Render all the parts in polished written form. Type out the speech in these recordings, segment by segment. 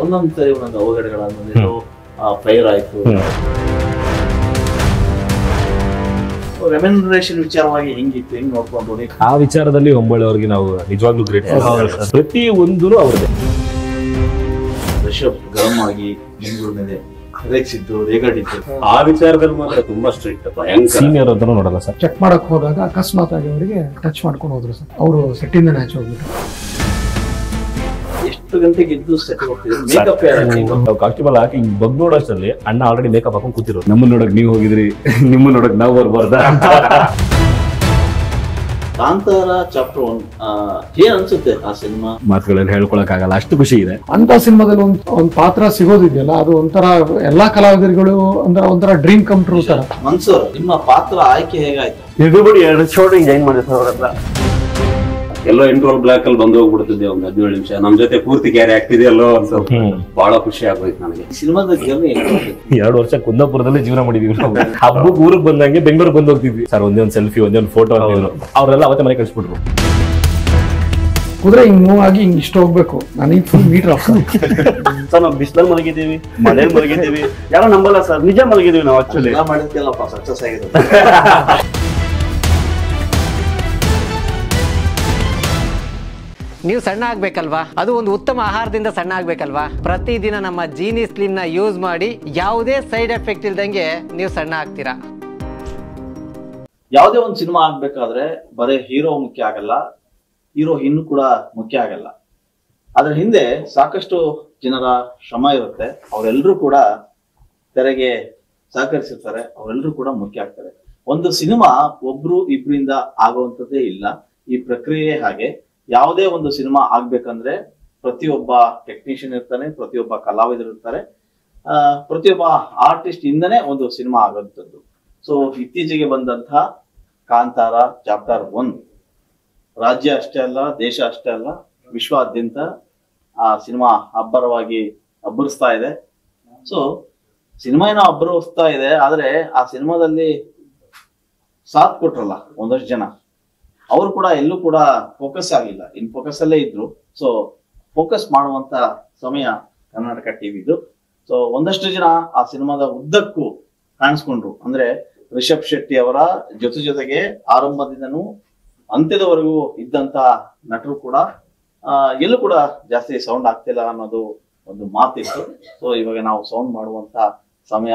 ಒಂದೊಂದ್ ಸರಿ ಒಂದೊಂದು ಅವಘಡಗಳಾದ್ಮೇಲೆ ಫೈರ್ ಆಯ್ತು. ರೆಮ್ಯುನರೇಷನ್ ವಿಚಾರವಾಗಿ ಹೆಂಗಿತ್ತು, ಹೆಂಗ್ ನೋಡ್ಕೊಂಡು ಆ ವಿಚಾರದಲ್ಲಿ ಹೊಂಬಾಳೆ ಅವ್ರಿಗೆ ನಾವು ನಿಜವಾಗ್ಲೂ ಗ್ರೇಟ್. ಪ್ರತಿ ಒಂದು ಅವ್ರದೇ. ರಿಷಬ್ ಗರಂ ಆಗಿ ಬೆಂಗಳೂರು ಮೇಲೆ ರೇಗಿಸಿದ್ದು, ರೇಗಾಡಿದ್ದು, ಆ ವಿಚಾರದಲ್ಲಿ ಮಾತ್ರ ತುಂಬಾ ಸ್ಟ್ರಿಕ್ಟ್. ಸೀನಿಯರ್ ಅಂತ ನೋಡಲ್ಲ ಸರ್. ಚೆಕ್ ಮಾಡಕ್ ಹೋದಾಗ ಅಕಸ್ಮಾತ್ ಆಗಿ ಅವರಿಗೆ ಟಚ್ ಮಾಡ್ಕೊಂಡು ಹೋದ್ರು ಸರ್. ಅವರು ಸೆಟ್ಟಿಂದ ಆಚೆ ಹೋಗ್ಬಿಟ್ಟು ಎಷ್ಟು ಗಂಟೆಗೆ ಇದ್ದು ಸೆಟ್ ಹೋಗ್ತಿದ್ರು. ಮೇಕಪ್ ನಾವು ಕಾಸ್ಟ್ಯೂಮಲ್ ಹಾಕಿ ಬಗ್ ನೋಡೋಷ್ಟರಲ್ಲಿ ಅಣ್ಣ ಆಲ್ರೆಡಿ ಮೇಕಪ್ ಹಾಕೊಂಡು ಕೂತಿರೋದು. ನಮ್ಮನ್ನ ನೋಡಕ್ ನೀವು ಹೋಗಿದ್ರಿ, ನಿಮ್ಮ ನೋಡಕ್ ನಾವು ಬರ್ಬಾರ್ದ. ಕಾಂತಾರ ಚಾಪ್ಟರ್ 1 ಏನ್ ಅನ್ಸುತ್ತೆ ಆ ಸಿನಿಮಾ? ಮಾತುಗಳಲ್ಲಿ ಹೇಳ್ಕೊಳಕ್ ಆಗಲ್ಲ, ಅಷ್ಟು ಖುಷಿ ಇದೆ. ಅಂತ ಸಿನಿಮಾದಲ್ಲಿ ಒಂದ್ ಪಾತ್ರ ಸಿಗೋದಿದೆಯಲ್ಲ, ಅದು ಒಂಥರ ಎಲ್ಲಾ ಕಲಾವಿದರುಗಳು ಒಂಥರ ಡ್ರೀಮ್ ಕಮ್ ಟ್ರೂ ತರ. ಮನ್ಸೂರ್, ನಿಮ್ಮ ಪಾತ್ರ ಆಯ್ಕೆ ಹೇಗಾಯ್ತು? ಎದುರುಬಡಿ 2 ಶೋಟಿಂಗ್ ಜಾಯಿನ್ ಮಾಡಿದೆ ಸರ್ ಅವ್ರ ಹತ್ರ. ಎಲ್ಲೋ ಇಂಟ್ರೋಲ್ ಬ್ಲಾಕ್ ಅಲ್ಲಿ ಬಂದು ಹೋಗ್ಬಿಡ್ತಿದ್ದೆ ಒಂದು 17 ನಿಮಿಷ. ನಮ್ ಜೊತೆ ಪೂರ್ತಿ ಕ್ಯಾರಿ ಆಗ್ತಿದೆಯಲ್ಲೋ ಅಂತ ಬಹಳ ಖುಷಿ ಆಗೋಯ್ತು ನನಗೆ. ಸಿನಿಮಾದ ಜರ್ನಿ 2 ವರ್ಷ ಕುಂದಾಪುರದಲ್ಲೇ ಜೀವನ ಮಾಡಿದೀವಿ ನಾವು. ಹಬ್ಬಕ್ಕೆ ಊರಿಗೆ ಬಂದಂಗೆ ಬೆಂಗಳೂರಿಗೆ ಬಂದು ಹೋಗ್ತಿದ್ವಿ ಸರ್. ಒಂದೇ ಒಂದು ಸೆಲ್ಫಿ, ಒಂದೇ ಒಂದು ಫೋಟೋ ಅಂತಿದ್ರು. ಅವರೆಲ್ಲ ಅವತ್ತೇ ಮನೆ ಕಳಿಸ್ಬಿಟ್ರು. ಕುದುರೆ ಹಿಂಗ್ ಮೂವ್ ಆಗಿ ಹಿಂಗ್ ಇಷ್ಟ ಹೋಗ್ಬೇಕು, ನನಗೆ ಫುಲ್ ಮೀಟರ್ ಆಫ್ ಸರ್. ನಾವು ಬಿಸಿಲಲ್ಲಿ ಮಲಗಿದ್ದೀವಿ, ಮಳೆಯಲ್ಲಿ ಮಲಗಿದ್ದೀವಿ, ಯಾರೋ ನಂಬಲ್ಲ ಸರ್, ನಿಜ ಮಲಗಿದ್ದೀವಿ ನಾವು. ಆಕ್ಚುಲಿ ಮಾಡಿದ್ಯಲ್ಲಪ್ಪ, ಸಕ್ಸಸ್ ಆಗಿದೆ. ನೀವು ಸಣ್ಣ ಆಗ್ಬೇಕಲ್ವಾ? ಅದು ಒಂದು ಉತ್ತಮ ಆಹಾರದಿಂದ ಸಣ್ಣ ಆಗ್ಬೇಕಲ್ವಾ? ಪ್ರತಿದಿನ ನಮ್ಮ ಜೀನಿ ಸ್ಲಿಮ್ ನ ಯೂಸ್ ಮಾಡಿ ಯಾವುದೇ ಸೈಡ್ ಎಫೆಕ್ಟ್ ಇಲ್ದಂಗೆ ನೀವು ಸಣ್ಣ ಆಗ್ತೀರಾ. ಯಾವುದೇ ಒಂದು ಸಿನಿಮಾ ಆಗ್ಬೇಕಾದ್ರೆ ಬರೀ ಹೀರೋ ಮುಖ್ಯ ಆಗಲ್ಲ, ಹೀರೋಯಿನ್ ಕೂಡ ಮುಖ್ಯ ಆಗಲ್ಲ. ಅದ್ರ ಹಿಂದೆ ಸಾಕಷ್ಟು ಜನರ ಶ್ರಮ ಇರುತ್ತೆ. ಅವರೆಲ್ಲರೂ ಕೂಡ ತೆರೆಗೆ ಸಹಕರಿಸಿರ್ತಾರೆ, ಅವರೆಲ್ಲರೂ ಕೂಡ ಮುಖ್ಯ ಆಗ್ತಾರೆ. ಒಂದು ಸಿನಿಮಾ ಒಬ್ರು ಇಬ್ರಿಂದ ಆಗುವಂಥದ್ದೇ ಇಲ್ಲ. ಈ ಪ್ರಕ್ರಿಯೆ ಹಾಗೆ. ಯಾವುದೇ ಒಂದು ಸಿನಿಮಾ ಆಗ್ಬೇಕಂದ್ರೆ ಪ್ರತಿಯೊಬ್ಬ ಟೆಕ್ನಿಷಿಯನ್ ಇರ್ತಾನೆ, ಪ್ರತಿಯೊಬ್ಬ ಕಲಾವಿದರು ಇರ್ತಾರೆ, ಪ್ರತಿಯೊಬ್ಬ ಆರ್ಟಿಸ್ಟ್ ಇಂದನೇ ಒಂದು ಸಿನಿಮಾ ಆಗುವಂಥದ್ದು. ಸೊ ಇತ್ತೀಚೆಗೆ ಬಂದಂತಹ ಕಾಂತಾರ ಚಾಪ್ಟರ್ 1 ರಾಜ್ಯ ಅಷ್ಟೇ ಅಲ್ಲ, ದೇಶ ಅಷ್ಟೇ ಅಲ್ಲ, ವಿಶ್ವಾದ್ಯಂತ ಆ ಸಿನಿಮಾ ಅಬ್ಬರವಾಗಿ ಅಬ್ಬರಿಸ್ತಾ ಇದೆ. ಸೊ ಸಿನಿಮಾ ಏನೋ ಅಬ್ಬರಿಸ್ತಾ ಇದೆ, ಆದ್ರೆ ಆ ಸಿನಿಮಾದಲ್ಲಿ ಸಾಥ್ ಕೊಟ್ರಲ್ಲ ಒಂದಷ್ಟು ಜನ, ಅವರು ಕೂಡ ಎಲ್ಲೂ ಕೂಡ ಫೋಕಸ್ ಆಗಿಲ್ಲ, ಇನ್ ಫೋಕಸ್ ಅಲ್ಲೇ ಇದ್ರು. ಸೊ ಫೋಕಸ್ ಮಾಡುವಂತ ಸಮಯ ಕರ್ನಾಟಕ ಟಿವಿದು. ಸೊ ಒಂದಷ್ಟು ಜನ ಆ ಸಿನಿಮಾದ ಉದ್ದಕ್ಕೂ ಕಾಣಿಸ್ಕೊಂಡ್ರು. ಅಂದ್ರೆ ರಿಷಬ್ ಶೆಟ್ಟಿ ಅವರ ಜೊತೆಗೆ ಆರಂಭದಿಂದನೂ ಅಂತ್ಯದವರೆಗೂ ಇದ್ದಂತ ನಟರು ಕೂಡ ಎಲ್ಲೂ ಕೂಡ ಜಾಸ್ತಿ ಸೌಂಡ್ ಆಗ್ತಿಲ್ಲ ಅನ್ನೋದು ಒಂದು ಮಾತಿತ್ತು. ಸೊ ಇವಾಗ ನಾವು ಸೌಂಡ್ ಮಾಡುವಂತ ಸಮಯ.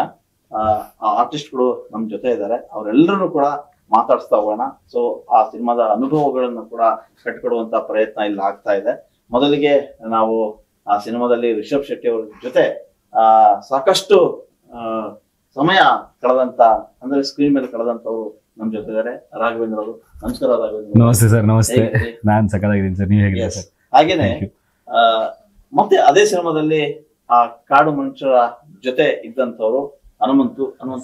ಆರ್ಟಿಸ್ಟ್ಗಳು ನಮ್ ಜೊತೆ ಇದ್ದಾರೆ, ಅವರೆಲ್ಲರೂ ಕೂಡ ಮಾತಾಡಿಸ್ತಾ ಹೋಗೋಣ. ಸೊ ಆ ಸಿನಿಮಾದ ಅನುಭವಗಳನ್ನು ಕೂಡ ಕಟ್ಕೊಡುವಂತ ಪ್ರಯತ್ನ ಇಲ್ಲಿ ಆಗ್ತಾ ಇದೆ. ಮೊದಲಿಗೆ ನಾವು ಆ ಸಿನಿಮಾದಲ್ಲಿ ರಿಷಬ್ ಶೆಟ್ಟಿ ಅವ್ರ ಜೊತೆ ಸಾಕಷ್ಟು ಸಮಯ ಕಳೆದಂತ, ಅಂದ್ರೆ ಸ್ಕ್ರೀನ್ ಮೇಲೆ ಕಳೆದಂತವ್ರು ನಮ್ ಜೊತೆ ಇದ್ದಾರೆ. ರಾಘವೇಂದ್ರ ಅವರು, ನಮಸ್ಕಾರ ರಾಘವೇಂದ್ರ. ನಮಸ್ತೆ ಸರ್. ನಮಸ್ತೆ, ನಾನ್ ಸಕಲಾಗಿದ್ದೀನಿ ಸರ್, ನೀವು ಹೇಗಿದ್ದೀರಾ ಸರ್? ಹಾಗೇನೆ ಮತ್ತೆ ಅದೇ ಸಿನಿಮಾದಲ್ಲಿ ಆ ಕಾಡು ಮನುಷ್ಯರ ಜೊತೆ ಇದ್ದಂತವ್ರು ಹನುಮಂತು.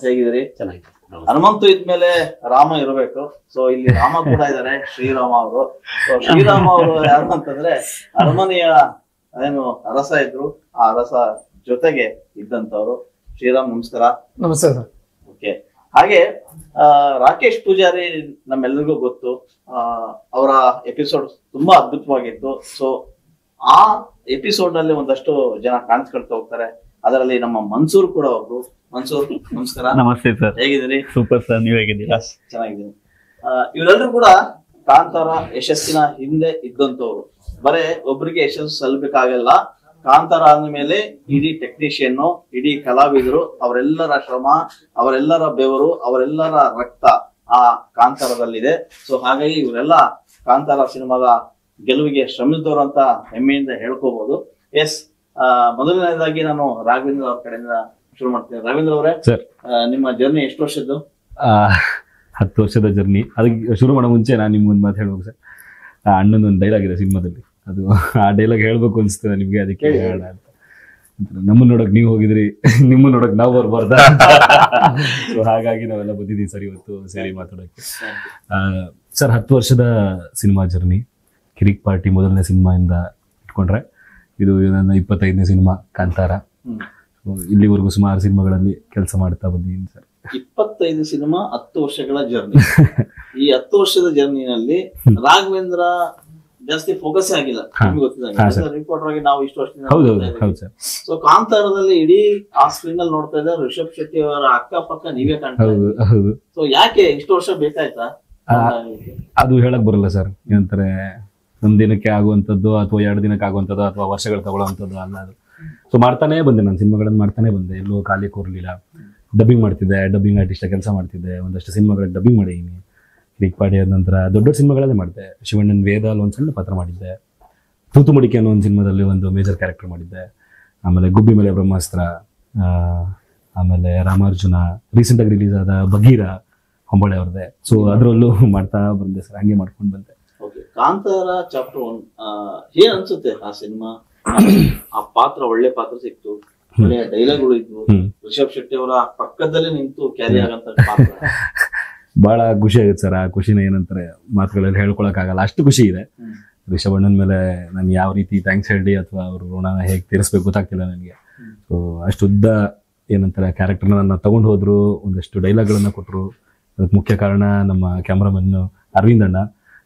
ಹೇಗಿದ್ದೀರಿ? ಚೆನ್ನಾಗಿದೆ. ಹನುಮಂತು ಇದ್ಮೇಲೆ ರಾಮ ಇರಬೇಕು. ಸೊ ಇಲ್ಲಿ ರಾಮ ಕೂಡ ಇದ್ದಾರೆ, ಶ್ರೀರಾಮ ಅವರು. ಶ್ರೀರಾಮ ಅವರು ಯಾರು ಅಂತಂದ್ರೆ ಅರಮನೆಯ ಏನು ಅರಸ ಇದ್ರು, ಆ ಅರಸ ಜೊತೆಗೆ ಇದ್ದಂತವ್ರು. ಶ್ರೀರಾಮ್, ನಮಸ್ಕಾರ. ನಮಸ್ತೆ ಸರ್. ಓಕೆ. ಹಾಗೆ ರಾಕೇಶ್ ಪೂಜಾರಿ ನಮ್ಮೆಲ್ಲರಿಗೂ ಗೊತ್ತು. ಅವರ ಎಪಿಸೋಡ್ ತುಂಬಾ ಅದ್ಭುತವಾಗಿತ್ತು. ಸೊ ಆ ಎಪಿಸೋಡ್ ನಲ್ಲಿ ಒಂದಷ್ಟು ಜನ ಕಾಣಿಸ್ಕೊಳ್ತಾ ಹೋಗ್ತಾರೆ. ಅದರಲ್ಲಿ ನಮ್ಮ ಮನ್ಸೂರ್ ಕೂಡ ಒಬ್ರು. ಮನ್ಸೂರ್, ನಮಸ್ಕಾರ. ನಮಸ್ತೆ ಸರ್. ಹೇಗಿದ್ದೀರಿ? ಸೂಪರ್ ಸರ್, ನೀವು ಹೇಗಿದ್ದೀರಾ? ಚೆನ್ನಾಗಿದ್ದೀನಿ. ಇವರೆಲ್ಲರೂ ಕೂಡ ಕಾಂತಾರ ಯಶಸ್ಸಿನ ಹಿಂದೆ ಇದ್ದಂತವ್ರು. ಬರೇ ಒಬ್ರಿಗೆ ಯಶಸ್ಸು ಸಲ್ಲಬೇಕಾಗಲ್ಲ. ಕಾಂತಾರ ಅಂದ್ಮೇಲೆ ಇಡೀ ಟೆಕ್ನಿಷಿಯನ್, ಇಡೀ ಕಲಾವಿದರು, ಅವರೆಲ್ಲರ ಶ್ರಮ, ಅವರೆಲ್ಲರ ಬೆವರು, ಅವರೆಲ್ಲರ ರಕ್ತ ಆ ಕಾಂತಾರದಲ್ಲಿದೆ. ಸೊ ಹಾಗಾಗಿ ಇವರೆಲ್ಲ ಕಾಂತಾರ ಸಿನಿಮಾದ ಗೆಲುವಿಗೆ ಶ್ರಮಿಸಿದವರು ಅಂತ ಹೆಮ್ಮೆಯಿಂದ ಹೇಳ್ಕೋಬಹುದು. ಎಸ್, ಮೊದಲನೇದಾಗಿ ನಾನು ರಾಘವೇಂದ್ರ ಅವ್ರ ಕಡೆಯಿಂದ ಶುರು ಮಾಡ್ತೀನಿ. ರಾಘವೇಂದ್ರ ಅವರೇ, ನಿಮ್ಮ ಜರ್ನಿ ಎಷ್ಟು ವರ್ಷದ್ದು? 10 ವರ್ಷದ ಜರ್ನಿ. ಅದಕ್ಕೆ ಶುರು ಮಾಡೋ ಮುಂಚೆ ನಾನು ನಿಮ್ಗೊಂದು ಮಾತು ಹೇಳ್ಬೇಕು ಸರ್. ಅಣ್ಣನೊಂದು ಡೈಲಾಗ್ ಇದೆ ಸಿನಿಮಾದಲ್ಲಿ, ಅದು ಆ ಡೈಲಾಗ್ ಹೇಳ್ಬೇಕು ಅನ್ಸ್ತದೆ ನಿಮ್ಗೆ, ಅದಕ್ಕೆ ಹೇಳೋಣ ಅಂತ. ನಮ್ಮನ್ನ ನೋಡಕ್ ನೀವು ಹೋಗಿದ್ರಿ, ನಿಮ್ಮ ನೋಡಕ್ ನಾವು ಬರ್ಬಾರ್ದ. ಸೊ ಹಾಗಾಗಿ ನಾವೆಲ್ಲ ಬಂದಿದ್ದೀವಿ ಸರ್ ಇವತ್ತು ಸೇರಿ ಮಾತಾಡೋಕ್ಕೆ. ಸರ್, 10 ವರ್ಷದ ಸಿನಿಮಾ ಜರ್ನಿ. ಕಿರಿಕ್ ಪಾರ್ಟಿ ಮೊದಲನೇ ಸಿನಿಮಾಯಿಂದ ಇಟ್ಕೊಂಡ್ರೆ ಇದು ನನ್ನ 25ನೇ ಸಿನಿಮಾ ಕಾಂತಾರ. ಇಲ್ಲಿವರೆಗೂ ಸುಮಾರು ಸಿನಿಮಾಗಳಲ್ಲಿ ಕೆಲಸ ಮಾಡ್ತಾ ಬಂದಿದ್ದೀನಿ ಸರ್. 25 ಸಿನಿಮಾ, 10 ವರ್ಷಗಳ ಜರ್ನಿ. ಈ 10 ವರ್ಷದ ಜರ್ನಿನಲ್ಲಿ ರಾಘವೇಂದ್ರ ಜಾಸ್ತಿ ಫೋಕಸ್ ಆಗಿಲ್ಲ. ನಿಮ್ಗೆ ಗೊತ್ತಿದೆ ರಿಪೋರ್ಟರ್ ಆಗಿ ನಾವು ಇಷ್ಟು ಹೌದು ವರ್ಷ. ಸೊ ಕಾಂತಾರದಲ್ಲಿ ಇಡೀ ಆ ಸ್ಕ್ರೀನ್ ಅಲ್ಲಿ ನೋಡ್ತಾ ಇದ್ದಾರೆ ರಿಷಬ್ ಶೆಟ್ಟಿ ಅವರ ಅಕ್ಕಪಕ್ಕ ನೀವೇ ಕಾಣ್ತಾ ಇದ್ದೀರಿ. ಸೊ ಯಾಕೆ ಇಷ್ಟು ವರ್ಷ ಬೇಕಾಯ್ತಾ? ಅದು ಹೇಳಕ್ ಬರಲ್ಲ ಸರ್. ಏನಂತಾರೆ ಒಂದ್ ದಿನಕ್ಕೆ ಆಗುವಂಥದ್ದು ಅಥವಾ 2 ದಿನಕ್ಕೆ ಆಗುವಂಥದ್ದು ಅಥವಾ ವರ್ಷಗಳು ತಗೊಳ್ಳುವಂಥದ್ದು ಅಲ್ಲ ಅದು. ಸೊ ಮಾಡ್ತಾನೆ ಬಂದೆ, ನಾನು ಸಿನಿಮಾಗಳನ್ನ ಮಾಡ್ತಾನೆ ಬಂದೆ, ಎಲ್ಲೂ ಖಾಲಿ ಕೂರ್ಲಿಲ್ಲ. ಡಬ್ಬಿಂಗ್ ಮಾಡ್ತಿದ್ದೆ, ಡಬ್ಬಿಂಗ್ ಆರ್ಟಿಸ್ಟ್ ಕೆಲಸ ಮಾಡ್ತಿದ್ದೆ, ಒಂದಷ್ಟು ಸಿನಿಮಾಗಳಿಗೆ ಡಬ್ಬಿಂಗ್ ಮಾಡಿದ್ದೀನಿ. ಕ್ರಿಕ್ ಪಾಡಿ ಆದ ನಂತರ ದೊಡ್ಡ ದೊಡ್ಡ ಸಿನಿಮಾಗಳಲ್ಲೇ ಮಾಡಿದ್ದೆ. ಶಿವಣ್ಣನ ವೇದ ಅಲ್ಲಿ ಒಂದು ಸಣ್ಣ ಪಾತ್ರ ಮಾಡಿದ್ದೆ. ತೂತುಮಡಿಕೆ ಅನ್ನೋ ಒಂದು ಸಿನಿಮಾದಲ್ಲಿ ಒಂದು ಮೇಜರ್ ಕ್ಯಾರೆಕ್ಟರ್ ಮಾಡಿದ್ದೆ. ಆಮೇಲೆ ಗುಬ್ಬಿ ಮೇಲೆ ಬ್ರಹ್ಮಾಸ್ತ್ರ, ಆಮೇಲೆ ರಾಮಾರ್ಜುನ, ರೀಸೆಂಟಾಗಿ ರಿಲೀಸ್ ಆದ ಬಗೀರ ಹೊಂಬಳೆ ಅವ್ರದ್ದೆ. ಸೊ ಅದರಲ್ಲೂ ಮಾಡ್ತಾ ಬಂದೆ ಸರ್, ಹಂಗೆ ಮಾಡ್ಕೊಂಡು ಬಂದೆ. ಕಾಂತಾರ ಚಾಪ್ಟರ್ 1 ಏನ್ ಅನ್ಸುತ್ತೆ ಆ ಸಿನಿಮಾ? ಆ ಪಾತ್ರ ಒಳ್ಳೆ ಪಾತ್ರ ಸಿಕ್ತು, ಒಳ್ಳೆಯ ಡೈಲಾಗ್ಗಳು ಇದ್ವು, ರಿಷಬ್ ಶೆಟ್ಟಿ ಅವರ ಪಕ್ಕದಲ್ಲೇ ನಿಂತು ಕ್ಯಾರಿ ಆಗಂತ ಪಾತ್ರ. ಬಹಳ ಖುಷಿ ಆಗುತ್ತೆ ಸರ್. ಆ ಖುಷಿನ ಏನಂತಾರೆ ಮಾತುಗಳಲ್ಲಿ ಹೇಳ್ಕೊಳಕ್ ಆಗಲ್ಲ, ಅಷ್ಟು ಖುಷಿ ಇದೆ. ರಿಷಬ್ ಅಣ್ಣನ ಮೇಲೆ ನಾನು ಯಾವ ರೀತಿ ಥ್ಯಾಂಕ್ಸ್ ಹೇಳಿ ಅಥವಾ ಅವ್ರ ಋಣನ ಹೇಗೆ ತೀರಿಸ್ಬೇಕು ಗೊತ್ತಾಗ್ತಿಲ್ಲ ನನಗೆ. ಸೊ ಅಷ್ಟು ಉದ್ದ ಏನಂತಾರೆ ಕ್ಯಾರೆಕ್ಟರ್ನ ನನ್ನ ತಗೊಂಡು ಹೋದ್ರು, ಒಂದಷ್ಟು ಡೈಲಾಗ್ಗಳನ್ನ ಕೊಟ್ಟರು. ಅದಕ್ಕೆ ಮುಖ್ಯ ಕಾರಣ ನಮ್ಮ ಕ್ಯಾಮ್ರಾಮನ್ ಅರವಿಂದ್ ಅಣ್ಣ,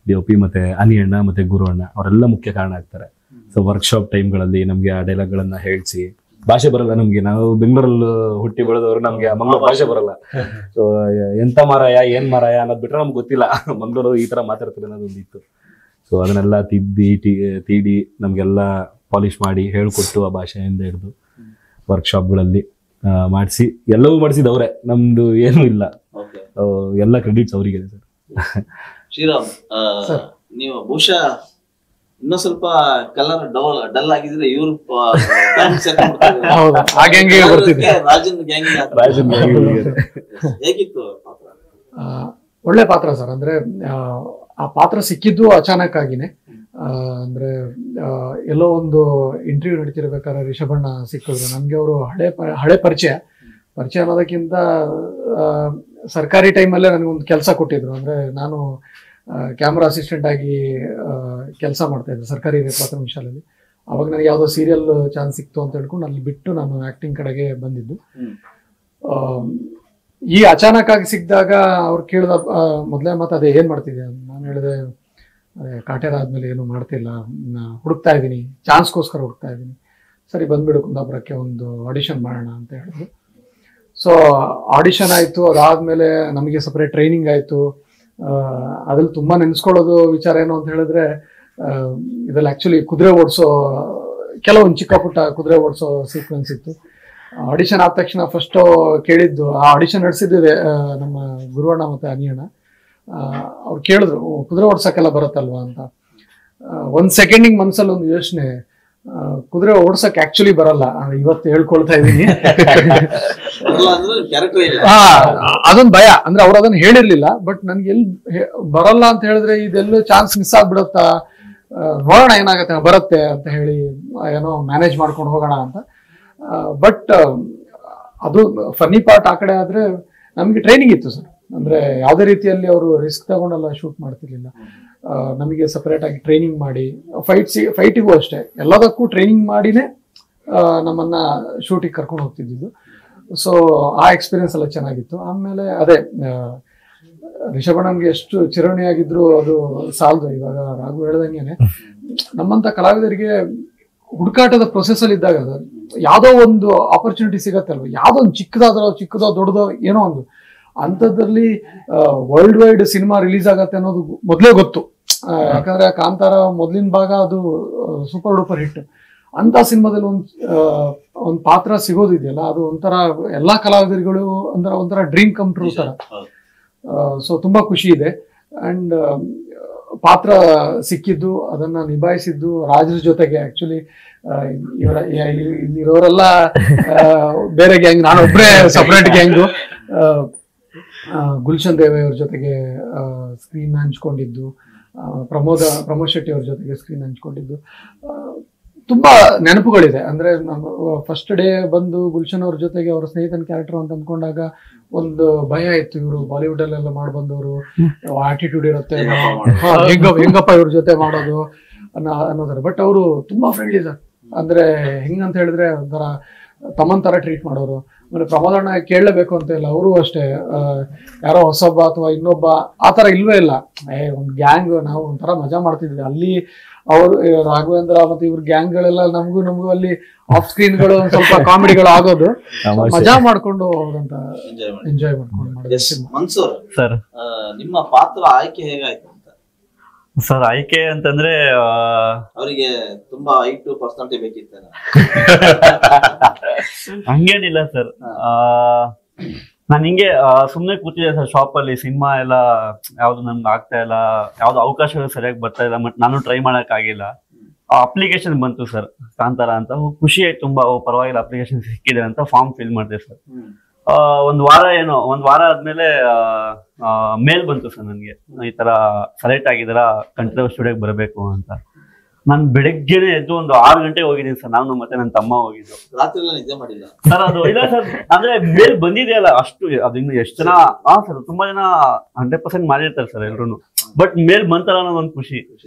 DOP ಮತ್ತೆ ಅನಿ ಅಣ್ಣ ಮತ್ತೆ ಗುರು ಅಣ್ಣ, ಅವರೆಲ್ಲ ಮುಖ್ಯ ಕಾರಣ ಆಗ್ತಾರೆ. ಸೊ ವರ್ಕ್ಶಾಪ್ ಟೈಮ್ಗಳಲ್ಲಿ ನಮ್ಗೆ ಆ ಡೈಲಾಗ್ಗಳನ್ನ ಹೇಳಿಸಿ, ಭಾಷೆ ಬರಲ್ಲ ನಮ್ಗೆ, ನಾವು ಬೆಂಗಳೂರಲ್ಲಿ ಹುಟ್ಟಿ ಬೆಳೆದವರು, ನಮ್ಗೆ ಮಂಗಳೂರು ಭಾಷೆ ಬರಲ್ಲ. ಸೊ ಎಂತ ಮಾರಾಯ ಏನ್ ಮಾರಾಯ ಅನ್ನೋದು ಬಿಟ್ರೆ ನಮ್ಗೆ ಗೊತ್ತಿಲ್ಲ ಮಂಗಳೂರು ಈ ತರ ಮಾತಾಡ್ತಾರೆ ಅನ್ನೋದೊಂದು ಇತ್ತು. ಸೊ ಅದನ್ನೆಲ್ಲ ತೀಡಿ ನಮ್ಗೆಲ್ಲ ಪಾಲಿಶ್ ಮಾಡಿ ಹೇಳ್ಕೊಟ್ಟು ಆ ಭಾಷೆಯಿಂದ ಹಿಡಿದು ವರ್ಕ್ಶಾಪ್ಗಳಲ್ಲಿ ಮಾಡಿಸಿ ಎಲ್ಲವೂ ಮಾಡಿಸಿದ ಅವರೇ, ನಮ್ದು ಏನೂ ಇಲ್ಲ, ಎಲ್ಲ ಕ್ರೆಡಿಟ್ಸ್ ಅವರಿಗೆ ಸರ್. ಶ್ರೀರಾಮ್, ನೀವು ಬಹುಶಃ ಇನ್ನೂ ಸ್ವಲ್ಪ ಕಲರ್ ಡಲ್ ಆಗಿದ್ರೆ ಇವ್ರು ಹೇಗಿತ್ತು ಪಾತ್ರ? ಒಳ್ಳೆ ಪಾತ್ರ ಸರ್. ಅಂದ್ರೆ ಆ ಪಾತ್ರ ಸಿಕ್ಕಿದ್ದು ಅಚಾನಕ್ ಆಗಿನೇ. ಅಂದ್ರೆ ಎಲ್ಲೋ ಒಂದು ಇಂಟರ್ವ್ಯೂ ನಡೀತಿರ್ಬೇಕಾದ್ರೆ ರಿಷಬಣ್ಣ ಸಿಕ್ಕಿದ್ರು ನನ್ಗೆ. ಅವರು ಹಳೆ ಪರಿಚಯ ಅನ್ನೋದಕ್ಕಿಂತ ಸರ್ಕಾರಿ ಟೈಮಲ್ಲೇ ನನಗೊಂದು ಕೆಲಸ ಕೊಟ್ಟಿದ್ರು. ಅಂದ್ರೆ ನಾನು ಕ್ಯಾಮ್ರಾ ಅಸಿಸ್ಟೆಂಟ್ ಆಗಿ ಕೆಲಸ ಮಾಡ್ತಾ ಇದ್ದೆ ಸರ್ಕಾರಿ ಪ್ರಾಥಮಿಕ ಶಾಲೆಯಲ್ಲಿ. ಅವಾಗ ನನಗೆ ಯಾವುದೋ ಸೀರಿಯಲ್ ಚಾನ್ಸ್ ಸಿಕ್ತು ಅಂತ ಹೇಳ್ಕೊಂಡು ಅಲ್ಲಿ ಬಿಟ್ಟು ನಾನು ಆಕ್ಟಿಂಗ್ ಕಡೆಗೆ ಬಂದಿದ್ದು. ಈ ಅಚಾನಕ್ ಆಗಿ ಸಿಕ್ಕಿದಾಗ ಅವ್ರು ಕೇಳಿದ ಮೊದಲೇ ಮಾತು ಅದೇ, ಏನ್ ಮಾಡ್ತಿದ್ದೆ? ನಾನು ಹೇಳಿದೆ ಅದೇ ಕಾಟೇರ ಆದ್ಮೇಲೆ ಏನು ಮಾಡ್ತಿಲ್ಲ, ಹುಡುಕ್ತಾ ಇದ್ದೀನಿ, ಚಾನ್ಸ್ಗೋಸ್ಕರ ಹುಡುಕ್ತಾ ಇದ್ದೀನಿ. ಸರಿ ಬಂದ್ಬಿಡು ಕುಂದಾಪುರಕ್ಕೆ, ಒಂದು ಆಡಿಷನ್ ಮಾಡೋಣ ಅಂತ ಹೇಳಿದ್ರು. ಸೊ ಆಡಿಷನ್ ಆಯಿತು. ಅದಾದಮೇಲೆ ನಮಗೆ ಸಪ್ರೇಟ್ ಟ್ರೈನಿಂಗ್ ಆಯಿತು. ಅದ್ರಲ್ಲಿ ತುಂಬ ನೆನೆಸ್ಕೊಳ್ಳೋದು ವಿಚಾರ ಏನು ಅಂತ ಹೇಳಿದ್ರೆ, ಇದ್ರಲ್ಲಿ ಆ್ಯಕ್ಚುಲಿ ಕುದುರೆ ಓಡಿಸೋ ಕೆಲವೊಂದು ಚಿಕ್ಕ ಪುಟ್ಟ ಕುದುರೆ ಓಡಿಸೋ ಸೀಕ್ವೆನ್ಸ್ ಇತ್ತು. ಆಡಿಷನ್ ಆದ ತಕ್ಷಣ ಫಸ್ಟು ಕೇಳಿದ್ದು, ಆ ಆಡಿಷನ್ ನಡೆಸಿದ್ದೆ ನಮ್ಮ ಗುರುವಣ್ಣ ಮತ್ತು ಅನಿಯಣ್ಣ. ಅವ್ರು ಕೇಳಿದ್ರು ಕುದುರೆ ಓಡ್ಸೋಕ್ಕೆಲ್ಲ ಬರುತ್ತಲ್ವಾ ಅಂತ. 1 ಸೆಕೆಂಡಿಗೆ ಮನಸ್ಸಲ್ಲಿ ಒಂದು ಯೋಚನೆ, ಕುದುರೆ ಓಡ್ಸಕ್ ಆಕ್ಚುಲಿ ಬರಲ್ಲ, ಇವತ್ತು ಹೇಳ್ಕೊಳ್ತಾ ಇದ್ದೀನಿ. ಅದೊಂದು ಭಯ, ಅಂದ್ರೆ ಅವ್ರು ಅದನ್ನ ಹೇಳಿರ್ಲಿಲ್ಲ. ಬಟ್ ನನ್ಗೆ ಎಲ್ಲಿ ಬರಲ್ಲ ಅಂತ ಹೇಳಿದ್ರೆ ಇದೆಲ್ಲೂ ಚಾನ್ಸ್ ಮಿಸ್ ಆಗ್ಬಿಡತ್ತಾ, ನೋಡೋಣ ಏನಾಗತ್ತೆ, ಬರುತ್ತೆ ಅಂತ ಹೇಳಿ ಏನೋ ಮ್ಯಾನೇಜ್ ಮಾಡ್ಕೊಂಡು ಹೋಗೋಣ ಅಂತ. ಬಟ್ ಅದು ಫನ್ನಿ ಪಾರ್ಟ್ ಆ ಕಡೆ ಆದ್ರೆ ನಮ್ಗೆ ಟ್ರೈನಿಂಗ್ ಇತ್ತು ಸರ್. ಅಂದ್ರೆ ಯಾವುದೇ ರೀತಿಯಲ್ಲಿ ಅವರು ರಿಸ್ಕ್ ತಗೊಂಡೆಲ್ಲ ಶೂಟ್ ಮಾಡ್ತಿರ್ಲಿಲ್ಲ. ನಮಗೆ ಸಪರೇಟ್ ಆಗಿ ಟ್ರೈನಿಂಗ್ ಮಾಡಿ, ಫೈಟಿಗೂ ಅಷ್ಟೇ ಎಲ್ಲದಕ್ಕೂ ಟ್ರೈನಿಂಗ್ ಮಾಡಿನೇ ನಮ್ಮನ್ನ ಶೂಟಿಗೆ ಕರ್ಕೊಂಡು ಹೋಗ್ತಿದ್ದು. ಸೊ ಆ ಎಕ್ಸ್ಪೀರಿಯನ್ಸ್ ಎಲ್ಲ ಚೆನ್ನಾಗಿತ್ತು. ಆಮೇಲೆ ಅದೇ ರಿಷಬಣ್ಣನ್ಗೆ ಎಷ್ಟು ಚಿರಣಿಯಾಗಿದ್ರು ಅದು ಸಾಲದು. ಇವಾಗ ರಾಘು ಹೇಳ್ದಂಗೆನೆ ನಮ್ಮಂತ ಕಲಾವಿದರಿಗೆ ಹುಡುಕಾಟದ ಪ್ರೊಸೆಸ್ ಅಲ್ಲಿ ಇದ್ದಾಗ ಯಾವುದೋ ಒಂದು ಆಪರ್ಚುನಿಟಿ ಸಿಗತ್ತಲ್ವ, ಯಾವುದೋ ಒಂದು ಚಿಕ್ಕದೋ ದೊಡ್ಡದೋ ಏನೋ ಒಂದು ಅಂಥದ್ರಲ್ಲಿ ವರ್ಲ್ಡ್ ವೈಡ್ ಸಿನಿಮಾ ರಿಲೀಸ್ ಆಗತ್ತೆ ಅನ್ನೋದು ಮೊದಲೇ ಗೊತ್ತು. ಯಾಕಂದ್ರೆ ಕಾಂತಾರ ಮೊದಲಿನ ಭಾಗ ಅದು ಸೂಪರ್ ಡೂಪರ್ ಹಿಟ್. ಅಂತ ಸಿನಿಮಾದಲ್ಲಿ ಒಂದು ಪಾತ್ರ ಸಿಗೋದಿದೆಯಲ್ಲ, ಅದು ಒಂಥರ ಎಲ್ಲಾ ಕಲಾವಿದರುಗಳು ಅಂದ್ರೆ ಒಂಥರ ಡ್ರೀಮ್ ಕಮ್ ಟ್ರೂ ತರ. ಸೊ ತುಂಬಾ ಖುಷಿ ಇದೆ. ಅಂಡ್ ಪಾತ್ರ ಸಿಕ್ಕಿದ್ದು, ಅದನ್ನ ನಿಭಾಯಿಸಿದ್ದು ರಾಜರ ಜೊತೆಗೆ. ಆಕ್ಚುಲಿ ಇಲ್ಲಿರೋರೆಲ್ಲ ಬೇರೆ gang, ನಾನೊಬ್ಬರೇ separate gang. Gulshan Deve ಅವ್ರ ಜೊತೆಗೆ ಸ್ಕ್ರೀನ್ ಹಂಚ್ಕೊಂಡಿದ್ದು, ಪ್ರಮೋದ್ ಶೆಟ್ಟಿ ಅವ್ರ ಜೊತೆಗೆ ಸ್ಕ್ರೀನ್ ಹಂಚ್ಕೊಂಡಿದ್ದು, ತುಂಬಾ ನೆನಪುಗಳಿದೆ. ಅಂದ್ರೆ ನಾನು ಫಸ್ಟ್ ಡೇ ಬಂದು ಗುಲ್ಶನ್ ಅವ್ರ ಜೊತೆಗೆ ಅವ್ರ ಸ್ನೇಹಿತನ ಕ್ಯಾರೆಕ್ಟರ್ ಅಂತ ಅಂದ್ಕೊಂಡಾಗ ಒಂದು ಭಯ ಇತ್ತು, ಇವರು ಬಾಲಿವುಡ್ ಅಲ್ಲೆಲ್ಲ ಮಾಡಿ ಬಂದವರು, ಆಟಿಟ್ಯೂಡ್ ಇರುತ್ತೆ, ಹೆಂಗಪ್ಪ ಇವ್ರ ಜೊತೆ ಮಾಡೋದು ಅನ್ನೋದಾರೆ. ಬಟ್ ಅವರು ತುಂಬಾ ಫ್ರೆಂಡ್ಲಿ ಸರ್. ಅಂದ್ರೆ ಹೆಂಗಂತ ಹೇಳಿದ್ರೆ ಒಂಥರ ತಮ್ಮನ್ ತರ ಟ್ರೀಟ್ ಮಾಡೋರು. ಆಮೇಲೆ ಪ್ರಮೋದಣ್ಣ ಕೇಳಲೇಬೇಕು ಅಂತ ಇಲ್ಲ, ಅವರು ಅಷ್ಟೇ ಯಾರೋ ಹೊಸೊಬ್ಬ ಅಥವಾ ಇನ್ನೊಬ್ಬ ಆ ತರ ಇಲ್ವೇ ಇಲ್ಲ. ಒಂದು ಗ್ಯಾಂಗ್, ನಾವು ಒಂಥರ ಮಜಾ ಮಾಡ್ತಿದ್ವಿ ಅಲ್ಲಿ. ಅವರು ರಾಘವೇಂದ್ರ ಮತ್ತೆ ಇವ್ರ ಗ್ಯಾಂಗ್ ಗಳೆಲ್ಲ ನಮಗೂ ಅಲ್ಲಿ ಆಫ್ ಸ್ಕ್ರೀನ್ಗಳು ಸ್ವಲ್ಪ ಕಾಮಿಡಿಗಳು ಆಗೋದು, ಮಜಾ ಮಾಡ್ಕೊಂಡು ಹೋದಂತ ಎಂಜಾಯ್ ಮಾಡ್ಕೊಂಡು ಮಾಡಿದ್ವಿ. ಮನ್ಸೂರ್ ಸರ್, ನಿಮ್ಮ ಪಾತ್ರ ಆಯ್ಕೆ ಹೇಗಾಯ್ತು ಅಂತ? ಸರ್ ಆಯ್ಕೆ ಅಂತಂದ್ರೆ ಅವರಿಗೆ ತುಂಬಾ ಹೈಟ್ ಪರ್ಸನಾಲಿಟಿ ಬೇಕಿತ್ತೇನ? ಹಂಗೇನಿಲ್ಲ ಸರ್. ನಾನು ಹಿಂಗೆ ಸುಮ್ನೆ ಕೂತಿದ್ದೆ ಸರ್ ಶಾಪ್ ಅಲ್ಲಿ. ಸಿನಿಮಾ ಎಲ್ಲ ಯಾವ್ದು ನನ್ಗೆ ಆಗ್ತಾ ಇಲ್ಲ, ಯಾವ್ದು ಅವಕಾಶಗಳು ಸರಿಯಾಗಿ ಬರ್ತಾ ಇಲ್ಲ, ಬಟ್ ನಾನು ಟ್ರೈ ಮಾಡಕ್ ಆಗಿಲ್ಲ. ಅಪ್ಲಿಕೇಶನ್ ಬಂತು ಸರ್ ಕಾಂತಾರ ಅಂತ, ಖುಷಿ ಆಯ್ತು ತುಂಬಾ. ಪರವಾಗಿಲ್ಲ ಅಪ್ಲಿಕೇಶನ್ ಸಿಕ್ಕಿದೆ ಅಂತ ಫಾರ್ಮ್ ಫಿಲ್ ಮಾಡಿದೆ ಸರ್. ಒಂದ್ ವಾರ ಆದ್ಮೇಲೆ ಮೇಲ್ ಬಂತು ಸರ್ ನನ್ಗೆ, ಈ ತರ ಸೆಲೆಕ್ಟ್ ಆಗಿದಾರ ಕಂಠೀರವ ಸ್ಟುಡಿಯೋಗೆ ಬರಬೇಕು ಅಂತ. ನಾನು ಬೆಳಗ್ಗೆನೆ ಎದ್ದು ಒಂದು 6 ಗಂಟೆಗೆ ಹೋಗಿದ್ದೀನಿ ಸರ್, ನಾನು ಮತ್ತೆ ನನ್ನ ತಮ್ಮ ಹೋಗಿದ್ದು. ರಾತ್ರಿ ನಿದ್ದೆ ಮಾಡಿಲ್ಲ ಸರ್? ಅದು ಇಲ್ಲ ಸರ್, ಅಂದ್ರೆ ಮೇಲ್ ಬಂದಿದೆಯಲ್ಲ ಅಷ್ಟು, ಅದು ಇನ್ನು ಎಷ್ಟು ಜನ ಸರ್ ತುಂಬಾ ಜನ 100% ಮಾಡಿರ್ತಾರೆ ಸರ್ ಎಲ್ರು, ಬಟ್ ಮೇಲ್ ಬಂತಲ್ಲ ಅನ್ನೋದು ಒಂದು ಖುಷಿ.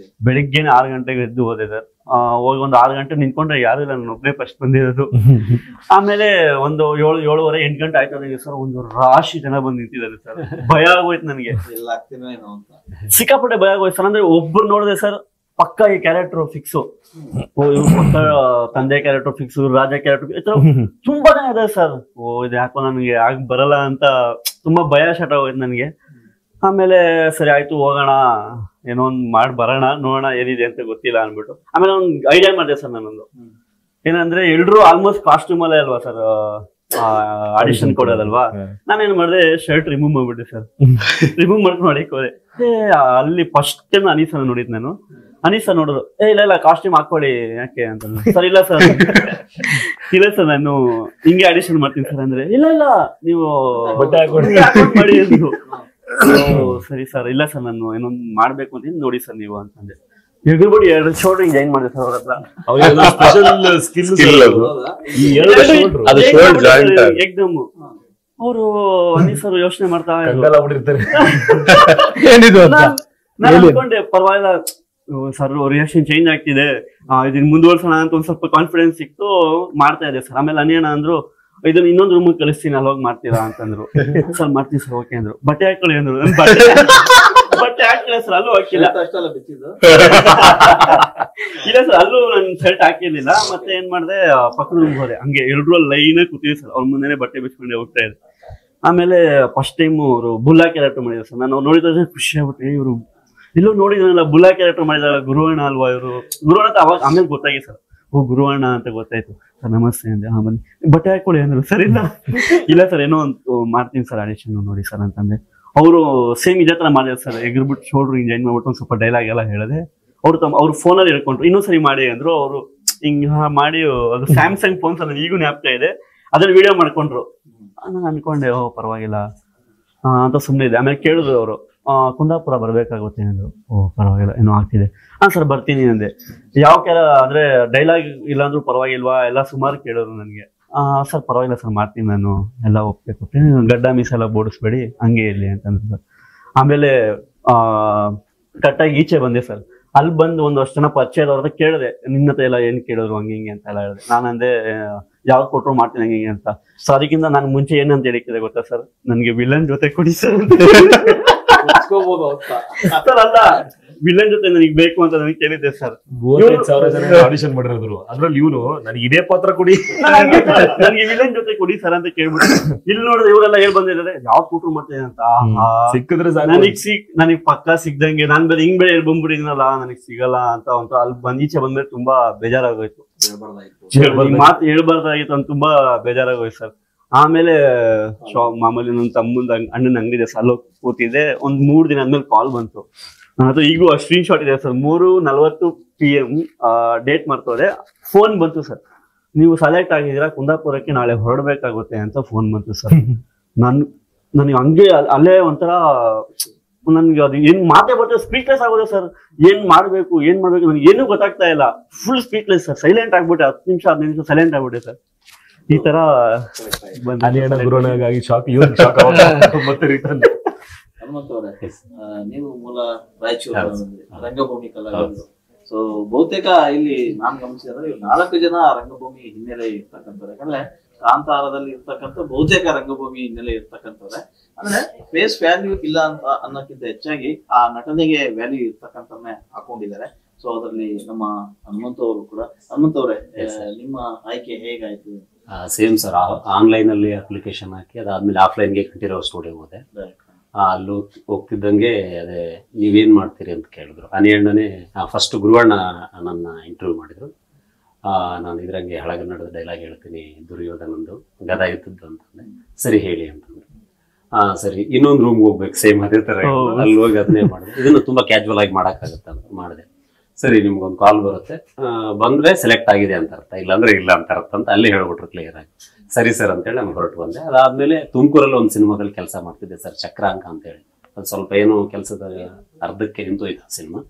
ಬೆಳಿಗ್ಗೆನೆ 6 ಗಂಟೆಗೆ ಎದ್ದು ಹೋದೆ ಸರ್. ಹೋಗಿ ಒಂದು 6 ಗಂಟೆ ನಿಂತ್ಕೊಂಡ್ರೆ ಯಾರು ಇಲ್ಲ, ನಾನು ಒಬ್ಬನೇ ಫಸ್ಟ್ ಬಂದಿರೋದು. ಆಮೇಲೆ ಒಂದು 7:30 8 ಗಂಟೆ ಆಯ್ತು ಸರ್, ಒಂದು ರಾಶಿ ಜನ ಬಂದು ನಿಂತಿದ್ದಾರೆ ಸರ್. ಭಯ ಆಗೋಯ್ತು ನನಗೆ, ಎಲ್ಲ ಆಗ್ತೀನೋ ಏನೋ ಅಂತ ಸಿಕ್ಕಾಪಟ್ಟೆ ಭಯ ಆಗೋಯ್ತು ಸರ್. ಅಂದ್ರೆ ಒಬ್ರು ನೋಡಿದೆ ಸರ್, ಪಕ್ಕ ಈ ಕ್ಯಾರೆಕ್ಟರ್ ಫಿಕ್ಸು, ಪಕ್ಕ ತಂದೆ ಕ್ಯಾರೆಕ್ಟರ್ ಫಿಕ್ಸ್, ರಾಜ ಕ್ಯಾರೆಕ್ಟರ್ ತುಂಬಾ ಜನ ಇದೆ ಸರ್. ಇದು ಯಾಕೋ ನನಗೆ ಆಗ ಬರಲ್ಲ ಅಂತ ತುಂಬಾ ಭಯ ಸ್ಟಾರ್ಟ್ ಆಗೋಯ್ತು ನನಗೆ. ಆಮೇಲೆ ಸರಿ ಆಯ್ತು ಹೋಗೋಣ, ಏನೋ ಒಂದ್ ಮಾಡಿ ಬರೋಣ, ನೋಡೋಣ ಏನಿದೆ ಅಂತ ಗೊತ್ತಿಲ್ಲ ಅನ್ಬಿಟ್ಟು ಆಮೇಲೆ ಒಂದು ಐಡಿಯಾ ಮಾಡಿದೆ ಸರ್ ನಾನೊಂದು. ಏನಂದ್ರೆ ಎಲ್ರು ಆಲ್ಮೋಸ್ಟ್ ಕಾಸ್ಟ್ಯೂಮ್ ಅಲ್ಲೇ ಅಲ್ವಾ ಸರ್ ಆಡಿಷನ್ ಕೊಡೋದಲ್ವಾ. ನಾನೇನ್ ಮಾಡಿದೆ, ಶರ್ಟ್ ರಿಮೂವ್ ಮಾಡ್ಬಿಟ್ಟೆ ಸರ್. ರಿಮೂವ್ ಮಾಡ್ಕೊಂಡು ಹೊಡಿಕ್ ಹೋದೆ. ಅಲ್ಲಿ ಫಸ್ಟ್ ಟೈಮ್ ಅನೀಸನ ನೋಡಿದ್ ನಾನು. ಅನೀಸ ನೋಡಿದ್ರು, ಇಲ್ಲ ಕಾಸ್ಟ್ಯೂಮ್ ಹಾಕೊಳ್ಳಿ ಯಾಕೆ ಅಂತ. ಸರ್ ಇಲ್ಲ ಸರ್, ಇಲ್ಲ ಸರ್ ನಾನು ಹಿಂಗೆ ಆಡಿಷನ್ ಮಾಡ್ತೀನಿ ಸರ್. ಅಂದ್ರೆ ಇಲ್ಲ ನೀವು ಬಟ್ಟೆ ಮಾಡಿ ಅಂದ್ರು. ಸರಿ ಸರ್, ಇಲ್ಲ ಸರ್ ನಾನು ಏನೊಂದು ಮಾಡ್ಬೇಕು ಅಂತ ನೋಡಿ ಸರ್ ನೀವು ಅಂತಂದೆ. ಎಗ್ರಿಬಡಿ 2 ಶೋಲ್ಡರ್ ಜಾಯಿನ್ ಮಾಡಿದೆ ಸರ್ ಅವ್ರ ಹತ್ರ. ಎಕ್ದಮ್ ಅವರು ಅನೀಸರು ಯೋಚನೆ ಮಾಡ್ತಾ ನಾನು ಅನ್ಕೊಂಡೆ ಪರವಾಗಿಲ್ಲ ಸರ್, ರಿಯಾಕ್ಷನ್ ಚೇಂಜ್ ಆಗ್ತಿದೆ, ಇದನ್ನ ಮುಂದುವರ್ಸೋಣ ಅಂತ ಒಂದ್ ಸ್ವಲ್ಪ ಕಾನ್ಫಿಡೆನ್ಸ್ ಸಿಕ್ತು, ಮಾಡ್ತಾ ಇದೆ ಸರ್. ಆಮೇಲೆ ಅನೇನ ಅಂದ್ರು, ಇದನ್ನ ಇನ್ನೊಂದು ರೂಮ್ ಕಳಿಸ್ತೀನಿ, ಅಲ್ಲಿ ಹೋಗಿ ಮಾಡ್ತೀರಾ ಅಂತಂದ್ರು. ಸರ್ ಮಾಡ್ತೀನಿ ಸರ್, ಓಕೆ ಅಂದ್ರು. ಬಟ್ಟೆ ಹಾಕೊಳ್ಳಿ ಅಂದ್ರು. ಬಟ್ಟೆ ಹಾಕಿಲ್ಲ ಸರ್, ಅಲ್ಲೂ ಹಾಕಿಲ್ಲ. ಇಲ್ಲ ಸರ್, ಅಲ್ಲೂ ನನ್ ಶರ್ಟ್ ಹಾಕಿರ್ಲಿಲ್ಲ. ಮತ್ತೆ ಏನ್ ಮಾಡಿದೆ, ಪಕ್ಕದ ರೂಮ್ ಹೋದೆ. ಹಂಗೆ ಎಲ್ರು ಲೈನ್ ಕೂತೀವಿ ಸರ್, ಅವ್ರ ಮುಂದೆನೆ ಬಟ್ಟೆ ಬಿಚ್ಕೊಂಡೆ ಹೋಗ್ತಾ ಇದೆ. ಆಮೇಲೆ ಫಸ್ಟ್ ಟೈಮ್ ಅವರು ಬುಲ್ಲಾ ಕ್ಯಾರೆಕ್ಟರ್ ಮಾಡಿದ್ರು ಸರ್. ನಾನು ನೋಡಿದ್ರೆ ಖುಷಿ ಆಗ್ಬಿಟ್ಟೆ, ಇವರು ಇಲ್ಲೂ ನೋಡಿದ್ರಲ್ಲ ಬುಲ್ಲಾ ಕ್ಯಾರೆಕ್ಟರ್ ಮಾಡಿದಾರ, ಗುರುವಣ್ಣ ಅಲ್ವಾ ಇವರು, ಗುರುವಣ್ಣ ಅಂತ ಅವಾಗ ಆಮೇಲೆ ಗೊತ್ತಾಗಿ ಸರ್, ಗುರುವಣ್ಣ ಅಂತ ಗೊತ್ತಾಯ್ತು ಸರ್. ನಮಸ್ತೆ ಅಂದೆ. ಆಮೇಲೆ ಬಟ್ಟೆ ಹಾಕೊಳ್ಳಿ ಅಂದ್ರು. ಸರ್ ಇಲ್ಲ ಸರ್ ಏನೋ ಒಂದು ಮಾಡ್ತೀನಿ ಸರ್ ಆಡಿಷನ್ ನೋಡಿ ಸರ್ ಅಂತಂದೆ. ಅವರು ಸೇಮ್ ಇದೇ ತರ ಮಾಡಿದ್ರು ಸರ್. ಎಗ್ರಿಬಿಟ್ಟು ಶೋಲ್ಡ್ರ್ ಜಾಯಿನ್ ಮಾಡ್ಬಿಟ್ಟು ಒಂದು ಸ್ವಲ್ಪ ಡೈಲಾಗ್ ಎಲ್ಲ ಹೇಳಿದೆ. ಅವ್ರು ಫೋನಲ್ಲಿ ಹೇಳ್ಕೊಂಡ್ರು, ಇನ್ನೊಂದ್ಸರಿ ಮಾಡಿ ಅಂದ್ರು. ಅವರು ಹಿಂಗ್ ಮಾಡಿ, ಅದು ಸ್ಯಾಮ್ಸಂಗ್ ಫೋನ್ಸ್ ಅನ್ನೋದು ಈಗೂ ಜ್ಞಾಪಕ ಇದೆ, ಅದ್ರಲ್ಲಿ ವಿಡಿಯೋ ಮಾಡ್ಕೊಂಡ್ರು. ನಾನು ಅನ್ಕೊಂಡೆ ಪರವಾಗಿಲ್ಲ ಅಂತ ಸುಮ್ಮನೆ ಇದೆ. ಆಮೇಲೆ ಕೇಳಿದ್ರು ಅವರು, ಕುಂದಾಪುರ ಬರ್ಬೇಕಾಗುತ್ತೆ ಅಂದ್ರು. ಪರವಾಗಿಲ್ಲ ಏನೋ ಆಗ್ತಿದೆ. ಸರ್ ಬರ್ತೀನಿ ಅಂದೆ. ಯಾವ ಅಂದ್ರೆ ಡೈಲಾಗ್ ಇಲ್ಲಾಂದ್ರೂ ಪರವಾಗಿಲ್ವಾ, ಎಲ್ಲ ಸುಮಾರು ಕೇಳಿದ್ರು ನನಗೆ. ಸರ್ ಪರವಾಗಿಲ್ಲ ಸರ್ ಮಾಡ್ತೀನಿ ನಾನು, ಎಲ್ಲ ಒಪ್ಪಿಗೆ ಕೊಡ್ತೀನಿ, ಗಡ್ಡ ಮೀಸೆಲ್ಲ ಬೋಡಿಸ್ಬೇಡಿ, ಹಂಗೆ ಇರ್ಲಿ ಅಂತಂದ್ರು ಸರ್. ಆಮೇಲೆ ಕಟ್ಟಾಗಿ ಈಚೆ ಬಂದೆ ಸರ್. ಅಲ್ಲಿ ಬಂದು ಒಂದಷ್ಟು ಜನ ಪರಿಚಯ ಅವ್ರ ಕೇಳಿದೆ, ನಿನ್ನತ್ರ ಎಲ್ಲ ಏನ್ ಕೇಳಿದ್ರು ಹಂಗೆ ಹಿಂಗೆ ಅಂತ ಎಲ್ಲ ಹೇಳಿದೆ. ನಾನಂದೆ ಯಾವ್ದು ಕೊಟ್ಟರು ಮಾಡ್ತೀನಿ ಹಂಗೆ ಹಿಂಗೆ ಅಂತ. ಸೊ ಅದಕ್ಕಿಂತ ನಾನು ಮುಂಚೆ ಏನಂತ ಹೇಳಿಕ್ಕಿದೆ ಗೊತ್ತಾ ಸರ್, ನನ್ಗೆ ವಿಲನ್ ಜೊತೆ ಕೊಡಿ ಸರ್. ಸರ್ ಅಲ್ಲ, ವಿಲನ್ ಜೊತೆ ನನಗೆ ಬೇಕು ಅಂತ ನನಗೆ ಕೇಳಿದ್ದೆ ಸರ್. 5000 ಜನ ಆಡಿಷನ್ ಮಾಡಿರೋದ್ರು, ಅದ್ರಲ್ಲಿ ಇವನು ನನಗೆ ಇದೇ ಪಾತ್ರ ಕೊಡಿ, ನನಗೆ ವಿಲನ್ ಜೊತೆ ಕೊಡಿ ಸರ್ ಅಂತ ಕೇಳ್ಬಿಟ್ಟು, ಇಲ್ಲಿ ನೋಡಿದ್ರೆ ಇವರೆಲ್ಲ ಹೇಳ್ ಬಂದಿದ್ದಾರೆ ಯಾವ್ದು ಕೊಟ್ರು ಮಾಡ್ತೇನೆ ಅಂತ. ಸಿಕ್ಕಿದ್ರೆ ನನಗ್ ಪಕ್ಕ ಸಿಗ್ದಂಗೆ, ನಾನ್ ಬೇರೆ ಹಿಂಗ್ ಬೇರೆ ಬಂದ್ಬಿಟ್ಟಿದ್ನಲ್ಲ, ನನಗ್ ಸಿಗಲ್ಲ ಅಂತ ಅಲ್ಲಿ ಈಚೆ ಬಂದ್ಮೇಲೆ ತುಂಬಾ ಬೇಜಾರಾಗೋಯ್ತು. ಮಾತು ಹೇಳ್ಬಾರ್ದಾಗಿತ್ತು ಅಂತ ತುಂಬಾ ಬೇಜಾರಾಗೋಯ್ತು ಸರ್. ಆಮೇಲೆ ಮಾಮೂಲಿ ನನ್ನ ತಮ್ಮಂದ ಅಣ್ಣನ ಅಂಗಡಿ ಇದೆ ಸರ್, ಅಲ್ಲೋಗಿ ಕೂತಿದ್ದೆ. ಒಂದ್ 3 ದಿನ ಆದ್ಮೇಲೆ ಕಾಲ್ ಬಂತು. ನನ್ನ ಹತ್ರ ಈಗೂ ಸ್ಕ್ರೀನ್ ಶಾಟ್ ಇದೆ ಸರ್. 3:40 PM ಡೇಟ್ ಮಾಡ್ತೋದೆ. ಫೋನ್ ಬಂತು ಸರ್, ನೀವು ಸೆಲೆಕ್ಟ್ ಆಗಿದ್ದೀರಾ, ಕುಂದಾಪುರಕ್ಕೆ ನಾಳೆ ಹೊರಡ್ಬೇಕಾಗುತ್ತೆ ಅಂತ ಫೋನ್ ಬಂತು ಸರ್. ನನಗೆ ಹಂಗೆ ಅಲ್ಲೇ ಒಂಥರ ನನ್ಗೆ ಅದು ಏನ್ ಮಾತೇ ಬರ್ತದೆ, ಸ್ಪೀಕ್ಲೆಸ್ ಆಗೋದೆ ಸರ್. ಏನ್ ಮಾಡ್ಬೇಕು ನನಗೆ ಏನೂ ಗೊತ್ತಾಗ್ತಾ ಇಲ್ಲ. ಫುಲ್ ಸ್ಪೀಕ್ಲೆಸ್ ಸರ್, ಸೈಲೆಂಟ್ ಆಗ್ಬಿಟ್ಟೆ. 10 ನಿಮಿಷ 15 ನಿಮಿಷ ಸೈಲೆಂಟ್ ಆಗ್ಬಿಟ್ಟೆ ಸರ್. ಈ ತರ ಗುರುವಣ್ಣಗಾಗಿ ಶಾಕ್ ಮತ್ತೆ ರಿಟರ್ನ್. ಹನುಮಂತ ಅವರೇ, ನೀವು ಮೂಲ ರಾಯಚೂರು ರಂಗಭೂಮಿ ಕಲಾವಿದರು. ಸೊ ಬಹುತೇಕ ಇಲ್ಲಿ ನಾನ್ ಗಮನಿಸಿದ್ರೆ 4 ಜನ ರಂಗಭೂಮಿ ಹಿನ್ನೆಲೆ ಇರ್ತಕ್ಕಂಥವ್ರು. ಯಾಕಂದ್ರೆ ಕಾಂತಾರದಲ್ಲಿ ಇರ್ತಕ್ಕಂಥ ಬಹುತೇಕ ರಂಗಭೂಮಿ ಹಿನ್ನೆಲೆ ಇರ್ತಕ್ಕಂಥವ್ರೆ. ಅಂದ್ರೆ ಫೇಸ್ ವ್ಯಾಲ್ಯೂ ಇಲ್ಲ ಅಂತ ಅನ್ನೋಕ್ಕಿಂತ ಹೆಚ್ಚಾಗಿ ಆ ನಟನೆಗೆ ವ್ಯಾಲ್ಯೂ ಇರ್ತಕ್ಕಂಥವ್ರನ್ನೇ ಹಾಕೊಂಡಿದ್ದಾರೆ. ಸೊ ಅದರಲ್ಲಿ ನಮ್ಮ ಹನುಮಂತ ಅವರು ಕೂಡ. ಹನುಮಂತ ಅವರೇ, ನಿಮ್ಮ ಆಯ್ಕೆ ಹೇಗಾಯ್ತು? ಸೇಮ್ ಸರ್, ಆನ್ಲೈನ್ ಅಲ್ಲಿ ಅಪ್ಲಿಕೇಶನ್ ಹಾಕಿ ಅದಾದ್ಮೇಲೆ ಆಫ್ಲೈನ್ಗೆ ಕಂಠೀರವ ಸ್ಟುಡಿಯೋ ಹೋದೆ. ಅಲ್ಲಿ ಹೋಗ್ತಿದ್ದಂಗೆ ಅದೇ ನೀವೇನ್ ಮಾಡ್ತೀರಿ ಅಂತ ಕೇಳಿದ್ರು. ಅಣ್ಣನೇ ಫಸ್ಟ್ ಗುರುವಣ್ಣ ನನ್ನ ಇಂಟರ್ವ್ಯೂ ಮಾಡಿದ್ರು. ನಾನು ಇದ್ರಂಗೆ ಹಳಗನ್ನಡದ ಡೈಲಾಗ್ ಹೇಳ್ತೀನಿ, ದುರ್ಯೋಧನಂದು ಗದಾ ಇದ್ದದ್ದು ಅಂತಂದೆ. ಸರಿ ಹೇಳಿ ಅಂತಂದ್ರೆ, ಸರಿ ಇನ್ನೊಂದು ರೂಮ್ಗೆ ಹೋಗ್ಬೇಕು, ಸೇಮ್ ಅದೇ ತರ ಅಲ್ಲಿ ಹೋಗಿ ಅದನ್ನೇ ಮಾಡಿದೆ. ಇದನ್ನು ತುಂಬಾ ಕ್ಯಾಜುವಲ್ ಆಗಿ ಮಾಡಕ್ಕಾಗತ್ತೆ ಅಂತ ಮಾಡಿದೆ. ಸರಿ ನಿಮ್ಗೊಂದು ಕಾಲ್ ಬರುತ್ತೆ, ಬಂದ್ರೆ ಸೆಲೆಕ್ಟ್ ಆಗಿದೆ ಅಂತ ಅರ್ಥ, ಇಲ್ಲಾಂದ್ರೆ ಇಲ್ಲ ಅಂತ ಅರ್ಥ ಅಂತ ಅಲ್ಲಿ ಹೇಳ್ಬಿಟ್ರು ಕ್ಲಿಯರ್ ಆಗಿ. ಸರಿ ಸರ್ ಅಂತೇಳಿ ನಾನು ಹೊರಟು ಬಂದೆ. ಅದಾದ್ಮೇಲೆ ತುಮಕೂರಲ್ಲಿ ಒಂದು ಸಿನಿಮಾದಲ್ಲಿ ಕೆಲಸ ಮಾಡ್ತಿದ್ದೆ ಸರ್, ಚಕ್ರಾಂಕ ಅಂತ ಹೇಳಿ. ಅದು ಸ್ವಲ್ಪ ಏನು ಕೆಲಸದ ಅರ್ಧಕ್ಕೆ ನಿಂತೋಯ್ತು ಆ ಸಿನಿಮಾ.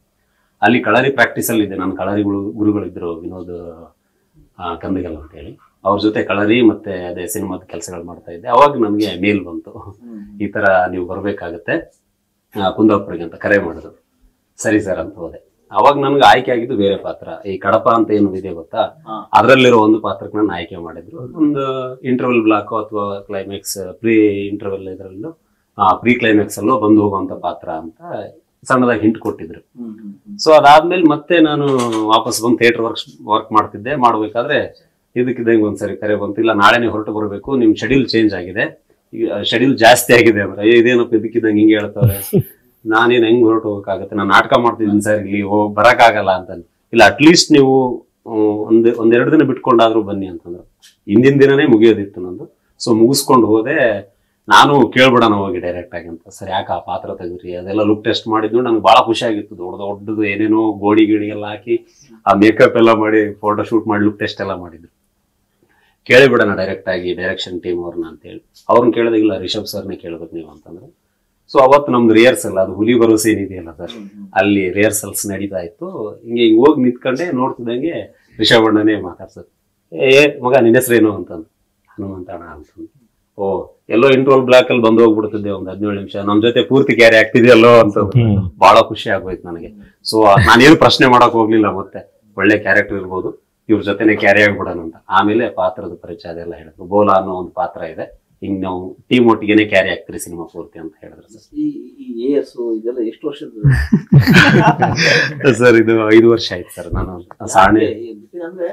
ಅಲ್ಲಿ ಕಳರಿ ಪ್ರಾಕ್ಟೀಸ್ ಅಲ್ಲಿ ಇದೆ. ನನ್ನ ಕಳರಿ ಗುರುಗಳಿದ್ರು, ವಿನೋದ್ ಕಂದಿಗಲ್ ಅಂತ ಹೇಳಿ. ಅವ್ರ ಜೊತೆ ಕಳರಿ ಮತ್ತೆ ಅದೇ ಸಿನಿಮಾದ ಕೆಲಸಗಳು ಮಾಡ್ತಾ ಇದ್ದೆ. ಅವಾಗ ನನಗೆ ಮೇಲ್ ಬಂತು, ಈ ತರ ನೀವು ಬರ್ಬೇಕಾಗತ್ತೆ ಕುಂದಾಪುರಿಗೆ ಅಂತ ಕರೆ ಮಾಡಿದ್ರು. ಸರಿ ಸರ್ ಅಂತ ಹೋದೆ. ಅವಾಗ ನನ್ಗೆ ಆಯ್ಕೆ ಆಗಿದ್ದು ಬೇರೆ ಪಾತ್ರ. ಈ ಕಡಪ ಅಂತ ಏನು ಇದೆ ಗೊತ್ತಾ, ಅದರಲ್ಲಿರೋ ಒಂದು ಪಾತ್ರಕ್ಕೆ ನಾನು ಆಯ್ಕೆ ಮಾಡಿದ್ರು. ಒಂದು ಇಂಟರ್ವಲ್ ಬ್ಲಾಕ್ ಅಥವಾ ಕ್ಲೈಮ್ಯಾಕ್ಸ್ ಪ್ರೀ ಇಂಟರ್ವಲ್ ಇದರಲ್ಲೂ ಪ್ರೀ ಕ್ಲೈಮ್ಯಾಕ್ಸ್ ಅಲ್ಲೂ ಬಂದು ಹೋಗುವಂತ ಪಾತ್ರ ಅಂತ ಸಣ್ಣದಾಗಿ ಹಿಂಟ್ ಕೊಟ್ಟಿದ್ರು. ಸೊ ಅದಾದ್ಮೇಲೆ ಮತ್ತೆ ನಾನು ವಾಪಸ್ ಬಂದು ಥಿಯೇಟರ್ ವರ್ಕ್ ಮಾಡ್ತಿದ್ದೆ. ಮಾಡ್ಬೇಕಾದ್ರೆ ಇದಕ್ಕಿದ್ದಂಗೆ ಒಂದ್ಸರಿ ಕರೆ ಬಂತು, ಇಲ್ಲ ನಾಳೆನೇ ಹೊರಟು ಬರಬೇಕು, ನಿಮ್ ಶೆಡ್ಯೂಲ್ ಚೇಂಜ್ ಆಗಿದೆ, ಶೆಡ್ಯೂಲ್ ಜಾಸ್ತಿ ಆಗಿದೆ ಅಂದ್ರೆ. ಇದೇನಪ್ಪ ಇದಕ್ಕಿದ್ದಂಗೆ ಹಿಂಗೆ ಹೇಳ್ತಾರೆ, ನಾನೇನ್ ಹೆಂಗ್ ಹೊರಟು ಹೋಗಕ್ಕಾಗತ್ತೆ, ನಾನು ನಾಟಕ ಮಾಡ್ತಿದ್ದೀನಿ ಸರ್, ಇಲ್ಲಿ ಬರಕ್ಕಾಗಲ್ಲ ಅಂತ. ಇಲ್ಲ ಅಟ್ಲೀಸ್ಟ್ ನೀವು ಒಂದೆರಡು ದಿನ ಬಿಟ್ಕೊಂಡಾದ್ರೂ ಬನ್ನಿ ಅಂತಂದ್ರು. ಹಿಂದಿನ ದಿನನೇ ಮುಗಿಯೋದಿತ್ತು ನಂದು. ಸೊ ಮುಗಿಸ್ಕೊಂಡು ಹೋದೆ. ನಾನು ಕೇಳ್ಬಿಡೋಣ ಹೋಗಿ ಡೈರೆಕ್ಟ್ ಆಗಿ ಅಂತ. ಸರ್ ಯಾಕೆ ಆ ಪಾತ್ರ ತೆಗ್ದ್ರಿ, ಅದೆಲ್ಲ ಲುಕ್ ಟೆಸ್ಟ್ ಮಾಡಿದ್ದು ನಂಗೆ ಬಹಳ ಖುಷಿ ಆಗಿತ್ತು. ದೊಡ್ಡದು ಏನೇನೋ ಗೋಡಿ ಗಿಡಿಗೆಲ್ಲ ಹಾಕಿ ಆ ಮೇಕಪ್ ಎಲ್ಲ ಮಾಡಿ ಫೋಟೋ ಶೂಟ್ ಮಾಡಿ ಲುಕ್ ಟೆಸ್ಟ್ ಎಲ್ಲ ಮಾಡಿದ್ರು. ಕೇಳಿಬಿಡೋಣ ಡೈರೆಕ್ಟ್ ಆಗಿ ಡೈರೆಕ್ಷನ್ ಟೀಮ್ ಅವ್ರನ್ನ ಅಂತ ಹೇಳಿ. ಅವ್ರನ್ನ ಕೇಳಿದಾಗಿಲ್ಲ, ರಿಷಬ್ ಸರ್ನೇ ಕೇಳ್ಬೇಕು ನೀವು ಅಂತಂದ್ರೆ. ಸೊ ಅವತ್ತು ನಮ್ದು ರಿಹರ್ಸಲ್, ಅದು ಹುಲಿ ಭರೋಸೆ ಏನಿದೆಯಲ್ಲ ಸರ್, ಅಲ್ಲಿ ರಿಹರ್ಸಲ್ಸ್ ನಡೀತಾ ಇತ್ತು. ಹಿಂಗೆ ಹೋಗಿ ನಿಂತ್ಕೊಂಡೆ, ನೋಡ್ತಿದ್ದಂಗೆ ರಿಷಬ್ ಅಣ್ಣನೇ ಮಾತಾಡ್ಸೋದು, ಮಗ ನಿನ್ನ ಹೆಸರೇನು ಅಂತಂದು. ಹನುಮಂತಣ್ಣ ಅಂತಂದು. ಓ ಎಲ್ಲೋ ಇಂಟ್ರೋಲ್ ಬ್ಲಾಕ್ ಅಲ್ಲಿ ಬಂದು ಹೋಗ್ಬಿಡ್ತಿದ್ದೆ ಒಂದು 17 ನಿಮಿಷ, ನಮ್ ಜೊತೆ ಪೂರ್ತಿ ಕ್ಯಾರಿ ಆಗ್ತಿದೆಯಲ್ಲೋ ಅಂತ ಬಹಳ ಖುಷಿ ಆಗೋಯ್ತು ನನಗೆ. ಸೊ ನಾನೇನು ಪ್ರಶ್ನೆ ಮಾಡಕ್ ಹೋಗ್ಲಿಲ್ಲ. ಮತ್ತೆ ಒಳ್ಳೆ ಕ್ಯಾರೆಕ್ಟರ್ ಇರ್ಬೋದು, ಇವ್ರ ಜೊತೆನೆ ಕ್ಯಾರಿ ಆಗ್ಬಿಡೋಣ ಅಂತ. ಆಮೇಲೆ ಪಾತ್ರದ ಪರಿಚಯ ಅದೆಲ್ಲ ಹೇಳಿದ್ರು. ಬೋಲಾ ಅನ್ನೋ ಒಂದು ಪಾತ್ರ ಇದೆ, ಹಿಂಗ್ ನಾವು ಟೀಮ್ ಒಟ್ಟಿಗೆನೆ ಕ್ಯಾರಿ ಆಗ್ತೀರಿ ಸಿನಿಮಾ ಪೂರ್ತಿ ಅಂತ ಹೇಳಿದ್ರು ಸರ್. ಇದೆಲ್ಲ ಎಷ್ಟು ವರ್ಷದ ಸರ್? ಇದು 5 ವರ್ಷ ಆಯ್ತು ಸರ್. ನಾನು ಸಾಣೆ ಅಂದ್ರೆ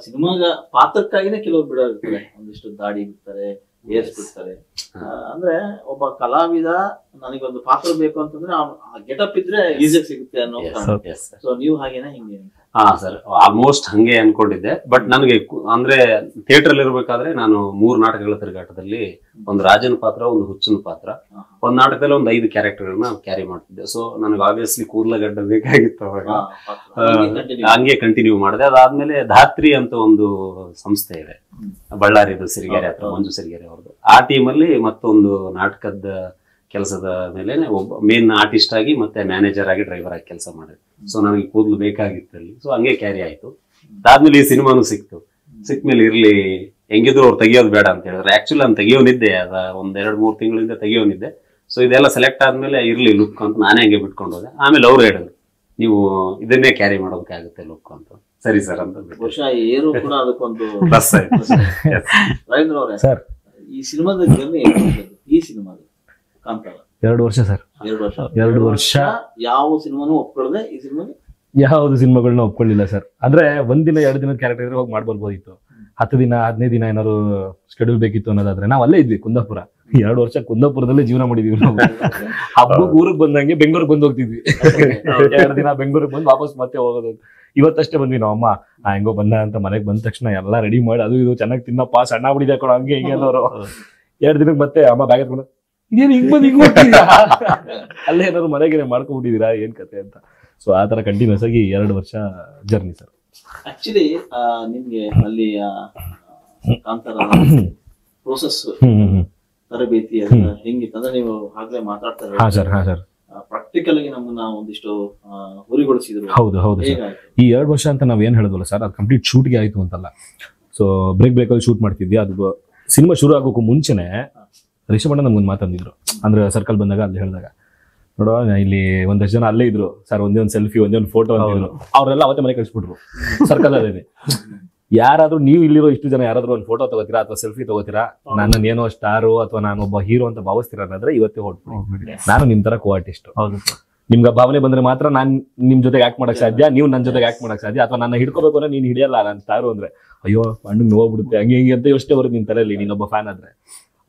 ಸಿನಿಮಾಗ ಪಾತ್ರಕ್ಕಾಗಿನೇ ಕೆಲವರು ಬಿಡೋದಿರ್ತಾರೆ, ಒಂದಿಷ್ಟು ದಾಡಿ ಬಿಡ್ತಾರೆ, ಏರ್ಸ್ ಬಿಡ್ತಾರೆ. ಅಂದ್ರೆ ಒಬ್ಬ ಕಲಾವಿದ ನನಗೊಂದು ಪಾತ್ರ ಬೇಕು ಅಂತಂದ್ರೆ ಆ ಗೆಟಪ್ ಇದ್ರೆ ಈಸಿಯಾಗಿ ಸಿಗುತ್ತೆ ಅನ್ನೋ. ಸೊ ನೀವು ಹಾಗೇನಾ ಹಿಂಗೆ? ಹಾ ಸರ್, ಆಲ್ಮೋಸ್ಟ್ ಹಂಗೆ ಅನ್ಕೊಂಡಿದ್ದೆ. ಬಟ್ ನನಗೆ ಅಂದ್ರೆ ಥಿಯೇಟರ್ ಅಲ್ಲಿ ಇರ್ಬೇಕಾದ್ರೆ ನಾನು 3 ನಾಟಕಗಳ ತಿರುಗಾಟದಲ್ಲಿ ಒಂದು ರಾಜನ ಪಾತ್ರ, ಒಂದು ಹುಚ್ಚನ ಪಾತ್ರ, ಒಂದ್ ನಾಟಕದಲ್ಲಿ ಒಂದು 5 ಕ್ಯಾರೆಕ್ಟರ್ಗಳನ್ನ ಕ್ಯಾರಿ ಮಾಡ್ತಿದ್ದೆ. ಸೊ ನನಗೆ ಆಬ್ವಿಯಸ್ಲಿ ಕೂದಲಗಡ್ಡ ಬೇಕಾಗಿತ್ತು ಅವಾಗ. ಹಂಗೆ ಕಂಟಿನ್ಯೂ ಮಾಡಿದೆ. ಅದಾದ್ಮೇಲೆ ಧಾತ್ರಿ ಅಂತ ಒಂದು ಸಂಸ್ಥೆ ಇದೆ ಬಳ್ಳಾರಿದು, ಸಿರಿಗೆರೆ ಹತ್ರ, ಮಂಜು ಸಿರಿಗೆರೆ ಅವ್ರದ್ದು. ಆ ಟೀಮಲ್ಲಿ ಮತ್ತೊಂದು ನಾಟಕದ ಕೆಲಸದ ಮೇಲೆ ಒಬ್ಬ ಮೇನ್ ಆರ್ಟಿಸ್ಟ್ ಆಗಿ ಮತ್ತೆ ಮ್ಯಾನೇಜರ್ ಆಗಿ ಡ್ರೈವರ್ ಆಗಿ ಕೆಲಸ ಮಾಡಿದೆ. ಸೊ ನನಗೆ ಕೂದಲು ಬೇಕಾಗಿತ್ತು ಅಲ್ಲಿ. ಸೊ ಹಂಗೆ ಕ್ಯಾರಿ ಆಯ್ತು. ಅದಾದ್ಮೇಲೆ ಈ ಸಿನಿಮಾನು ಸಿಕ್ತು. ಸಿಕ್ಮೇಲೆ ಇರ್ಲಿ, ಹೆಂಗಿದ್ರು ಅವ್ರು ತೆಗಿಯೋದು ಬೇಡ ಅಂತ ಹೇಳಿದ್ರೆ. ಆಕ್ಚುಲಿ ನಾನು ತೆಗಿಯೋನಿದ್ದೆ, ಅದ 1-2-3 ತಿಂಗಳಿಂದ ತೆಗಿಯೋನಿದ್ದೆ. ಸೊ ಇದೆಲ್ಲ ಸೆಲೆಕ್ಟ್ ಆದ್ಮೇಲೆ ಇರ್ಲಿ ಲುಕ್ ಅಂತ ನಾನೇ ಹಂಗೆ ಬಿಟ್ಕೊಂಡು ಹೋದೆ. ಆಮೇಲೆ ಅವ್ರು ಹೇಳಿದ್ರು, ನೀವು ಇದನ್ನೇ ಕ್ಯಾರಿ ಮಾಡೋದಕ್ಕಾಗುತ್ತೆ ಲುಕ್ ಅಂತ. ಸರಿ ಸರ್ ಅಂತ ಏನು ಕೂಡ ಅದಕ್ಕೊಂದು ಪ್ಲಸ್ ಆಯ್ತು. ರವೀಂದ್ರ ಅವರೇ, ಸರ್ ಈ ಸಿನಿಮಾದ ಜರ್ನಿ, ಈ ಸಿನಿಮಾದ ಕಾಂತಾರ 2 ವರ್ಷ ಸರ್. 2 ವರ್ಷ ಯಾವ ಸಿನಿಮಾನು ಒಪ್ಕೊಳ್ಳದೆ ಈ ಸಿನಿಮಾಗೆ ಯಾವ್ದು ಸಿನಿಮಾಗಳನ್ನ ಒಪ್ಕೊಳ್ಳಿಲ್ಲ ಸರ್. ಅಂದ್ರೆ 1 ದಿನ 2 ದಿನದ ಕ್ಯಾರೆಕ್ಟರ್ ಇದ್ರೆ ಹೋಗಿ ಮಾಡ್ಬೋದಿತ್ತು. 10 ದಿನ 15 ದಿನ ಏನಾದ್ರು ಶೆಡ್ಯೂಲ್ ಬೇಕಿತ್ತು ಅನ್ನೋದಾದ್ರೆ ನಾವು ಅಲ್ಲೇ ಇದ್ವಿ ಕುಂದಾಪುರ. 2 ವರ್ಷ ಕುಂದಾಪುರದಲ್ಲೇ ಜೀವನ ಮಾಡಿದೀವಿ ನಾವು. ಹಬ್ಬಕ್ಕೆ ಊರಿಗೆ ಬಂದಂಗೆ ಬೆಂಗಳೂರಿಗೆ ಬಂದು ಹೋಗ್ತಿದ್ವಿ. 2 ದಿನ ಬೆಂಗಳೂರಿಗೆ ಬಂದು ವಾಪಸ್ ಮತ್ತೆ ಹೋಗೋದು. ಇವತ್ತಷ್ಟೇ ಬಂದ್ವಿ ನಾವು. ಅಮ್ಮ ಹೆಂಗೋ ಬಂದ ಅಂತ ಮನೆಗೆ ಬಂದ ತಕ್ಷಣ ಎಲ್ಲ ರೆಡಿ ಮಾಡಿ ಅದು ಇದು ಚೆನ್ನಾಗಿ ತಿನ್ನಪ್ಪ, ಸಣ್ಣ ಬಿಡಿದೆ ಕೊಡೋ ಹಂಗೆ ಹಿಂಗೆ ಅನ್ನೋರು. 2 ದಿನಕ್ಕೆ ಮತ್ತೆ ಅಮ್ಮ ಬ್ಯಾಗ್ ಎತ್ಕೊಂಡು, ಇದೇನು ಹಿಂಗ್ ಬಂದು ಹಿಂಗ್ ಹೋಗ್ತಿದ್ಯಾ, ಅಲ್ಲೇ ಏನಾದ್ರು ಮನೆಗೆ ಮಾಡ್ಕೊಂಡ್ಬಿಟ್ಟಿದೀರಾ ಏನ್ ಕತೆ ಅಂತ. ಸೊ ಆ ತರ ಕಂಟಿನ್ಯೂಸ್ ಆಗಿ 2 ವರ್ಷ ಜರ್ನಿ ಸರ್. ಆಕ್ಚುಲಿ ನಿಮ್ಗೆ ಅಲ್ಲಿ ಕಾಂತಾರ ಪ್ರೋಸೆಸ್ ತರಬೇತಿ ಹೆಂಗಿತ್ತು ಅಂದ್ರೆ, ನೀವು ಆಗ್ಲೇ ಮಾತಾಡ್ತಾರೆ ಪ್ರಾಕ್ಟಿಕಲ್ ಆಗಿ ನಮ್ಮನ್ನ ಒಂದಿಷ್ಟು ಹುರಿಗೊಳಿಸಿದ್ರು. ಹೌದು ಹೌದು ಸರ್. ಈ 2 ವರ್ಷ ಅಂತ ನಾವ್ ಏನ್ ಹೇಳಿದ್ವಲ್ಲ ಸರ್, ಅದು ಕಂಪ್ಲೀಟ್ ಶೂಟ್ಗೆ ಆಯ್ತು ಅಂತಲ್ಲ. ಸೊ ಬ್ರೇಕ್ ಅಲ್ಲಿ ಶೂಟ್ ಮಾಡ್ತಿದ್ವಿ. ಅದು ಸಿನಿಮಾ ಶುರು ಆಗೋಕ್ಕೂ ಮುಂಚೆನೆ ರಿಷಬಣ್ಣ ನಮ್ಗೊಂದು ಮಾತಾಡಿದ್ರು. ಅಂದ್ರೆ ಸರ್ಕಲ್ ಬಂದಾಗ ಅಲ್ಲಿ ಹೇಳಿದಾಗ, ನೋಡೋ ಇಲ್ಲಿ ಒಂದಷ್ಟು ಜನ ಅಲ್ಲೇ ಇದ್ರು ಸರ್, ಒಂದೇ ಒಂದು ಸೆಲ್ಫಿ, ಒಂದೇ ಒಂದು ಫೋಟೋ ಅಂತಿದ್ರು. ಅವ್ರೆಲ್ಲ ಅವತ್ತೇ ಮನೆ ಕಳಿಸ್ಬಿಟ್ರು ಸರ್ಕಲ್ ಅಲ್ಲೇ. ಯಾರಾದ್ರೂ ನೀವು ಇಲ್ಲಿರೋ ಇಷ್ಟು ಜನ ಯಾರಾದ್ರೂ ಒಂದು ಫೋಟೋ ತಗೋತೀರಾ ಅಥವಾ ಸೆಲ್ಫಿ ತಗೋತೀರಾ, ನನ್ನನ್ನೇನೋ ಸ್ಟಾರು ಅಥವಾ ನಾನೊಬ್ಬ ಹೀರೋ ಅಂತ ಭಾವಿಸ್ತೀರಾ ಅನ್ನೋದ್ರೆ ಇವತ್ತೇ ಹೊರಟ್ಬಿಡಿ. ನಾನು ನಿಮ್ ತರ ಕೋ-ಆರ್ಟಿಸ್ಟ್. ನಿಮ್ಗೆ ಭಾವನೆ ಬಂದ್ರೆ ಮಾತ್ರ ನಾನ್ ನಿಮ್ ಜೊತೆಗೆ ಆಕ್ಟ್ ಮಾಡಕ್ ಸಾಧ್ಯ, ನೀವು ನನ್ನ ಜೊತೆಗೆ ಆಕ್ಟ್ ಮಾಡಕ್ ಸಾಧ್ಯ. ಅಥವಾ ನನ್ನ ಹಿಡ್ಕೋಬೇಕು ಅಂದ್ರೆ ನೀನ್ ಹಿಡಿಯಲ್ಲ, ನಾನು ಸ್ಟಾರು ಅಂದ್ರೆ ಅಯ್ಯೋ ಅಣ್ಣಗ್ ನೋಡ್ಬಿಡುತ್ತೆ ಹಂಗೆ ಹಿಂಗೆ ಅಂತ ಯೋಚನೆ ಬರುತ್ತೆ ನಿನ್ ತಲೆಯಲ್ಲಿ. ನೀನೊಬ್ಬ ಫ್ಯಾನ್ ಆದ್ರೆ,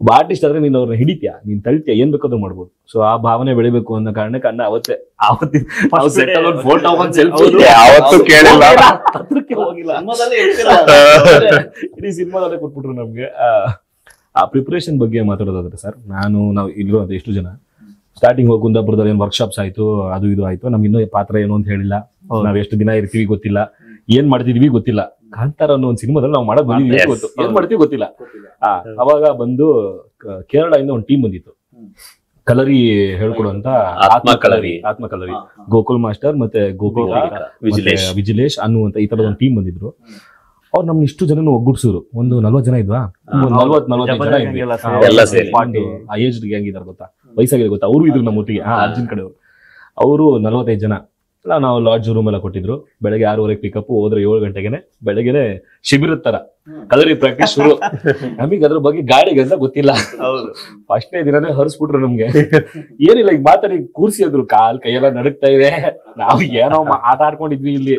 ಒಬ್ಬ ಆರ್ಟಿಸ್ಟ್ ಆದ್ರೆ ನೀನ್ ಅವ್ರನ್ನ ಹಿಡಿತೀಯ, ನೀನ್ ತಳ್ತೀಯ, ಏನ್ ಬೇಕಾದ್ರೂ ಮಾಡ್ಬೋದು. ಸೊ ಆ ಭಾವನೆ ಬೆಳಿಬೇಕು ಅನ್ನೋ ಕಾರಣಕ್ಕೆ ಅಣ್ಣ ಅವತ್ತೇ ಫೋಟೋ ಹೋಗಿಲ್ಲ, ಇಡೀ ಸಿನಿಮಾದಲ್ಲೇ ಕೊಟ್ಬಿಟ್ರು ನಮ್ಗೆ. ಆ ಪ್ರಿಪರೇಷನ್ ಬಗ್ಗೆ ಮಾತಾಡೋದಾದ್ರೆ ಸರ್, ನಾವು ಇಲ್ಲಿರೋ ಎಷ್ಟು ಜನ ಸ್ಟಾರ್ಟಿಂಗ್ ಹೋಗಿ ಕುಂದಾಪುರದಲ್ಲಿ ಏನ್ ವರ್ಕ್ಶಾಪ್ಸ್ ಆಯ್ತು, ಅದು ಇದು ಆಯ್ತು, ನಮ್ಗೆ ಇನ್ನೂ ಪಾತ್ರ ಏನು ಅಂತ ಹೇಳಿಲ್ಲ, ನಾವ್ ಎಷ್ಟು ದಿನ ಇರ್ತೀವಿ ಗೊತ್ತಿಲ್ಲ, ಏನ್ ಮಾಡ್ತಿದ್ವಿ ಗೊತ್ತಿಲ್ಲ. ಕಾಂತಾರ ಅನ್ನೋ ಒಂದು ಸಿನಿಮಾದಲ್ಲಿ ನಾವು ಮಾಡಕ್ ಬಂದಿದ್ವಿ ಗೊತ್ತು, ಏನ್ ಮಾಡ್ತೀವಿ ಗೊತ್ತಿಲ್ಲ. ಅವಾಗ ಬಂದು ಕೇರಳದಿಂದ ಒಂದು ಟೀಮ್ ಬಂದಿತ್ತು, ಕಲರಿ ಹೇಳ್ಕೊಡುವಂತ ಆತ್ಮ ಕಲರಿ ಗೋಕುಲ್ ಮಾಸ್ಟರ್ ಮತ್ತೆ ಗೋಪಿಕಾ ವಿಜಿಲೇಶ್ ಅನ್ನುವಂತ ಈ ತರದ ಒಂದು ಟೀಮ್ ಬಂದಿದ್ರು. ಅವ್ರು ನಮ್ನ ಇಷ್ಟು ಜನ ಒಗ್ಗೂಡ್ಸಿದ್ರು. ಒಂದು 40 ಜನ ಇದ್ವಾ, 40-45 ಜನ ಇದ್ವಿ. ಆ ಏಜ್ ಗ್ಯಾಂಗ್ ಇದಾರೆ ಗೊತ್ತಾ, ವಯಸ್ಸಾಗಿದೆ ಗೊತ್ತಾ, ಅವರು ಇದ್ರು ನಮ್ಮ ಒಟ್ಟಿಗೆ. ಅರ್ಜುನ್ ಕಡೆಯವರು. ಅವರು 45 ಜನ. ನಾವು ಲಾಡ್ಜ್ ರೂಮ್ ಎಲ್ಲ ಕೊಟ್ಟಿದ್ರು. ಬೆಳಗ್ಗೆ 6:30 ಪಿಕಪ್, ಹೋದ್ರೆ 7 ಗಂಟೆಗೆನೆ ಬೆಳಗ್ಗೆನೆ ಶಿಬಿರದ ತರ ಕಲರಿ ಪ್ರಾಕ್ಟೀಸ್ ಶುರು. ನಮಗೆ ಅದ್ರ ಬಗ್ಗೆ ಗಾಡಿಗೆ ಅಂತ ಗೊತ್ತಿಲ್ಲ. ಫಸ್ಟ್ನೇ ದಿನನೇ ಹರಿಸ್ಬಿಟ್ರು ನಮ್ಗೆ. ಏನಿಲ್ಲ, ಈಗ ಮಾತಾಡಿ ಕೂರ್ಸಿ ಅಂದ್ರು, ಕೈಯೆಲ್ಲ ನಡುಕ್ತಾ ಇದೆ, ನಾವು ಏನೋ ಆಟ ಆಡ್ಕೊಂಡಿದ್ವಿ ಇಲ್ಲಿ,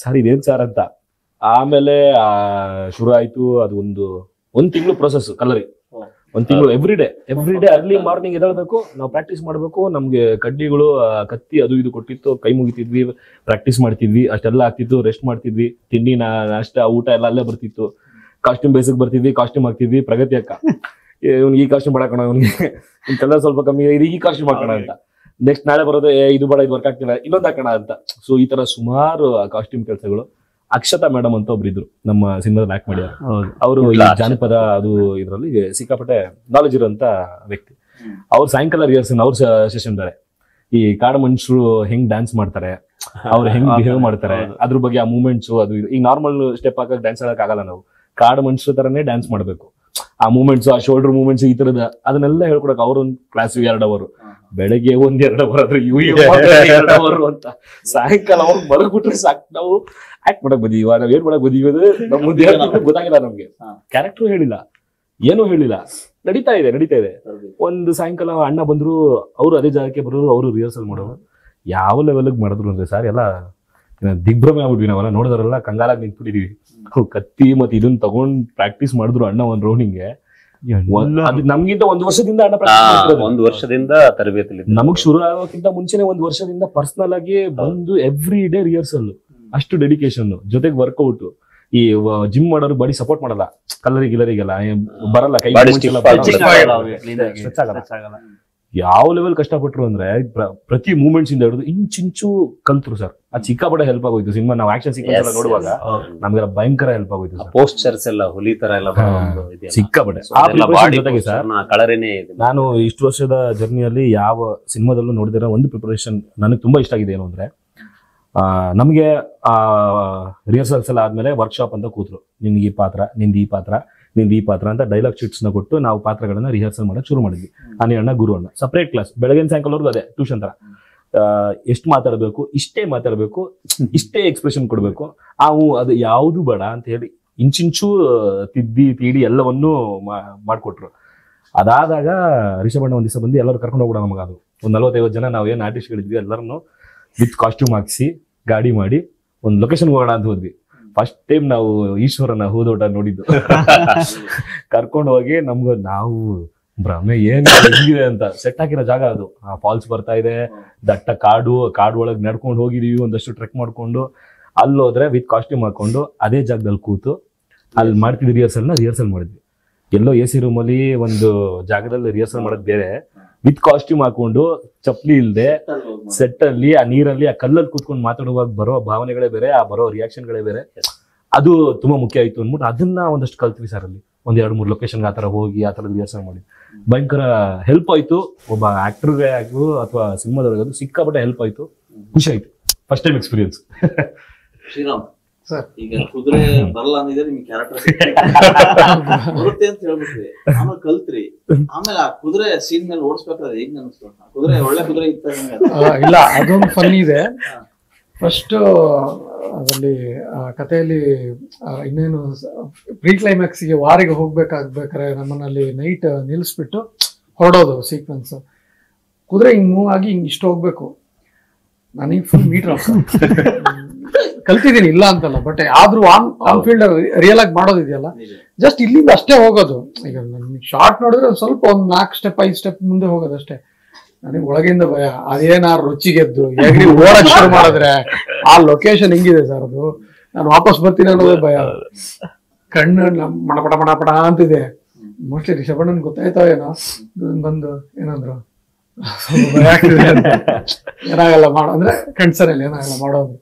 ಸರ್ ಇದೇನ್ ಸರ್ ಅಂತ. ಆಮೇಲೆ ಶುರು ಆಯ್ತು. ಅದು ಒಂದ್ ತಿಂಗಳು ಪ್ರೊಸೆಸ್ ಕಲರಿ. 1 ತಿಂಗಳು ಎವ್ರಿ ಡೇ ಅರ್ಲಿ ಮಾರ್ನಿಂಗ್ ಎದ್ದೇಳ್ಬೇಕು, ನಾವು ಪ್ರಾಕ್ಟೀಸ್ ಮಾಡ್ಬೇಕು. ನಮ್ಗೆ ಕಡ್ಡಿಗಳು, ಕತ್ತಿ ಅದು ಇದು ಕೊಟ್ಟಿತ್ತು, ಕೈ ಮುಗಿತಿದ್ವಿ, ಪ್ರಾಕ್ಟೀಸ್ ಮಾಡ್ತಿದ್ವಿ, ಅಷ್ಟೆಲ್ಲ ಆಗ್ತಿತ್ತು. ರೆಸ್ಟ್ ಮಾಡ್ತಿದ್ವಿ, ತಿಂಡಿ ನಾಷ್ಟ ಊಟ ಎಲ್ಲ ಅಲ್ಲೇ ಬರ್ತಿತ್ತು. ಕಾಸ್ಟ್ಯೂಮ್ ಬೇಸಿಕ್ ಬರ್ತಿದ್ವಿ, ಕಾಸ್ಟ್ಯೂಮ್ ಹಾಕ್ತಿದ್ವಿ. ಪ್ರಗತಿ ಅಕ್ಕ ಇವ್ನಿಗೆ ಈ ಕಾಸ್ಟ್ಯೂಮ್ ಮಾಡಕೋಣ, ಅವ್ನಿಗೆ ಕಲರ್ ಸ್ವಲ್ಪ ಕಮ್ಮಿ ಇದೆ, ಈ ಕಾಸ್ಟ್ಯೂಮ್ ಹಾಕೋಣ ಅಂತ. ನೆಕ್ಸ್ಟ್ ನಾಳೆ ಬರೋದು ಇದು ಬೇಡ, ಇದು ವರ್ಕ್ ಆಗ್ತಿಲ್ಲ, ಇನ್ನೊಂದು ಹಾಕೋಣ ಅಂತ. ಸೊ ಈ ತರ ಸುಮಾರು ಕಾಸ್ಟ್ಯೂಮ್ ಕೆಲಸಗಳು. ಅಕ್ಷತಾ ಮೇಡಮ್ ಅಂತ ಒಬ್ರು ಇದ್ರು, ನಮ್ಮ ಸಿನಿಮಾದಲ್ಲಿ ಆಕ್ಟ್ ಮಾಡ್ಯಾರ. ಅವರು ಜಾನಪದ ಅದು ಇದ್ರಲ್ಲಿ ಸಿಕ್ಕಾಪಟ್ಟೆ ನಾಲೆಜ್ ಇರುವಂತ ವ್ಯಕ್ತಿ. ಅವ್ರು ಸಾಯಂಕಾಲ ರಿಹರ್ಸಲ್, ಅವ್ರ ಸೆಷನ್ ಬೇರೆ. ಈ ಕಾಡು ಮನುಷ್ಯರು ಹೆಂಗ್ ಡ್ಯಾನ್ಸ್ ಮಾಡ್ತಾರೆ, ಅವ್ರು ಹೆಂಗ್ ಬಿಹೇವ್ ಮಾಡ್ತಾರೆ, ಅದ್ರ ಬಗ್ಗೆ ಆ ಮೂವ್ಮೆಂಟ್ಸ್ ಅದು ಇದು. ಈಗ ನಾರ್ಮಲ್ ಸ್ಟೆಪ್ ಹಾಕಕ್ ಡ್ಯಾನ್ಸ್ ಆಡಕ್ ಆಗಲ್ಲ, ನಾವು ಕಾಡು ಮನುಷ್ಯರ ತರನೇ ಡ್ಯಾನ್ಸ್ ಮಾಡ್ಬೇಕು. ಆ ಮೂವ್ಮೆಂಟ್ಸ್, ಆ ಶೋಲ್ಡರ್ ಮೂವ್ಮೆಂಟ್ಸ್, ಈ ತರದ ಅದನ್ನೆಲ್ಲ ಹೇಳ್ಕೊಡಕ್ ಅವ್ರೊಂದ್ ಕ್ಲಾಸ್ 2 ಅವರ್, ಬೆಳಗ್ಗೆ 1-2 ಅವರ್ ಆದ್ರೆ 2 ಅವರ್ ಅಂತ. ಸಾಯಂಕಾಲ ಅವ್ರು ಮಲಗ್ಬಿಟ್ರೆ ಸಾಕು, ನಾವು ಆಕ್ಟ್ ಮಾಡಕ್ ಬಂದಿವ, ನಾವ್ ಏನ್ ಮಾಡಕ್ ಬಂದಿವಿ ನಮ್ ಮುಂದೆ ಗೊತ್ತಾಗಿಲ್ಲ ನಮ್ಗೆ. ಕ್ಯಾರೆಕ್ಟರ್ ಹೇಳಿಲ್ಲ, ಏನೂ ಹೇಳಿಲ್ಲ, ನಡೀತಾ ಇದೆ. ಒಂದು ಸಾಯಂಕಾಲ ಅಣ್ಣ ಬಂದ್ರು, ಅವ್ರು ಅದೇ ಜಾಗಕ್ಕೆ ಬರೋರು, ಅವರು ರಿಹರ್ಸಲ್ ಮಾಡೋರು. ಯಾವ ಲೆವೆಲ್ಗೆ ಮಾಡಿದ್ರು ಅಂದ್ರೆ ಸರ್, ಎಲ್ಲ ದಿಗ್ಭ್ರಮೆ ಆಗ್ಬಿಟ್ವಿ. ನಾವೆಲ್ಲ ನೋಡಿದ್ರೆಲ್ಲ ಕಂಗಾಲಾಗಿ ನಿಂತ್ಬಿಟ್ಟಿದೀವಿ. ಕತ್ತಿ ಮತ್ತೆ ಇದನ್ನ ತಗೊಂಡ್ ಪ್ರಾಕ್ಟೀಸ್ ಮಾಡಿದ್ರು ಅಣ್ಣ ಒಂದ್ ರೌಂಡಿಂಗ್ಗೆ. ನಮ್ಗಿಂತ 1 ವರ್ಷದಿಂದ ಅಣ್ಣ ಪ್ರಾಕ್ಟೀಸ್ 1 ವರ್ಷದಿಂದ ತರಬೇತಿ. ನಮಗ್ ಶುರು ಆಗೋಕ್ಕಿಂತ ಮುಂಚೆನೆ 1 ವರ್ಷದಿಂದ ಪರ್ಸನಲ್ ಆಗಿ ಬಂದು ಎವ್ರಿ ಡೇ ರಿಹರ್ಸಲ್, ಅಷ್ಟು ಡೆಡಿಕೇಶನ್, ಜೊತೆಗೆ ವರ್ಕೌಟ್. ಈ ಜಿಮ್ ಮಾಡೋರು ಬಾಡಿ ಸಪೋರ್ಟ್ ಮಾಡಲ್ಲ, ಗಿಲರಿಗೆಲ್ಲ ಬರಲ್ಲ, ಕೈ ಯಾವ ಲೆವೆಲ್ ಕಷ್ಟಪಟ್ರು ಅಂದ್ರೆ ಪ್ರತಿ ಮೂವ್ಮೆಂಟ್ಸ್ ಇಂದ ಹಿಡಿದು ಇಂಚು ಕಲ್ತ್ರು ಸರ್. ಅದು ಸಿಕ್ಕಾಪಟ್ಟೆ ಹೆಲ್ಪ್ ಆಗೋಯ್ತು. ಸಿನಿಮಾ ನಾವು ಆಕ್ಷನ್ ಸೀಕ್ವೆನ್ಸ್ ಎಲ್ಲ ನೋಡುವಾಗ ನಮ್ಗೆಲ್ಲ ಭಯಂಕರ ಹೆಲ್ಪ್ ಆಗೋಯ್ತು. ಪೋಸ್ಟರ್ಸ್ ಎಲ್ಲ ಹುಲಿ ತರ ಎಲ್ಲ ಸಿಕ್ಕಾಪಟ್ಟೆ. ಜೊತೆಗೆ ಸರ್, ನಾನು ಇಷ್ಟು ವರ್ಷದ ಜರ್ನಿಯಲ್ಲಿ ಯಾವ ಸಿನಿಮಾದಲ್ಲೂ ನೋಡಿದಿರೋ ಒಂದು ಪ್ರಿಪರೇಷನ್ ನನಗೆ ತುಂಬಾ ಇಷ್ಟ ಆಗಿದೆ. ಏನು ಅಂದ್ರೆ, ನಮ್ಗೆ ರಿಹರ್ಸಲ್ಸ್ ಎಲ್ಲ ಆದ್ಮೇಲೆ ವರ್ಕ್ಶಾಪ್ ಅಂತ ಕೂತ್ರು. ನಿನ್ಗೆ ಈ ಪಾತ್ರ, ನಿಂದು ಈ ಪಾತ್ರ ಅಂತ ಡೈಲಾಗ್ ಶೀಟ್ಸ್ ನ ಕೊಟ್ಟು ನಾವು ಪಾತ್ರಗಳನ್ನ ರಿಹರ್ಸಲ್ ಮಾಡಕ್ ಶುರು ಮಾಡಿದ್ವಿ. ಅಣ್ಣ ಗುರು ಅಣ್ಣ ಸಪರೇಟ್ ಕ್ಲಾಸ್, ಬೆಳಗಿನ ಸಾಯಂಕಾಲವರೆಗೂ ಅದೇ ಟ್ಯೂಷನ್ ತರ. ಎಷ್ಟು ಮಾತಾಡ್ಬೇಕು, ಇಷ್ಟೇ ಮಾತಾಡ್ಬೇಕು, ಇಷ್ಟೇ ಎಕ್ಸ್ಪ್ರೆಷನ್ ಕೊಡ್ಬೇಕು, ಅದು ಯಾವುದು ಬೇಡ ಅಂತ ಹೇಳಿ ಇಂಚಿಂಚು ತೀಡಿ ಎಲ್ಲವನ್ನೂ ಮಾಡ್ಕೊಟ್ರು. ಅದಾದಾಗ ರಿಷಭಣ್ಣ ಒಂದ್ ದಿವಸ ಬಂದು ಎಲ್ಲರೂ ಕರ್ಕೊಂಡು ಹೋಗ್ಬಿಡ ನಮಗ. ಅದು ಒಂದು 40-50 ಜನ ನಾವು ಏನ್ ಆರ್ಟಿಸ್ಟ್ಗಳಿದ್ವಿ ಎಲ್ಲರನ್ನು ವಿತ್ ಕಾಸ್ಟ್ಯೂಮ್ ಹಾಕ್ಸಿ ಗಾಡಿ ಮಾಡಿ ಒಂದು ಲೊಕೇಶನ್ ಹೋಗೋಣ ಅಂತ ಹೋದ್ವಿ. ಫಸ್ಟ್ ಟೈಮ್ ನಾವು ಈಶ್ವರನ ಹೂದೋಟ ನೋಡಿದ್ದು. ಕರ್ಕೊಂಡು ಹೋಗಿ ನಾವು ಭ್ರಮೆ ಏನ್ ಹೆಂಗಿದೆ ಅಂತ. ಸೆಟ್ ಹಾಕಿರೋ ಜಾಗ ಅದು, ಆ ಫಾಲ್ಸ್ ಬರ್ತಾ ಇದೆ, ದಟ್ಟ ಕಾಡು ಒಳಗೆ ನಡ್ಕೊಂಡು ಹೋಗಿದೀವಿ, ಒಂದಷ್ಟು ಟ್ರೆಕ್ ಮಾಡ್ಕೊಂಡು ಅಲ್ಲಿ ಹೋದ್ರೆ ವಿತ್ ಕಾಸ್ಟ್ಯೂಮ್ ಹಾಕೊಂಡು ಅದೇ ಜಾಗದಲ್ಲಿ ಕೂತು ಅಲ್ಲಿ ಮಾಡ್ತಿದ್ವಿ ರಿಹರ್ಸಲ್ ಮಾಡಿದ್ವಿ. ಎಲ್ಲೋ AC ರೂಮಲ್ಲಿ ಒಂದು ಜಾಗದಲ್ಲಿ ರಿಹರ್ಸಲ್ ಮಾಡೋದ್ ಬೇರೆ, ವಿತ್ ಕಾಸ್ಟ್ಯೂಮ್ ಹಾಕೊಂಡು ಚಪ್ಪಲಿ ಇಲ್ದೆ ಸೆಟ್ ಅಲ್ಲಿ ಆ ನೀರಲ್ಲಿ ಆ ಕಲ್ಲಲ್ಲಿ ಕೂತ್ಕೊಂಡು ಮಾತಾಡುವಾಗ ಬರೋ ಭಾವನೆಗಳೇ ಬೇರೆ, ಆ ಬರೋ ರಿಯಾಕ್ಷನ್ಗಳೇ ಬೇರೆ. ಅದು ತುಂಬಾ ಮುಖ್ಯ ಆಯ್ತು ಅಂದ್ಬಿಟ್ಟು ಅದನ್ನ ಒಂದಷ್ಟು ಕಲ್ತ್ವಿ ಸರ್. ಅಲ್ಲಿ 1-2-3 ಲೊಕೇಶನ್ ಆ ತರ ಹೋಗಿ ಆ ತರದ ರಿಹರ್ಸಲ್ ಮಾಡಿ ಭಯಂಕರ ಹೆಲ್ಪ್ ಆಯ್ತು. ಒಬ್ಬ ಆಕ್ಟರ್ಗೆ ಆಗು ಅಥವಾ ಸಿನಿಮಾದೊಳಗೆ ಸಿಕ್ಕಾಪಟ್ಟೆ ಹೆಲ್ಪ್ ಆಯ್ತು, ಖುಷಿ ಆಯ್ತು. First time experience. Shriram sir, ಈಗ ಕುದುರೆ ಬರಲ್ಲ ಅಂದಿದ್ರೆ ನಿಮ್ಗೆ ಕ್ಯಾರೆಕ್ಟರ್ ಬರುತ್ತೆ ಅಂತ ಹೇಳ್ಬಿಟ್ರಿ, ಆಮೇಲೆ ಕಲ್ತ್ರಿ, ಆಮೇಲೆ ಆ ಕುದುರೆ ಸೀನ್ ಮೇಲೆ ಓಡಿಸ್ಬೇಕಾದ್ರೆ ಹೇಗ್ ಅನಿಸ್ತು? ಕುದುರೆ ಒಳ್ಳೆ ಕುದುರೆ ಇತ್ತ? ಇಲ್ಲ, ಅದೊಂದು ಫನ್ ಇದೆ. ಫಸ್ಟ್ ಅದರಲ್ಲಿ ಕಥೆಯಲ್ಲಿ ಇನ್ನೇನು ಪ್ರೀ ಕ್ಲೈಮ್ಯಾಕ್ಸ್ಗೆ ವಾರಿಗೆ ಹೋಗ್ಬೇಕಾಗ್ಬೇಕಾದ್ರೆ ನಮ್ಮನ್ನಲ್ಲಿ ನೈಟ್ ನಿಲ್ಲಿಸ್ಬಿಟ್ಟು ಹೊರಡೋದು ಸೀಕ್ವೆನ್ಸ್. ಕುದುರೆ ಹಿಂಗ್ ಮೂವ್ ಆಗಿ ಹಿಂಗ್ ಇಷ್ಟು ಹೋಗ್ಬೇಕು. ನನಗೆ ಫುಲ್ ಮೀಟರ್ ಕಲ್ತಿದ್ದೀನಿ, ಇಲ್ಲ ಅಂತಲ್ಲ, ಬಟ್ ಆದ್ರೂ ಆನ್ ಫೀಲ್ಡ್ ರಿಯಲ್ ಆಗಿ ಮಾಡೋದಿದೆಯಲ್ಲ, ಜಸ್ಟ್ ಇಲ್ಲಿಂದ ಅಷ್ಟೇ ಹೋಗೋದು. ಈಗ ನನ್ಗೆ ಶಾರ್ಟ್ ನೋಡಿದ್ರೆ ಸ್ವಲ್ಪ ಒಂದ್ 4 ಸ್ಟೆಪ್ 5 ಸ್ಟೆಪ್ ಮುಂದೆ ಹೋಗೋದಷ್ಟೇ. ನನಗೆ ಒಳಗಿಂದ ಭಯ, ಅದೇನಾರು ರುಚಿಗೆದ್ದು ಹೇಗೆ ಓಡಕ್ ಶುರು ಮಾಡಿದ್ರೆ ಆ ಲೊಕೇಶನ್ ಹೆಂಗಿದೆ ಸರ್, ಅದು ನಾನು ವಾಪಸ್ ಬರ್ತೀನಿ ಅನ್ನೋದೇ ಭಯ. ಕಣ್ಣು ಮಡಪಟ ಮಡಪಟ ಅಂತಿದೆ. ಮೋಸ್ಟ್ಲಿ ರಿಷಭಣ್ಣನ್ ಗೊತ್ತಾಯ್ತೋ ಏನೋ, ಬಂದು ಏನಂದ್ರು ಭಯ ಆಗ್ತಿದೆ ಅಂತ. ಏನಾಗಲ್ಲ ಮಾಡೋ ಅಂದ್ರೆ ಕಣ್ಸರಲ್ಲಿ ಏನಾಗಲ್ಲ ಮಾಡೋದು.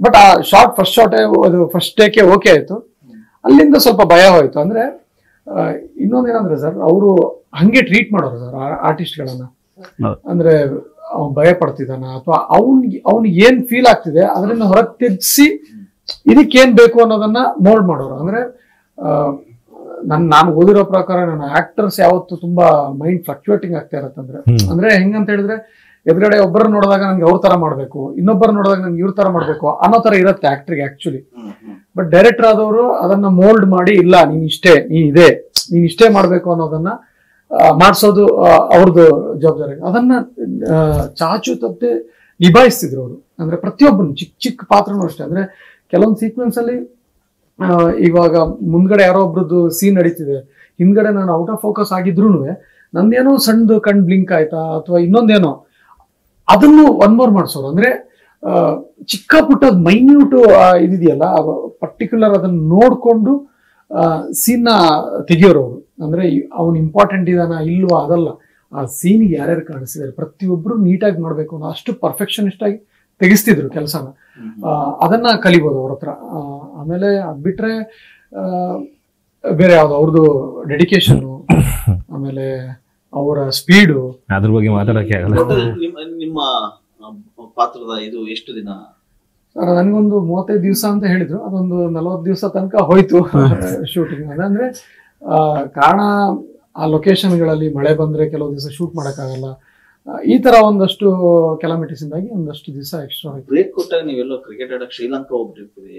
ಬಟ್ ಆ ಶಾರ್ಟ್ ಫಸ್ಟ್ ಶಾರ್ಟೇ ಅದು ಫಸ್ಟ್ ಟೇಕೆ ಓಕೆ ಆಯ್ತು. ಅಲ್ಲಿಂದ ಸ್ವಲ್ಪ ಭಯ ಹೋಯ್ತು. ಅಂದ್ರೆ ಇನ್ನೊಂದೇನಂದ್ರೆ ಸರ್, ಅವರು ಹಂಗೆ ಟ್ರೀಟ್ ಮಾಡೋರು ಸರ್ ಆರ್ಟಿಸ್ಟ್ಗಳನ್ನ. ಅಂದ್ರೆ ಅವ್ನು ಭಯ ಪಡ್ತಿದ್ದಾನ ಅಥವಾ ಅವ್ನಿಗೆ ಏನ್ ಫೀಲ್ ಆಗ್ತಿದೆ ಅದರಿಂದ ಹೊರಗೆ ತೆಗ್ಸಿ ಇದಕ್ಕೇನ್ ಬೇಕು ಅನ್ನೋದನ್ನ ಮೋಲ್ಡ್ ಮಾಡೋರು. ಅಂದ್ರೆ ನಾನು ಓದಿರೋ ಪ್ರಕಾರ ನನ್ನ ಆಕ್ಟರ್ಸ್ ಯಾವತ್ತು ತುಂಬಾ ಮೈಂಡ್ ಫ್ಲಕ್ಚುಯೇಟಿಂಗ್ ಆಗ್ತಾ ಇರತ್ತಂದ್ರೆ, ಅಂದ್ರೆ ಹೆಂಗಂತ ಹೇಳಿದ್ರೆ ಎದುರುಗಡೆ ಒಬ್ಬರು ನೋಡಿದಾಗ ನಂಗೆ ಅವ್ರ ತರ ಮಾಡ್ಬೇಕು, ಇನ್ನೊಬ್ಬರು ನೋಡಿದಾಗ ನಂಗೆ ಇವ್ರ ತರ ಮಾಡ್ಬೇಕು ಅನ್ನೋ ತರ ಇರುತ್ತೆ ಆಕ್ಟರ್ಗೆ ಆಕ್ಚುಲಿ. ಬಟ್ ಡೈರೆಕ್ಟರ್ ಆದವರು ಅದನ್ನ ಮೋಲ್ಡ್ ಮಾಡಿ, ಇಲ್ಲ ನೀನ್ ಇಷ್ಟೇ ಮಾಡ್ಬೇಕು ಅನ್ನೋದನ್ನ ಮಾಡ್ಸೋದು ಅವ್ರದ್ದು ಜವಾಬ್ದಾರಿ. ಅದನ್ನ ಚಾಚು ತಪ್ಪದೆ ನಿಭಾಯಿಸ್ತಿದ್ರು ಅವರು. ಅಂದ್ರೆ ಪ್ರತಿಯೊಬ್ಬನು ಚಿಕ್ಕ ಚಿಕ್ಕ ಪಾತ್ರನೂ ಅಷ್ಟೇ. ಅಂದ್ರೆ ಕೆಲವೊಂದು ಸೀಕ್ವೆನ್ಸ್ ಅಲ್ಲಿ ಇವಾಗ ಮುಂದ್ಗಡೆ ಯಾರೋ ಒಬ್ರದ್ದು ಸೀನ್ ನಡೀತಿದೆ, ಹಿಂದ್ಗಡೆ ನಾನು ಔಟ್ ಆಫ್ ಫೋಕಸ್ ಆಗಿದ್ರು ನಂದೇನೋ ಸಣ್ಣದು ಕಣ್ ಬ್ಲಿಂಕ್ ಆಯ್ತಾ ಅಥವಾ ಇನ್ನೊಂದೇನೋ, ಅದನ್ನು ಒನ್ ಮೋರ್ ಮಾಡ್ಸೋರು. ಅಂದ್ರೆ ಚಿಕ್ಕ ಪುಟ್ಟದ್ ಮೈನ್ಯೂಟ್ ಇದಿದೆಯಲ್ಲ, ಪರ್ಟಿಕ್ಯುಲರ್ ಅದನ್ನ ನೋಡ್ಕೊಂಡು ಸೀನ್ ತೆಗಿಯೋರು ಅವರು. ಅಂದ್ರೆ ಅವ್ನು ಇಂಪಾರ್ಟೆಂಟ್ ಇದಾನ ಇಲ್ವಾ ಅದಲ್ಲ, ಆ ಸೀನ್ಗೆ ಯಾರ್ಯಾರು ಕಾಣಿಸಿದಾರೆ ಪ್ರತಿಯೊಬ್ರು ನೀಟಾಗಿ ಮಾಡ್ಬೇಕು ಅನ್ನೋ ಅಷ್ಟು ಪರ್ಫೆಕ್ಷನಿಸ್ಟ್ ಆಗಿ ತೆಗಿಸ್ತಿದ್ರು ಕೆಲಸನ. ಅದನ್ನ ಕಲಿಬೋದು ಅವ್ರ ಹತ್ರ. ಆಮೇಲೆ ಅದ್ ಬಿಟ್ರೆ ಬೇರೆ ಯಾವ್ದು ಅವ್ರದ್ದು ಡೆಡಿಕೇಶನ್, ಆಮೇಲೆ ಅವರ ಸ್ಪೀಡು, ಅದ್ರ ಬಗ್ಗೆ ಮಾತಾಡಕ್ಕೆ ಆಗಲ್ಲ. ನಿಮ್ಮ ಪಾತ್ರದ ಇದು ಎಷ್ಟು ದಿನ? ನನಗೊಂದು 35 ದಿವಸ ಅಂತ ಹೇಳಿದ್ರು. ಅದೊಂದು 40 ದಿವಸ ತನಕ ಹೋಯ್ತು ಶೂಟಿಂಗ್. ಅದಂದ್ರೆ ಕಾರಣ ಆ ಲೊಕೇಶನ್ಗಳಲ್ಲಿ ಮಳೆ ಬಂದ್ರೆ ಕೆಲವು ದಿವಸ ಶೂಟ್ ಮಾಡಕ್ಕಾಗಲ್ಲ. ಈ ತರ ಒಂದಷ್ಟು ಕಿಲೋಮೀಟರ್ಸ್ ಇಂದಾಗಿ ಒಂದಷ್ಟು ದಿವಸ ಎಕ್ಸ್ಟ್ರಾ ಆಯ್ತು. ಬ್ರೇಕ್ ಕೊಟ್ಟಾಗ ನೀವೆಲ್ಲೋ ಕ್ರಿಕೆಟ್ ಆಡಕ್ ಶ್ರೀಲಂಕಾ ಹೋಗ್ಬಿಟ್ಟಿರ್ತೀವಿ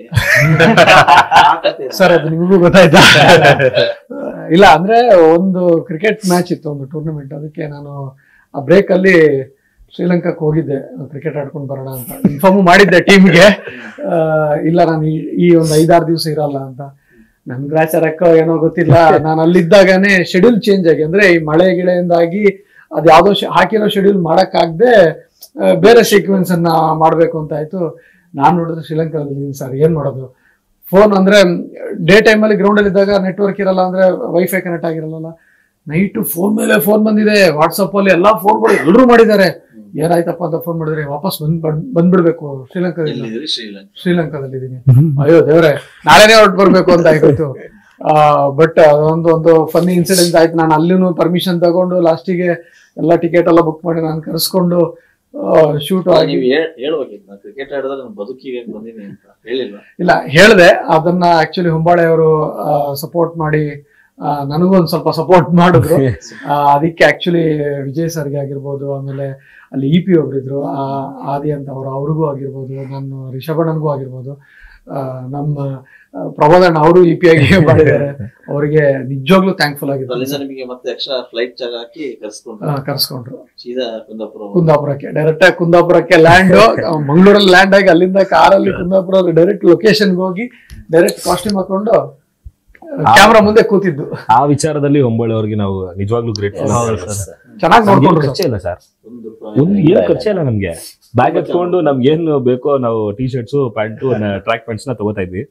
ಸರ್, ಅದು ನಿಮಗೂ ಗೊತ್ತಾಯ್ತಾ? ಇಲ್ಲ, ಅಂದ್ರೆ ಒಂದು ಕ್ರಿಕೆಟ್ ಮ್ಯಾಚ್ ಇತ್ತು, ಒಂದು ಟೂರ್ನಮೆಂಟ್. ಅದಕ್ಕೆ ನಾನು ಆ ಬ್ರೇಕ್ ಅಲ್ಲಿ ಶ್ರೀಲಂಕಾಕ್ಕೆ ಹೋಗಿದ್ದೆ ಕ್ರಿಕೆಟ್ ಆಡ್ಕೊಂಡು ಬರೋಣ ಅಂತ. ಇನ್ಫಾರ್ಮ್ ಮಾಡಿದ್ದೆ ಟೀಮ್ಗೆ, ಇಲ್ಲ ನಾನು ಈ ಒಂದು 5-6 ದಿವಸ ಇರಲ್ಲ ಅಂತ. ನನ್ ಗ್ರಾಚಾರಕ್ಕೋ ಏನೋ ಗೊತ್ತಿಲ್ಲ, ನಾನು ಅಲ್ಲಿದ್ದಾಗನೇ ಶೆಡ್ಯೂಲ್ ಚೇಂಜ್ ಆಗಿ, ಅಂದ್ರೆ ಈ ಮಳೆ ಗಿಳೆಯಿಂದಾಗಿ ಅದ್ ಯಾವ್ದೋ ಹಾಕಿರೋ ಶೆಡ್ಯೂಲ್ ಮಾಡಕ್ಕಾಗದೆ ಬೇರೆ ಸೀಕ್ವೆನ್ಸ್ ಅನ್ನ ಮಾಡ್ಬೇಕು ಅಂತ ಆಯ್ತು. ನಾನ್ ನೋಡಿದ್ರೆ ಶ್ರೀಲಂಕಾದಲ್ಲಿ ಸರ್ ಏನ್ ಮಾಡೋದು, ಫೋನ್ ಅಂದ್ರೆ ಡೇ ಟೈಮ್ ಅಲ್ಲಿ ಗ್ರೌಂಡ್ ಅಲ್ಲಿ ಇದ್ದಾಗ ನೆಟ್ವರ್ಕ್ ಇರಲ್ಲ, ಅಂದ್ರೆ ವೈಫೈ ಕನೆಕ್ಟ್ ಆಗಿರಲ್ಲ. ನೈಟ್ ಫೋನ್ ಮೇಲೆ ಫೋನ್ ಬಂದಿದೆ, ವಾಟ್ಸಪ್ ಅಲ್ಲಿ ಎಲ್ಲಾ ಫೋನ್ಗಳು ಎಲ್ರು ಮಾಡಿದ್ದಾರೆ. ಏನಾಯ್ತಪ್ಪ ಅಂತ ಫೋನ್ ಮಾಡಿದ್ರೆ ವಾಪಸ್ ಬಂದ್ಬಿಡ್ಬೇಕು, ಶ್ರೀಲಂಕಾದಲ್ಲಿ ಇದೀನಿ, ಅಯ್ಯೋ ದೇವ್ರೆ ನಾಳೆನೇ ಹೊರಟು ಬರ್ಬೇಕು ಅಂತ ಆಯ್ತು. ಬಟ್ ಅದೊಂದು ಫನ್ನಿ ಇನ್ಸಿಡೆಂಟ್ ಆಯ್ತು. ನಾನು ಅಲ್ಲಿನೂ ಪರ್ಮಿಷನ್ ತಗೊಂಡು ಲಾಸ್ಟಿಗೆ ಎಲ್ಲ ಟಿಕೆಟ್ ಎಲ್ಲ ಬುಕ್ ಮಾಡಿ ನಾನು ಕರೆಸ್ಕೊಂಡು ಶೂಟ್ ಆಗಿ. ಕ್ರಿಕೆಟ್ ಆಡಿದ್ರೆ ಬದುಕಿಗೆ ಬಂದಿನಿ ಅಂತ ಹೇಳಿಲ್ಲ? ಇಲ್ಲ, ಹೇಳಿದೆ. ಅದನ್ನ ಆಕ್ಚುಲಿ ಹೊಂಬಾಳೆ ಅವರು ಸಪೋರ್ಟ್ ಮಾಡಿ ನನಗೂ ಒಂದ್ ಸ್ವಲ್ಪ ಸಪೋರ್ಟ್ ಮಾಡಿದ್ರು. ಅದಕ್ಕೆ ಆಕ್ಚುಲಿ ವಿಜಯ್ ಸರ್ಗೆ ಆಗಿರ್ಬೋದು, ಆಮೇಲೆ ಅಲ್ಲಿ EP ಒಬ್ರಿದ್ರು ಆದಿ ಅಂತ ಅವ್ರಿಗೂ ಆಗಿರ್ಬೋದು, ನಾನು ರಿಷಭಣ್ಣನ್ಗೂ ಆಗಿರ್ಬೋದು, ನಮ್ಮ ಪ್ರಬೋಧಣ್ಣ ಅವರು EP ಆಗಿ ಮಾಡಿದ್ದಾರೆ. ಅವರಿಗೆ ನಿಜವಾಗ್ಲೂ ಥ್ಯಾಂಕ್ಫುಲ್ ಆಗಿತ್ತು. ನಿಮಗೆ ಮತ್ತೆ ಎಕ್ಸ್ಟ್ರಾ ಫ್ಲೈಟ್ ಜಾಗ ಹಾಕಿ ಕರ್ಸ್ಕೊಂಡ್ರು ಸೀದಾ ಕುಂದಾಪುರಕ್ಕೆ. ಡೈರೆಕ್ಟ್ ಆಗಿ ಕುಂದಾಪುರಕ್ಕೆ ಲ್ಯಾಂಡ್, ಮಂಗಳೂರಲ್ಲಿ ಲ್ಯಾಂಡ್ ಆಗಿ ಅಲ್ಲಿಂದ ಕಾರಲ್ಲಿ ಕುಂದಾಪುರ ಡೈರೆಕ್ಟ್ ಲೊಕೇಶನ್ಗೆ ಹೋಗಿ ಡೈರೆಕ್ಟ್ ಕಾಸ್ಟ್ಯೂಮ್ ಹಾಕೊಂಡು ಕ್ಯಾಮ್ರಾ ಮುಂದೆ ಕೂತಿದ್ದು. ಆ ವಿಚಾರದಲ್ಲಿ ಹೊಂಬಾಳೆ ಅವ್ರಿಗೆ ನಾವು ನಿಜವಾಗ್ಲೂ ಗ್ರೇಟ್ಫುಲ್. ಚೆನ್ನಾಗಿ ನೋಡ್ಕೊಂಡು ಖರ್ಚೇ ಇಲ್ಲ ಸರ್, ಏನು ಖರ್ಚೇ ಇಲ್ಲ ನಮ್ಗೆ. ಬ್ಯಾಗ್ ಎತ್ಕೊಂಡು ನಮ್ಗೆ ಏನು ಬೇಕೋ ನಾವು tea shirts pant track pants ನ ತಗೋತಾ ಇದ್ವಿ.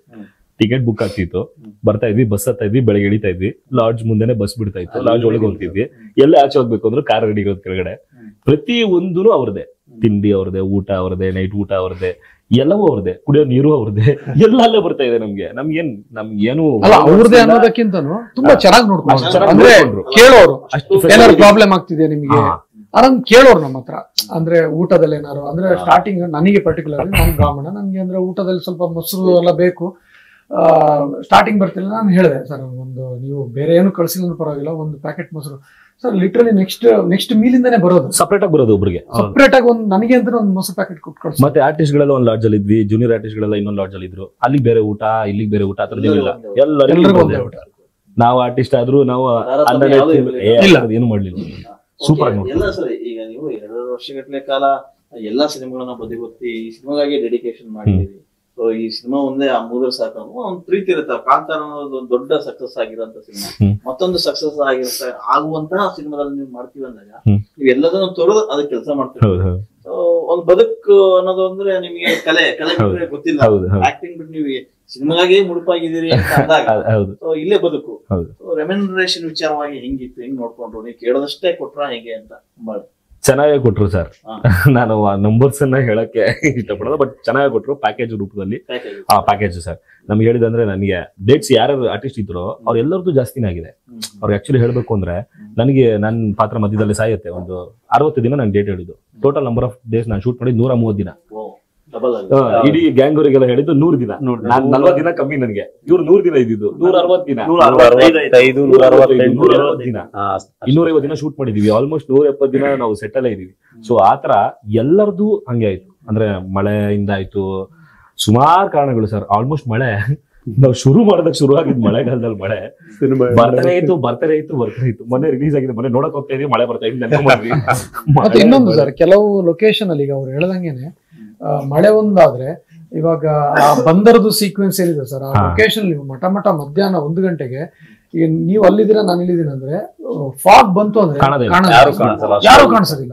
ಟಿಕೆಟ್ ಬುಕ್ ಆಗ್ತಿತ್ತು, ಬರ್ತಾ ಇದ್ವಿ, ಬಸ್ ಹತ್ತಾ ಇದ್ವಿ, ಬೆಳಗ್ಗೆ ಇಳಿತಾ ಇದ್ವಿ, ಲಾಡ್ಜ್ ಮುಂದೆನೆ ಬಸ್ ಬಿಡ್ತಾ ಇತ್ತು, ಲಾಡ್ಜ್ ಒಳಗೆ ಹೋಗ್ತಿದ್ವಿ. ಎಲ್ಲ ಆಚೆ ಹೋಗ್ಬೇಕು ಅಂದ್ರೆ ಕಾರ್ ರೆಡಿ ಇರೋದ್ ಕೆಳಗಡೆ. ಪ್ರತಿ ಒಂದೂ ಅವ್ರದೇ, ತಿಂಡಿ ಅವ್ರದೇ, ಊಟ ಅವ್ರದೇ, ನೈಟ್ ಊಟ ಅವ್ರದೇ, ಎಲ್ಲವೂ ಅವ್ರದೇ, ಕುಡಿಯೋ ನೀರು ಅವ್ರದೇ, ಎಲ್ಲ ಅಲ್ಲೇ ಬರ್ತಾ ಇದೆ ನಮ್ಗೆ. ನಮ್ಗೇನು ಅವ್ರದೇ ಅನ್ನೋದಕ್ಕಿಂತನೂ ತುಂಬಾ ಚೆನ್ನಾಗಿ ನೋಡ್ಕೊಂಡು, ಅಂದ್ರೆ ಕೇಳೋರು ಏನಾದ್ರು ಪ್ರಾಬ್ಲಮ್ ಆಗ್ತಿದೆ ನಿಮ್ಗೆ ಅದನ್ನ ಕೇಳೋರು ನಮ್ಮ ಹತ್ರ. ಅಂದ್ರೆ ಊಟದಲ್ಲಿ ಏನಾರು, ಅಂದ್ರೆ ಸ್ಟಾರ್ಟಿಂಗ್ ನನಗೆ ಪರ್ಟಿಕ್ಯುಲರ್, ನಾನು ಬ್ರಾಹ್ಮಣ, ನನ್ಗೆ ಅಂದ್ರೆ ಊಟದಲ್ಲಿ ಸ್ವಲ್ಪ ಮೊಸರು ಎಲ್ಲ ಬೇಕು. ಸ್ಟಾರ್ಟಿಂಗ್ ಬರ್ತಿಲ್ಲ, ನಾನು ಹೇಳಿದೆ ಸರ್ ಒಂದು ನೀವು ಬೇರೆ ಏನು ಕಳ್ಸಿಲ್ಲ ಪರವಾಗಿಲ್ಲ, ಒಂದು ಪ್ಯಾಕೆಟ್ ಮೊಸರು ಸರ್ ಲಿಟ್ರಲಿ ನೆಕ್ಸ್ಟ್ ಮೀಲಿಂದಾನೇ ಬರೋದು, ಸಪರೇಟ್ ಆಗಿ ಬರೋದು ಒಬ್ರಿಗೆ. ಸಪರೇಟ್ ಆಗಿ ಒಂದು ನನಗೆ ಅಂತ ಒಂದು ಮೊಸರು ಪ್ಯಾಕೆಟ್ ಕೊಟ್ಟು ಕಳ್ಸಿ. ಮತ್ತೆ ಆರ್ಟಿಸ್ಟ್ ಗಳೆಲ್ಲ ಒಂದು ಲಾಡ್ಜ್ ಅಲ್ಲಿ ಇದ್ವಿ, ಜೂನಿಯರ್ ಆರ್ಟಿಸ್ಟ್ ಗಳೆಲ್ಲ ಇನ್ನೊಂದು ಲಾಡ್ಜ್ ಅಲ್ಲಿ ಇದ್ರು. ಅಲ್ಲಿಗೆ ಬೇರೆ ಊಟ, ಇಲ್ಲಿಗೆ ಬೇರೆ ಊಟ, ಅದ್ರದ್ದು ಇಲ್ಲ, ಎಲ್ಲರಿಗೂ ಒಂದೇ ಊಟ. ನಾವು ಆರ್ಟಿಸ್ಟ್ ಆದ್ರೂ ನಾವು ಏನು ಮಾಡ್ಲಿಲ್ಲ. ಸೂಪರ್ ಆಗಿ ಎಲ್ಲ ಸರಿ. ಈಗ ನೀವು 2 ವರ್ಷಗಟ್ಟಲೆ ಕಾಲ ಎಲ್ಲಾ ಸಿನಿಮಾಗಳನ್ನ ಬದಿಗೊತ್ತಿ ಈ ಸಿನಿಮಾಗಾಗಿ ಡೆಡಿಕೇಶನ್ ಮಾಡಿದೀವಿ. ಸೊ ಈ ಸಿನಿಮಾ ಒಂದೇ ಆ 3 ಸಾಕು ಒಂದ್ ಪ್ರೀತಿ ಇರುತ್ತೆ. ಕಾಂತಾರ ಅನ್ನೋದು ಒಂದು ದೊಡ್ಡ ಸಕ್ಸಸ್ ಆಗಿರೋಂತ ಸಿನಿಮಾ, ಮತ್ತೊಂದು ಸಕ್ಸಸ್ ಆಗಿರುತ್ತೆ ಆಗುವಂತಹ ಸಿನಿಮಾದಲ್ಲಿ ನೀವು ಮಾಡ್ತೀವಿ ಅಂದಾಗ ನೀವು ಎಲ್ಲದನ್ನು ತೊರೆದು ಅದಕ್ಕೆ ಕೆಲಸ ಮಾಡ್ತೀವಿ. ಸೊ ಒಂದ್ ಬದುಕು ಅನ್ನೋದು ಅಂದ್ರೆ ನಿಮಗೆ ಕಲೆ ಬಿಟ್ರೆ ಗೊತ್ತಿಲ್ಲ, ಆಕ್ಟಿಂಗ್ ಬಿಟ್ಟು ನೀವು ಸಿನಿಮಾಗೆ ಮುಡುಪಾಗಿದ್ದೀರಿ ಅಂತ ಅಂದಾಗ ಸೊ ಇಲ್ಲೇ ಬದುಕು. ರೆಮ್ಯುನರೇಷನ್ ವಿಚಾರವಾಗಿ ಹೆಂಗಿತ್ತು, ಹೆಂಗ್ ನೋಡ್ಕೊಂಡ್ರು, ನೀವು ಕೇಳೋದಷ್ಟೇ ಕೊಟ್ರ ಹೇಗೆ ಅಂತ ತುಂಬಾ ಚೆನ್ನಾಗೇ ಕೊಟ್ರು ಸರ್. ನಾನು ಆ ನಂಬರ್ಸ್ ಅನ್ನ ಹೇಳಕ್ಕೆ ಇಷ್ಟಪಡೋದು, ಬಟ್ ಚೆನ್ನಾಗಿ ಕೊಟ್ರು ಪ್ಯಾಕೇಜ್ ರೂಪದಲ್ಲಿ. ಪ್ಯಾಕೇಜ್ ಸರ್ ನಮ್ಗೆ ಹೇಳಿದಂದ್ರೆ, ನನಗೆ ಡೇಟ್ಸ್ ಯಾರ್ಯಾರು ಆರ್ಟಿಸ್ಟ್ ಇದ್ರು ಅವ್ರೆಲ್ಲರದ್ದು ಜಾಸ್ತಿನೇ ಆಗಿದೆ. ಅವ್ರಿಗೆ ಆಕ್ಚುಲಿ ಹೇಳ್ಬೇಕು ಅಂದ್ರೆ, ನನಗೆ ನನ್ನ ಪಾತ್ರ ಮಧ್ಯದಲ್ಲಿ ಸಾಯುತ್ತೆ. ಒಂದು 60 ದಿನ ನಾನು ಡೇಟ್ ಹೇಳಿದ್ದು. ಟೋಟಲ್ ನಂಬರ್ ಆಫ್ ಡೇಸ್ ನಾನು ಶೂಟ್ ಮಾಡಿದ್ದು 130 ದಿನ. ಇಡೀ ಗ್ಯಾಂಗ್ ಅವರಿಗೆಲ್ಲ ಹೇಳಿದ್ದು 100 ದಿನ. ನಾನು 40 ದಿನ ಕಮ್ಮಿ, ನನಗೆ ಇವ್ರು 100 ದಿನ ಇದ್ದಿದ್ದು. 160 ದಿನ, 150 ದಿನ, 250 ದಿನ ಶೂಟ್ ಮಾಡಿದೀವಿ. ಆಲ್ಮೋಸ್ಟ್ 170 ದಿನ ನಾವು ಸೆಟ್ ಅಲ್ಲೇ ಇದೀವಿ. ಸೊ ಆತರ ಎಲ್ಲರದು ಹಂಗೆ ಆಯ್ತು. ಅಂದ್ರೆ ಮಳೆಯಿಂದ ಆಯ್ತು, ಸುಮಾರು ಕಾರಣಗಳು ಸರ್. ಆಲ್ಮೋಸ್ಟ್ ಮಳೆ ನಾವು ಶುರು ಮಾಡಿದಾಗ ಶುರು ಆಗಿದ್ ಮಳೆಗಾಲದಲ್ಲಿ ಮಳೆ ಬರ್ತಾನೆ ಇತ್ತು. ಮೊನ್ನೆ ರಿಲೀಸ್ ಆಗಿದೆ, ಮೊನ್ನೆ ನೋಡಕ್ ಹೋಗ್ತಾ ಇದೀವಿ, ಮಳೆ ಬರ್ತಾ ಇದೆ. ಮತ್ತೆ ಇನ್ನೊಂದು ಸರ್, ಕೆಲವು ಲೊಕೇಶನ್ ಅಲ್ಲಿ ಈಗ ಅವ್ರು ಹೇಳ್ದಂಗೆನೆ ಮಳೆ ಒಂದಾದ್ರೆ, ಇವಾಗ ಆ ಬಂದರದು ಸೀಕ್ವೆನ್ಸ್ ಏನಿದೆ ಸರ್, ಆ ಲೊಕೇಶನ್ ನೀವು ಮಠ ಮಧ್ಯಾಹ್ನ 1 ಗಂಟೆಗೆ ಈಗ ನೀವು ಅಲ್ಲಿದ್ದೀರಾ, ನಾನು ಇಲ್ಲಿದ್ದೀನಿ ಅಂದ್ರೆ ಫಾಗ್ ಬಂತು ಅಂದ್ರೆ ಯಾರು ಕಾಣಿಸೋದಿಲ್ಲ.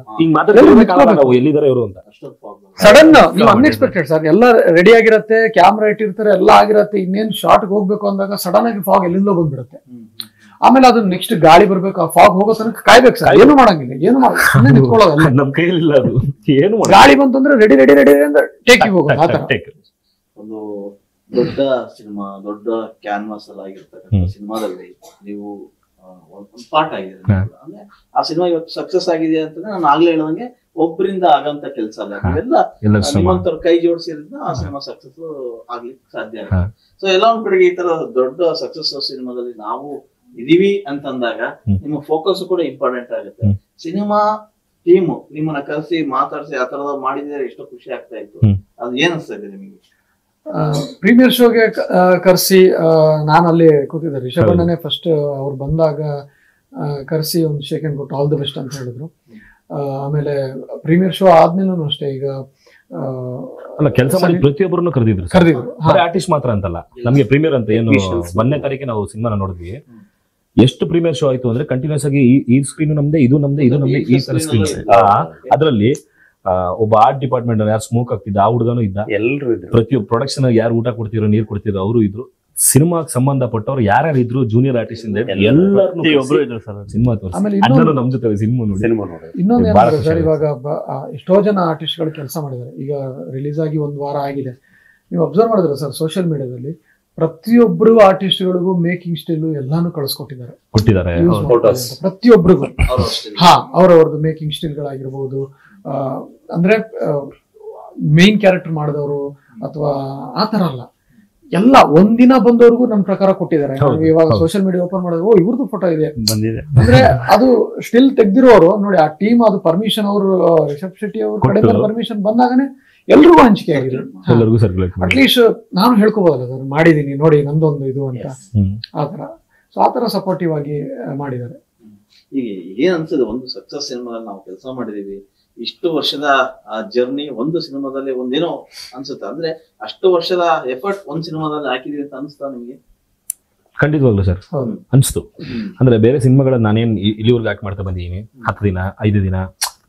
ಸಡನ್ ನೀವು ಅನ್ಎಕ್ಸ್ಪೆಕ್ಟೆಡ್ ಸರ್, ಎಲ್ಲ ರೆಡಿ ಆಗಿರತ್ತೆ, ಕ್ಯಾಮ್ರಾ ಇಟ್ಟಿರ್ತಾರೆ, ಎಲ್ಲ ಆಗಿರತ್ತೆ, ಇನ್ನೇನ್ ಶಾರ್ಟ್ ಹೋಗ್ಬೇಕು ಅಂದಾಗ ಸಡನ್ ಆಗಿ ಫಾಗ್ ಎಲ್ಲಿಂದೋ ಬಂದ್ಬಿಡುತ್ತೆ. ಆಮೇಲೆ ಅದು ನೆಕ್ಸ್ಟ್ ಗಾಳಿ ಬರ್ಬೇಕು, ಆ ಫಾಗ್ ಹೋಗೋ ತನಕ ಕಾಯ್ಬೇಕು ಸರ್. ಏನು ಮಾಡಂಗಿಲ್ಲ, ಏನು ನಿಂತ್ಕೊಳ್ಳೋದಲ್ಲ, ನಮ್ ಕೈಲಿಲ್ಲ ಅದು. ಏನು ಗಾಳಿ ಬಂತಂದ್ರೆ ರೆಡಿ ಅಂದ್ರೆ ಟೇಕಿಗೆ ಹೋಗೋದು. ಆ ತರ ಒಂದು ದೊಡ್ಡ ಸಿನಿಮಾ, ದೊಡ್ಡ ಕ್ಯಾನ್ವಾಸ್ ಎಲ್ಲ ಆಗಿರ್ತಕ್ಕಂಥ ಸಿನಿಮಾದಲ್ಲಿ ನೀವು ಒಂದು ಪಾರ್ಟ್ ಆಗಿದೆ. ಅಂದ್ರೆ ಆ ಸಿನಿಮಾ ಇವತ್ತು ಸಕ್ಸಸ್ ಆಗಿದೆ ಅಂತಂದ್ರೆ, ನಾನು ಆಗ್ಲೇ ಹೇಳದಂಗೆ ಒಬ್ಬರಿಂದ ಆಗಂತ ಕೆಲಸ ಅಲ್ಲ, ನೀವೆಲ್ಲ ನಿಮ್ಮಂತವ್ರ ಕೈ ಜೋಡಿಸಿದ್ರಿಂದ ಆ ಸಿನಿಮಾ ಸಕ್ಸಸ್ ಆಗ್ಲಿಕ್ಕೆ ಸಾಧ್ಯ ಆಗುತ್ತೆ. ಸೊ ಎಲ್ಲ ಒಂದ್ ಕಡೆಗೆ ಈ ತರ ದೊಡ್ಡ ಸಕ್ಸಸ್ ಸಿನಿಮಾದಲ್ಲಿ ನಾವು ಇದೀವಿ ಅಂತಂದಾಗ ನಿಮ್ಮ ಫೋಕಸ್ ಕೂಡ ಇಂಪಾರ್ಟೆಂಟ್ ಆಗುತ್ತೆ. ಸಿನಿಮಾ ಟೀಮ್ ನಿಮ್ಮನ್ನ ಕರೆಸಿ ಮಾತಾಡಿಸಿ ಆ ತರದ ಮಾಡಿದ್ರೆ ಎಷ್ಟೋ ಖುಷಿ ಆಗ್ತಾ ಇತ್ತು. ಅದು ಏನ್ ಅನ್ಸ್ತಾ ಇದೆ ನಿಮಗೆ? ಪ್ರೀಮಿಯರ್ ಶೋಗೆ ಕರೆಸಿ ನಾನು ಅಲ್ಲಿ ಕೂತಿದ್ದೆ. ರಿಷಬ್ ಅಣ್ಣನೇ ಫಸ್ಟ್ ಅವ್ರು ಬಂದಾಗ ಕರೆಸಿ ಒಂದು ಶೇಕ್ ಹ್ಯಾಂಡ್ ಕೊಟ್ಟು ಆಲ್ ದಿ ಬೆಸ್ಟ್ ಅಂತ ಹೇಳಿದ್ರು. ಆಮೇಲೆ ಪ್ರೀಮಿಯರ್ ಶೋ ಆದ್ಮೇಲೂ ಅಷ್ಟೇ, ಈಗ ಅಲ್ಲ ಕೆಲಸ ಮಾಡಿ ಪ್ರತಿಯೊಬ್ಬರನ್ನು ಕರೆದಿದ್ರು. ಆರ್ಟಿಸ್ಟ್ ಮಾತ್ರ ಅಂತಲ್ಲ, ನಮ್ಗೆ ಪ್ರೀಮಿಯರ್ ಅಂತ ಏನು 1ನೇ ತಾರೀಕಿಗೆ ನಾವು ಸಿನಿಮಾನ ನೋಡಿದ್ವಿ. ಎಷ್ಟು ಪ್ರೀಮಿಯರ್ ಶೋ ಆಯ್ತು ಅಂದ್ರೆ ಕಂಟಿನ್ಯೂಸ್ ಆಗಿ ಈ ಸ್ಕ್ರೀನ್ ನಮ್ದೆ, ಇದು ನಮ್ದೆ, ಈ ತರ ಸ್ಕ್ರೀನ್. ಅದ್ರಲ್ಲಿ ಒಬ್ಬ ಆರ್ಟ್ ಡಿಪಾರ್ಟ್ಮೆಂಟ್ ಯಾರು ಸ್ಮೋಕ್ ಆಗ್ತಿದ್ದ ಆ ಹುಡುಗನು ಇದ್ದ, ಎಲ್ಲರೂ ಇದ್ರು. ಪ್ರತಿಯೊಬ್ಬ ಪ್ರೊಡಕ್ಷನ್ ಯಾರು ಊಟ ಕೊಡ್ತಿರೋ, ನೀರ್ ಕೊಡ್ತಿರೋ ಅವರು ಇದ್ರು. ಸಿನಿಮಾಗೆ ಸಂಬಂಧಪಟ್ಟವ್ರು ಯಾರ್ಯಾರು ಇದ್ರು, ಜೂನಿಯರ್ ಆರ್ಟಿಸ್ಟ್ ಇಂದ ಎಲ್ಲರೂ ಸಿನಿಮಾ ತೋರಿಸಿ ನಮ್ ಜೊತೆ ಸಿನಿಮಾ ನೋಡಿ. ಇನ್ನೊಂದು ಸರ್, ಇವಾಗ ಎಷ್ಟೋ ಜನ ಆರ್ಟಿಸ್ಟ್ ಗಳು ಕೆಲಸ ಮಾಡಿದ್ದಾರೆ. ಈಗ ರಿಲೀಸ್ ಆಗಿ 1 ವಾರ ಆಗಿದೆ. ನೀವು ಅಬ್ಸರ್ವ್ ಮಾಡಿದ್ರೆ ಸರ್, ಸೋಷಿಯಲ್ ಮೀಡಿಯಾದಲ್ಲಿ ಪ್ರತಿಯೊಬ್ಬರು ಆರ್ಟಿಸ್ಟ್ಗಳಿಗೂ ಮೇಕಿಂಗ್ ಸ್ಟಿಲ್ ಎಲ್ಲಾನು ಕಳಿಸ್ಕೊಟ್ಟಿದ್ದಾರೆ, ಪ್ರತಿಯೊಬ್ಬರಿಗೂ. ಅವ್ರವ್ರದ್ದು ಮೇಕಿಂಗ್ ಸ್ಟಿಲ್ ಗಳಾಗಿರ್ಬೋದು, ಅಂದ್ರೆ ಮೇನ್ ಕ್ಯಾರೆಕ್ಟರ್ ಮಾಡಿದವರು ಅಥವಾ ಆತರ ಅಲ್ಲ, ಎಲ್ಲ ಒಂದಿನ ಬಂದವ್ರಿಗೂ ನನ್ನ ಪ್ರಕಾರ ಕೊಟ್ಟಿದ್ದಾರೆ. ಇವಾಗ ಸೋಷಿಯಲ್ ಮೀಡಿಯಾ ಓಪನ್ ಮಾಡಿದ್ರೆ ಓ ಇವ್ರದ್ದು ಫೋಟೋ ಇದೆ ಅಂದ್ರೆ ಅದು ಸ್ಟಿಲ್ ತೆಗ್ದಿರೋರು ನೋಡಿ. ಆ ಟೀಮ್ ಅದು ಪರ್ಮಿಷನ್, ಅವರು ರಿಷಬ್ ಶೆಟ್ಟಿ ಅವ್ರ ಕಡೆಯಿಂದ ಪರ್ಮಿಷನ್ ಬಂದಾಗನೇ ಎಲ್ರಿಗೂ ಹಂಚಿಕೆ ಆಗಿದೆ. ಅಟ್ಲೀಸ್ಟ್ ನಾನು ಹೇಳ್ಕೋಬೋದಲ್ಲ ಸರ್, ಮಾಡಿದೀನಿ ನೋಡಿ ನಂದೊಂದು ಇದು ಅಂತ. ಆತರ ಸಪೋರ್ಟಿವ್ ಆಗಿ ಮಾಡಿದ್ದಾರೆ. ಈಗ ಏನ್ ಅನ್ಸುತ್ತೆ, ಒಂದು ಸಕ್ಸಸ್ ಸಿನಿಮಾದಲ್ಲಿ ನಾವು ಕೆಲಸ ಮಾಡಿದೀವಿ, ಇಷ್ಟು ವರ್ಷದ ಜರ್ನಿ ಒಂದು ಸಿನಿಮಾದಲ್ಲಿ ಒಂದೇನೋ ಅನ್ಸುತ್ತೆ. ಅಂದ್ರೆ ಅಷ್ಟು ವರ್ಷದ ಎಫರ್ಟ್ ಒಂದ್ ಸಿನಿಮಾದಲ್ಲಿ ಹಾಕಿದೀವಿ ಅಂತ ಅನ್ಸ್ತಾ ನಿಮ್ಗೆ? ಖಂಡಿತವಾಗ್ಲು ಸರ್ ಅನ್ಸ್ತು. ಅಂದ್ರೆ ಬೇರೆ ಸಿನಿಮಾಗಳನ್ನ ನಾನೇನ್ ಇಲ್ಲಿವರೆಗೂ ಆಕ್ಟ್ ಮಾಡ್ತಾ ಬಂದಿದ್ದೀನಿ. 10 ದಿನ, 5 ದಿನ,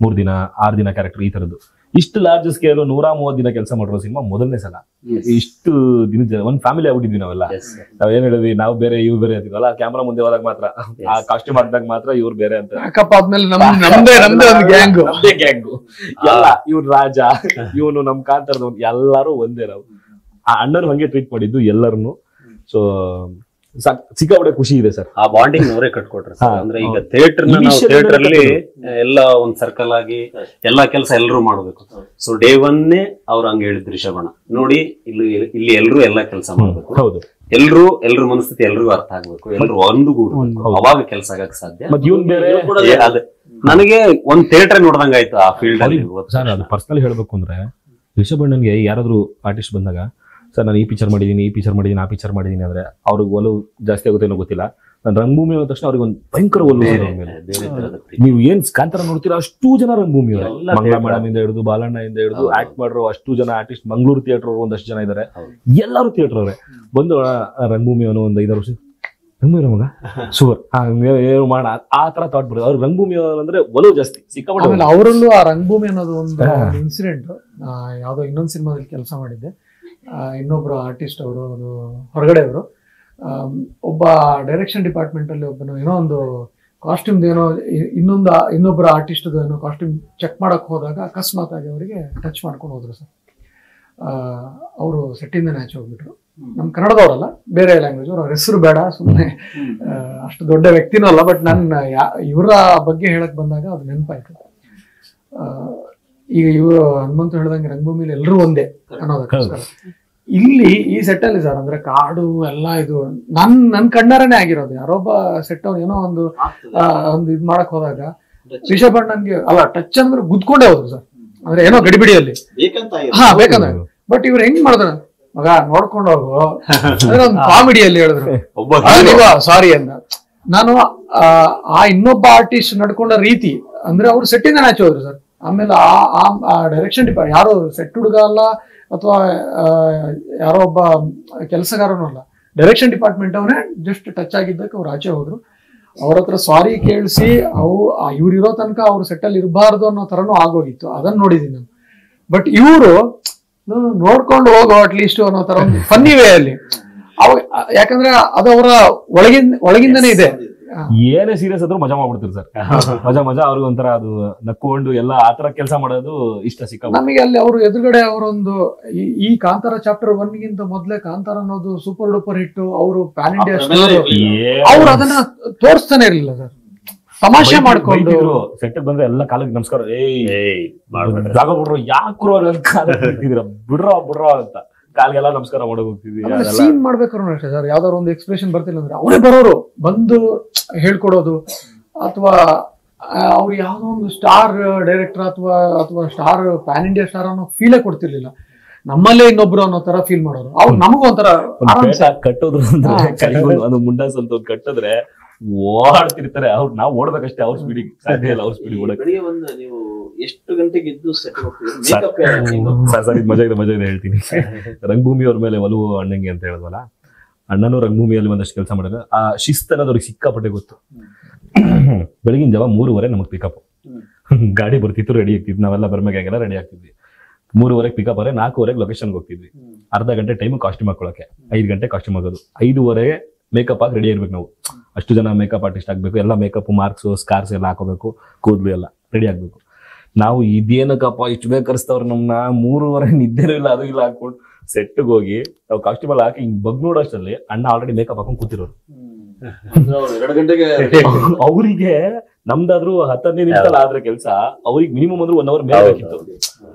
3 ದಿನ, 6 ದಿನ ಕ್ಯಾರೆಕ್ಟರ್, ಈ ತರದ್ದು. ಇಷ್ಟು ಲಾರ್ಜ್ ಸ್ಕೇಲ್ 130 ದಿನ ಕೆಲಸ ಮಾಡಿರೋ ಸಿನಿಮಾ ಮೊದಲನೇ ಸಲ. ಇಷ್ಟು ದಿನ ಒಂದ್ ಫ್ಯಾಮಿಲಿ ಆಗ್ಬಿಟ್ಟಿದ್ವಿ ನಾವೆಲ್ಲ. ನಾವೇನ್ ಹೇಳಿದ್ವಿ, ನಾವು ಬೇರೆ ಇವ್ರು ಬೇರೆ ಅಂತಿದ್ವಲ್ಲ. ಕ್ಯಾಮ್ರಾ ಮುಂದೆ ಹೋದಾಗ ಮಾತ್ರ, ಆ ಕಾಸ್ಟ್ಯೂಮ್ ಹಾಕಿದಾಗ ಮಾತ್ರ ಇವ್ರು ಬೇರೆ ಅಂತ. ಗ್ಯಾಂಗು ಎಲ್ಲ, ಇವ್ರು ರಾಜ, ಇವನು ನಮ್ ಕಾಂತಾರದ, ಎಲ್ಲಾರು ಒಂದೇ. ನಾವು ಆ ಅಣ್ಣರು ಹಂಗೆ ಟ್ರೀಟ್ ಮಾಡಿದ್ದು ಎಲ್ಲರನ್ನು. ಸೊ ಸಿಕ್ಕಾಪಟ್ಟೆ ಖುಷಿ ಇದೆ ಸರ್. ಆ ಬಾಂಡಿಂಗ್ ಅವರೇ ಕಟ್ಕೊಟ್ರು ಸರ್. ಅಂದ್ರೆ ಈಗ ಥಿಯೇಟರ್ ಅಲ್ಲಿ ಎಲ್ಲ ಒಂದ್ ಸರ್ಕಲ್ ಆಗಿ ಎಲ್ಲಾ ಕೆಲಸ ಎಲ್ಲರೂ ಮಾಡ್ಬೇಕು. ಸೊ ಡೇ 1 ಅವ್ರು ಹಂಗ ಹೇಳಿದ್ರು ರಿಷಬಣ್ಣ, ನೋಡಿ ಇಲ್ಲಿ ಎಲ್ರು ಎಲ್ಲಾ ಕೆಲಸ ಮಾಡ್ಬೇಕು. ಎಲ್ರ ಮನಸ್ಥಿತಿ ಎಲ್ರಿಗೂ ಅರ್ಥ ಆಗ್ಬೇಕು, ಎಲ್ರು ಒಂದುಗೂಡ್ಬೇಕು, ಅವಾಗ ಕೆಲಸ ಆಗಕ್ ಸಾಧ್ಯ. ಮತ್ತೆ ಇವ್ನ್ ಬೇರೆ ಅದೇ ನನಗೆ ಒಂದ್ ಥಿಯೇಟರ್ ನೋಡ್ದಂಗ ಆಯ್ತು ಆ ಫೀಲ್ಡ್ ಅಲ್ಲಿ. ಸರ್ ಅದು ಪರ್ಸನಲಿ ಹೇಳ್ಬೇಕು ಅಂದ್ರೆ ರಿಷಬ್ ಅಣ್ಣನ್ಗೆ ಯಾರಾದ್ರೂ ಆರ್ಟಿಸ್ಟ್ ಬಂದಾಗ ಸರ್ ನಾನು ಈ ಪಿಕ್ಚರ್ ಮಾಡಿದೀನಿ ಆ ಪಿಕ್ಚರ್ ಮಾಡಿದೀನಿ ಅಂದ್ರೆ ಅವ್ರಿಗೆ ಒಲವು ಜಾಸ್ತಿ ಆಗುತ್ತೆ ಏನೋ ಗೊತ್ತಿಲ್ಲ. ನಾನು ರಂಗಭೂಮಿ ಅಂದ ತಕ್ಷಣ ಅವ್ರಿಗೆ ಒಂದು ಭಯಂಕರ ಒಲವು. ನೀವು ಏನ್ ಕಾಂತಾರ ನೋಡ್ತೀರಾ ಅಷ್ಟು ಜನ ರಂಗಭೂಮಿ ಮಂಗಳ ಮೇಡಮ್ ಇಂದ ಹಿಡಿದು ಬಾಲಣ್ಣ ಇಂದ ಹಿಡಿದು ಆಕ್ಟ್ ಮಾಡಿರೋ ಅಷ್ಟು ಜನ ಆರ್ಟಿಸ್ಟ್, ಮಂಗಳೂರು ಥಿಯೇಟರ್ ಒಂದಷ್ಟು ಜನ ಇದಾರೆ, ಎಲ್ಲರೂ ಥಿಯೇಟರ್ ಅವರೇ. ಬಂದು ರಂಗಭೂಮಿ ಅನ್ನೋ ಒಂದು 5 ವರ್ಷ ರಂಗಭೂಮಿ ಮಗ ಶುಗರ್ ಏನು ಮಾಡೋಣ ಆ ತರ ಥಾಟ್ ಬರೋದು. ಅವ್ರು ರಂಗಭೂಮಿ ಅಂದ್ರೆ ಒಲವು ಜಾಸ್ತಿ ಸಿಕ್ಕಾಪಟ್ಟೆ. ಆಮೇಲೆ ಅವರಲ್ಲೂ ಆ ರಂಗಭೂಮಿ ಅನ್ನೋದು ಒಂದು ಇನ್ಸಿಡೆಂಟ್. ಯಾವ್ದೋ ಇನ್ನೊಂದು ಸಿನಿಮಾದಲ್ಲಿ ಕೆಲಸ ಮಾಡಿದ್ದೆ. ಇನ್ನೊಬ್ರು ಆರ್ಟಿಸ್ಟ್ ಅವರು, ಅದು ಹೊರಗಡೆ ಅವರು, ಒಬ್ಬ ಡೈರೆಕ್ಷನ್ ಡಿಪಾರ್ಟ್ಮೆಂಟ್ ಅಲ್ಲಿ ಒಬ್ಬನು ಏನೋ ಒಂದು ಕಾಸ್ಟ್ಯೂಮ್ ಏನೋ ಇನ್ನೊಬ್ಬರ ಆರ್ಟಿಸ್ಟ್ ಏನೋ ಕಾಸ್ಟ್ಯೂಮ್ ಚೆಕ್ ಮಾಡಕ್ ಹೋದಾಗ ಅಕಸ್ಮಾತ್ ಆಗಿ ಅವರಿಗೆ ಟಚ್ ಮಾಡ್ಕೊಂಡು ಹೋದ್ರು ಸರ್. ಅವರು ಸೆಟ್ಟಿಂದ ಆಚೆ ಹೋಗ್ಬಿಟ್ರು. ನಮ್ ಕನ್ನಡದವರಲ್ಲ, ಬೇರೆ ಲ್ಯಾಂಗ್ವೇಜ್ ಅವ್ರ ಹೆಸರು ಬೇಡ, ಸುಮ್ಮನೆ ಅಷ್ಟು ದೊಡ್ಡ ವ್ಯಕ್ತಿನೂ ಅಲ್ಲ, ಬಟ್ ನನ್ನ ಇವರ ಬಗ್ಗೆ ಹೇಳಕ್ ಬಂದಾಗ ಅದು ನೆನಪಾಯ್ತು. ಈಗ ಇವರು ಹನುಮಂತು ಹೇಳ್ದಂಗೆ ರಂಗಭೂಮಿಲಿ ಎಲ್ಲರೂ ಒಂದೇ ಅನ್ನೋದಕ್ಕೋಸ್ಕರ ಇಲ್ಲಿ ಈ ಸೆಟ್ ಅಲ್ಲಿ ಸರ್ ಅಂದ್ರೆ ಕಾಡು ಎಲ್ಲ ಇದು ನನ್ ಕಣ್ಣಾರನೇ ಆಗಿರೋದು. ಯಾರೊಬ್ಬ ಸೆಟ್ ಅವ್ರು ಏನೋ ಒಂದು ಇದ್ ಮಾಡಕ್ ಹೋದಾಗ ರಿಷಬ್ ಅಣ್ಣನ್ಗೆ ಅಲ್ಲ ಟಚ್ ಅಂದ್ರೆ ಗುದ್ಕೊಂಡೇ ಹೋದ್ರು ಸರ್. ಅಂದ್ರೆ ಏನೋ ಗಡಿಬಿಡಿಯಲ್ಲಿ ಬೇಕಂದ್ರೆ. ಬಟ್ ಇವ್ರು ಹೆಂಗ್ ಮಾಡಿದ್ರ ಮಗ ನೋಡ್ಕೊಂಡು ಹೋಗು ಅಂದ್ರೆ ಒಂದು ಕಾಮಿಡಿಯಲ್ಲಿ ಹೇಳಿದ್ರು ಸಾರಿ ಅಂತ. ನಾನು ಆ ಇನ್ನೊಬ್ಬ ಆರ್ಟಿಸ್ಟ್ ನಡ್ಕೊಂಡ ರೀತಿ ಅಂದ್ರೆ ಅವ್ರು ಸೆಟ್ಟಿಂದ ಆಚೆ ಹೋದ್ರು ಸರ್. ಆಮೇಲೆ ಆ ಡೈರೆಕ್ಷನ್ ಡಿಪಾರ್ಟ್ಮೆಂಟ್ ಯಾರೋ ಸೆಟ್ ಹುಡುಗ ಅಲ್ಲ ಅಥವಾ ಯಾರೋ ಒಬ್ಬ ಕೆಲಸಗಾರನೂ ಅಲ್ಲ, ಡೈರೆಕ್ಷನ್ ಡಿಪಾರ್ಟ್ಮೆಂಟ್ ಅವನೇ ಜಸ್ಟ್ ಟಚ್ ಆಗಿದ್ದಕ್ಕೆ ಅವ್ರು ಆಚೆ ಹೋದ್ರು. ಅವ್ರ ಹತ್ರ ಸಾರಿ ಕೇಳಿಸಿ ಇವ್ರಿರೋ ತನಕ ಅವ್ರು ಸೆಟ್ಟಲ್ಲಿ ಇರಬಾರ್ದು ಅನ್ನೋ ತರನೂ ಆಗೋಗಿತ್ತು. ಅದನ್ನ ನೋಡಿದೀನಿ ನಾನು. ಬಟ್ ಇವರು ನೋಡ್ಕೊಂಡು ಹೋಗೋ ಅಟ್ಲೀಸ್ಟ್ ಅನ್ನೋ ತರ ಒಂದು ಫನ್ನಿ ವೇ ಅಲ್ಲಿ ಅವಾಗ, ಯಾಕಂದ್ರೆ ಅದು ಅವರ ಒಳಗಿಂದನೇ ಇದೆ. ಏನೇ ಸೀರಿಯಸ್ ಆದ್ರೂ ಮಜಾ ಮಾಡ್ಬಿಡ್ತೀರಿ ಸರ್. ಮಜಾ ಅವ್ರಿಗೆ ಒಂಥರ ಅದು ನಕ್ಕೊಂಡು ಎಲ್ಲ ಆತರ ಕೆಲಸ ಮಾಡೋದು ಇಷ್ಟ ಸಿಕ್ಕ ನಮಗೆ. ಅಲ್ಲಿ ಅವರು ಎದುರುಗಡೆ ಅವರೊಂದು ಈ ಕಾಂತಾರ ಚಾಪ್ಟರ್ 1 ಗಿಂತ ಮೊದ್ಲೇ ಕಾಂತಾರ ಅನ್ನೋದು ಸೂಪರ್ ಡೂಪರ್ ಹಿಟ್, ಅವರು ಪ್ಯಾನ್ ಇಂಡಿಯಾ ಅವ್ರು ಅದನ್ನ ತೋರಿಸ್ತಾನೆ ಇರ್ಲಿಲ್ಲ ಸರ್. ತಮಾಷೆ ಮಾಡ್ಕೊಂಡು ಸೆಟ್ ಬಂದ್ರೆ ಎಲ್ಲ ಕಾಲಕ್ಕೆ ನಮಸ್ಕಾರ ಜಾಗ ಬಿಡ್ರು ಯಾಕ್ರು ಬಿಡ್ರೋ ಅಂತ ಕಾಲ್ಗೆಲ್ಲ ನಮಸ್ಕಾರ ಮಾಡಕ್ ಹೋಗ್ತಿದ್ವಿ. ಸೀನ್ ಮಾಡ್ಬೇಕಾದ್ರು ಅಷ್ಟೇ ಸರ್. ಯಾವ್ದಾದ್ರು ಒಂದು ಎಕ್ಸ್ಪ್ರೆಷನ್ ಬರ್ತಿಲ್ಲ ಅಂದ್ರೆ ಅವರೇ ಬರೋರು ಬಂದು ಹೇಳ್ಕೊಡೋದು, ಅಥವಾ ಅವ್ರು ಯಾವ್ದೋ ಒಂದು ಸ್ಟಾರ್ ಡೈರೆಕ್ಟರ್ ಅಥವಾ ಸ್ಟಾರ್ ಪ್ಯಾನ್ ಇಂಡಿಯಾ ಸ್ಟಾರ್ ಅನ್ನೋ ಫೀಲೇ ಕೊಡ್ತಿರ್ಲಿಲ್ಲ. ನಮ್ಮಲ್ಲೇ ಇನ್ನೊಬ್ರು ಅನ್ನೋ ತರ ಫೀಲ್ ಮಾಡೋರು. ಅವ್ರು ನಮಗೂ ಒಂಥರ ಕಟ್ಟೋದ್ರು ಅಂದ್ರೆ ಮುಂಡಾಸ್ ಅಂತ ಕಟ್ಟಿದ್ರೆ ಓಡಾಡ್ತಿರ್ತಾರೆ. ಅವ್ರು ನಾವು ಓಡ್ಬೇಕಷ್ಟೇ, ಅವ್ರ ಸ್ಪೀಡಿಗೆ ಸಾಧ್ಯ ಇಲ್ಲ. ಅವ್ರ ಸ್ಪೀಡಿಗೆ ಓಡಕ್ಕೆ ನೀವು ಎಷ್ಟು ಗಂಟೆಗೆ ಎದ್ದು ಸೆಟ್ ಸರ್ ಮಜಾ ಇದೆ ಹೇಳ್ತೀನಿ. ರಂಗಭೂಮಿ ಅವ್ರ ಮೇಲೆ ಒಲವು ಅಣ್ಣಂಗೆ ಅಂತ ಹೇಳಿದ್ವಲ್ಲ, ಅಣ್ಣನೂ ರಂಗಭೂಮಿಯಲ್ಲಿ ಒಂದಷ್ಟು ಕೆಲಸ ಮಾಡಿದ್ರೆ ಆ ಶಿಸ್ತು ಅನ್ನೋದು ಅವ್ರಿಗೆ ಸಿಕ್ಕಾಪಟ್ಟೆ ಗೊತ್ತು. ಬೆಳಗಿನ ಜಾವ 3:30 ನಮಗ್ ಪಿಕಪ್, ಗಾಡಿ ಬರ್ತಿತ್ತು, ರೆಡಿ ಆಗ್ತಿದ್ವಿ. ನಾವೆಲ್ಲ ಬರ್ಮೇಗೆಲ್ಲ ರೆಡಿ ಆಗ್ತಿದ್ವಿ. 3:30 ಪಿಕಪ್ ಆದ್ರೆ 4:30 ಲೊಕೇಶನ್ಗೆ ಹೋಗ್ತಿದ್ವಿ. ಅರ್ಧ ಗಂಟೆ ಟೈಮ್ ಕಾಸ್ಟ್ಯೂಮ್ ಹಾಕೊಳಕ್ಕೆ, 5 ಗಂಟೆ ಕಾಸ್ಟ್ಯೂಮ್ ಆಗೋದು, 5:30 ಮೇಕಪ್ ಆಗಿ ರೆಡಿ ಆಗ್ಬೇಕು. ನಾವು ಅಷ್ಟು ಜನ ಮೇಕಪ್ ಆರ್ಟಿಸ್ಟ್ ಆಗ್ಬೇಕು, ಎಲ್ಲ ಮೇಕಪ್ ಮಾರ್ಕ್ಸ್ ಸ್ಕಾರ್ಸ್ ಎಲ್ಲ ಹಾಕೋಬೇಕು, ಕೂದಲು ಎಲ್ಲ ರೆಡಿ ಆಗ್ಬೇಕು. ನಾವು ಇದೇನಕ್ಕಪ್ಪ ಇಷ್ಟು ಬೇಗ ಕರೆಸ್ತವ್ರು ನಮ್ನ, 3:30 ನಿದ್ದೆನೂ ಇಲ್ಲ ಅದು ಇಲ್ಲ ಹಾಕೊಂಡು ಸೆಟ್ಗೆ ಹೋಗಿ ನಾವು ಕಾಸ್ಟ್ಯೂಮ್ ಎಲ್ಲ ಹಾಕಿ ಹಿಂಗ್ ಬಗ್ ನೋಡೋಷ್ಟಲ್ಲಿ ಅಣ್ಣ ಆಲ್ರೆಡಿ ಮೇಕಪ್ ಹಾಕೊಂಡು ಕೂತಿರೋರು. 2 ಗಂಟೆಗೆ ಅವ್ರಿಗೆ ನಮ್ದಾದ್ರು 10-15 ನಿಮಿಷ ಆದ್ರೆ ಕೆಲಸ, ಅವ್ರಿಗೆ ಮಿನಿಮಮ್ ಅಂದ್ರೆ 1 ಅವರ್ ಮೇಲೆ ಬೇಕಿತ್ತು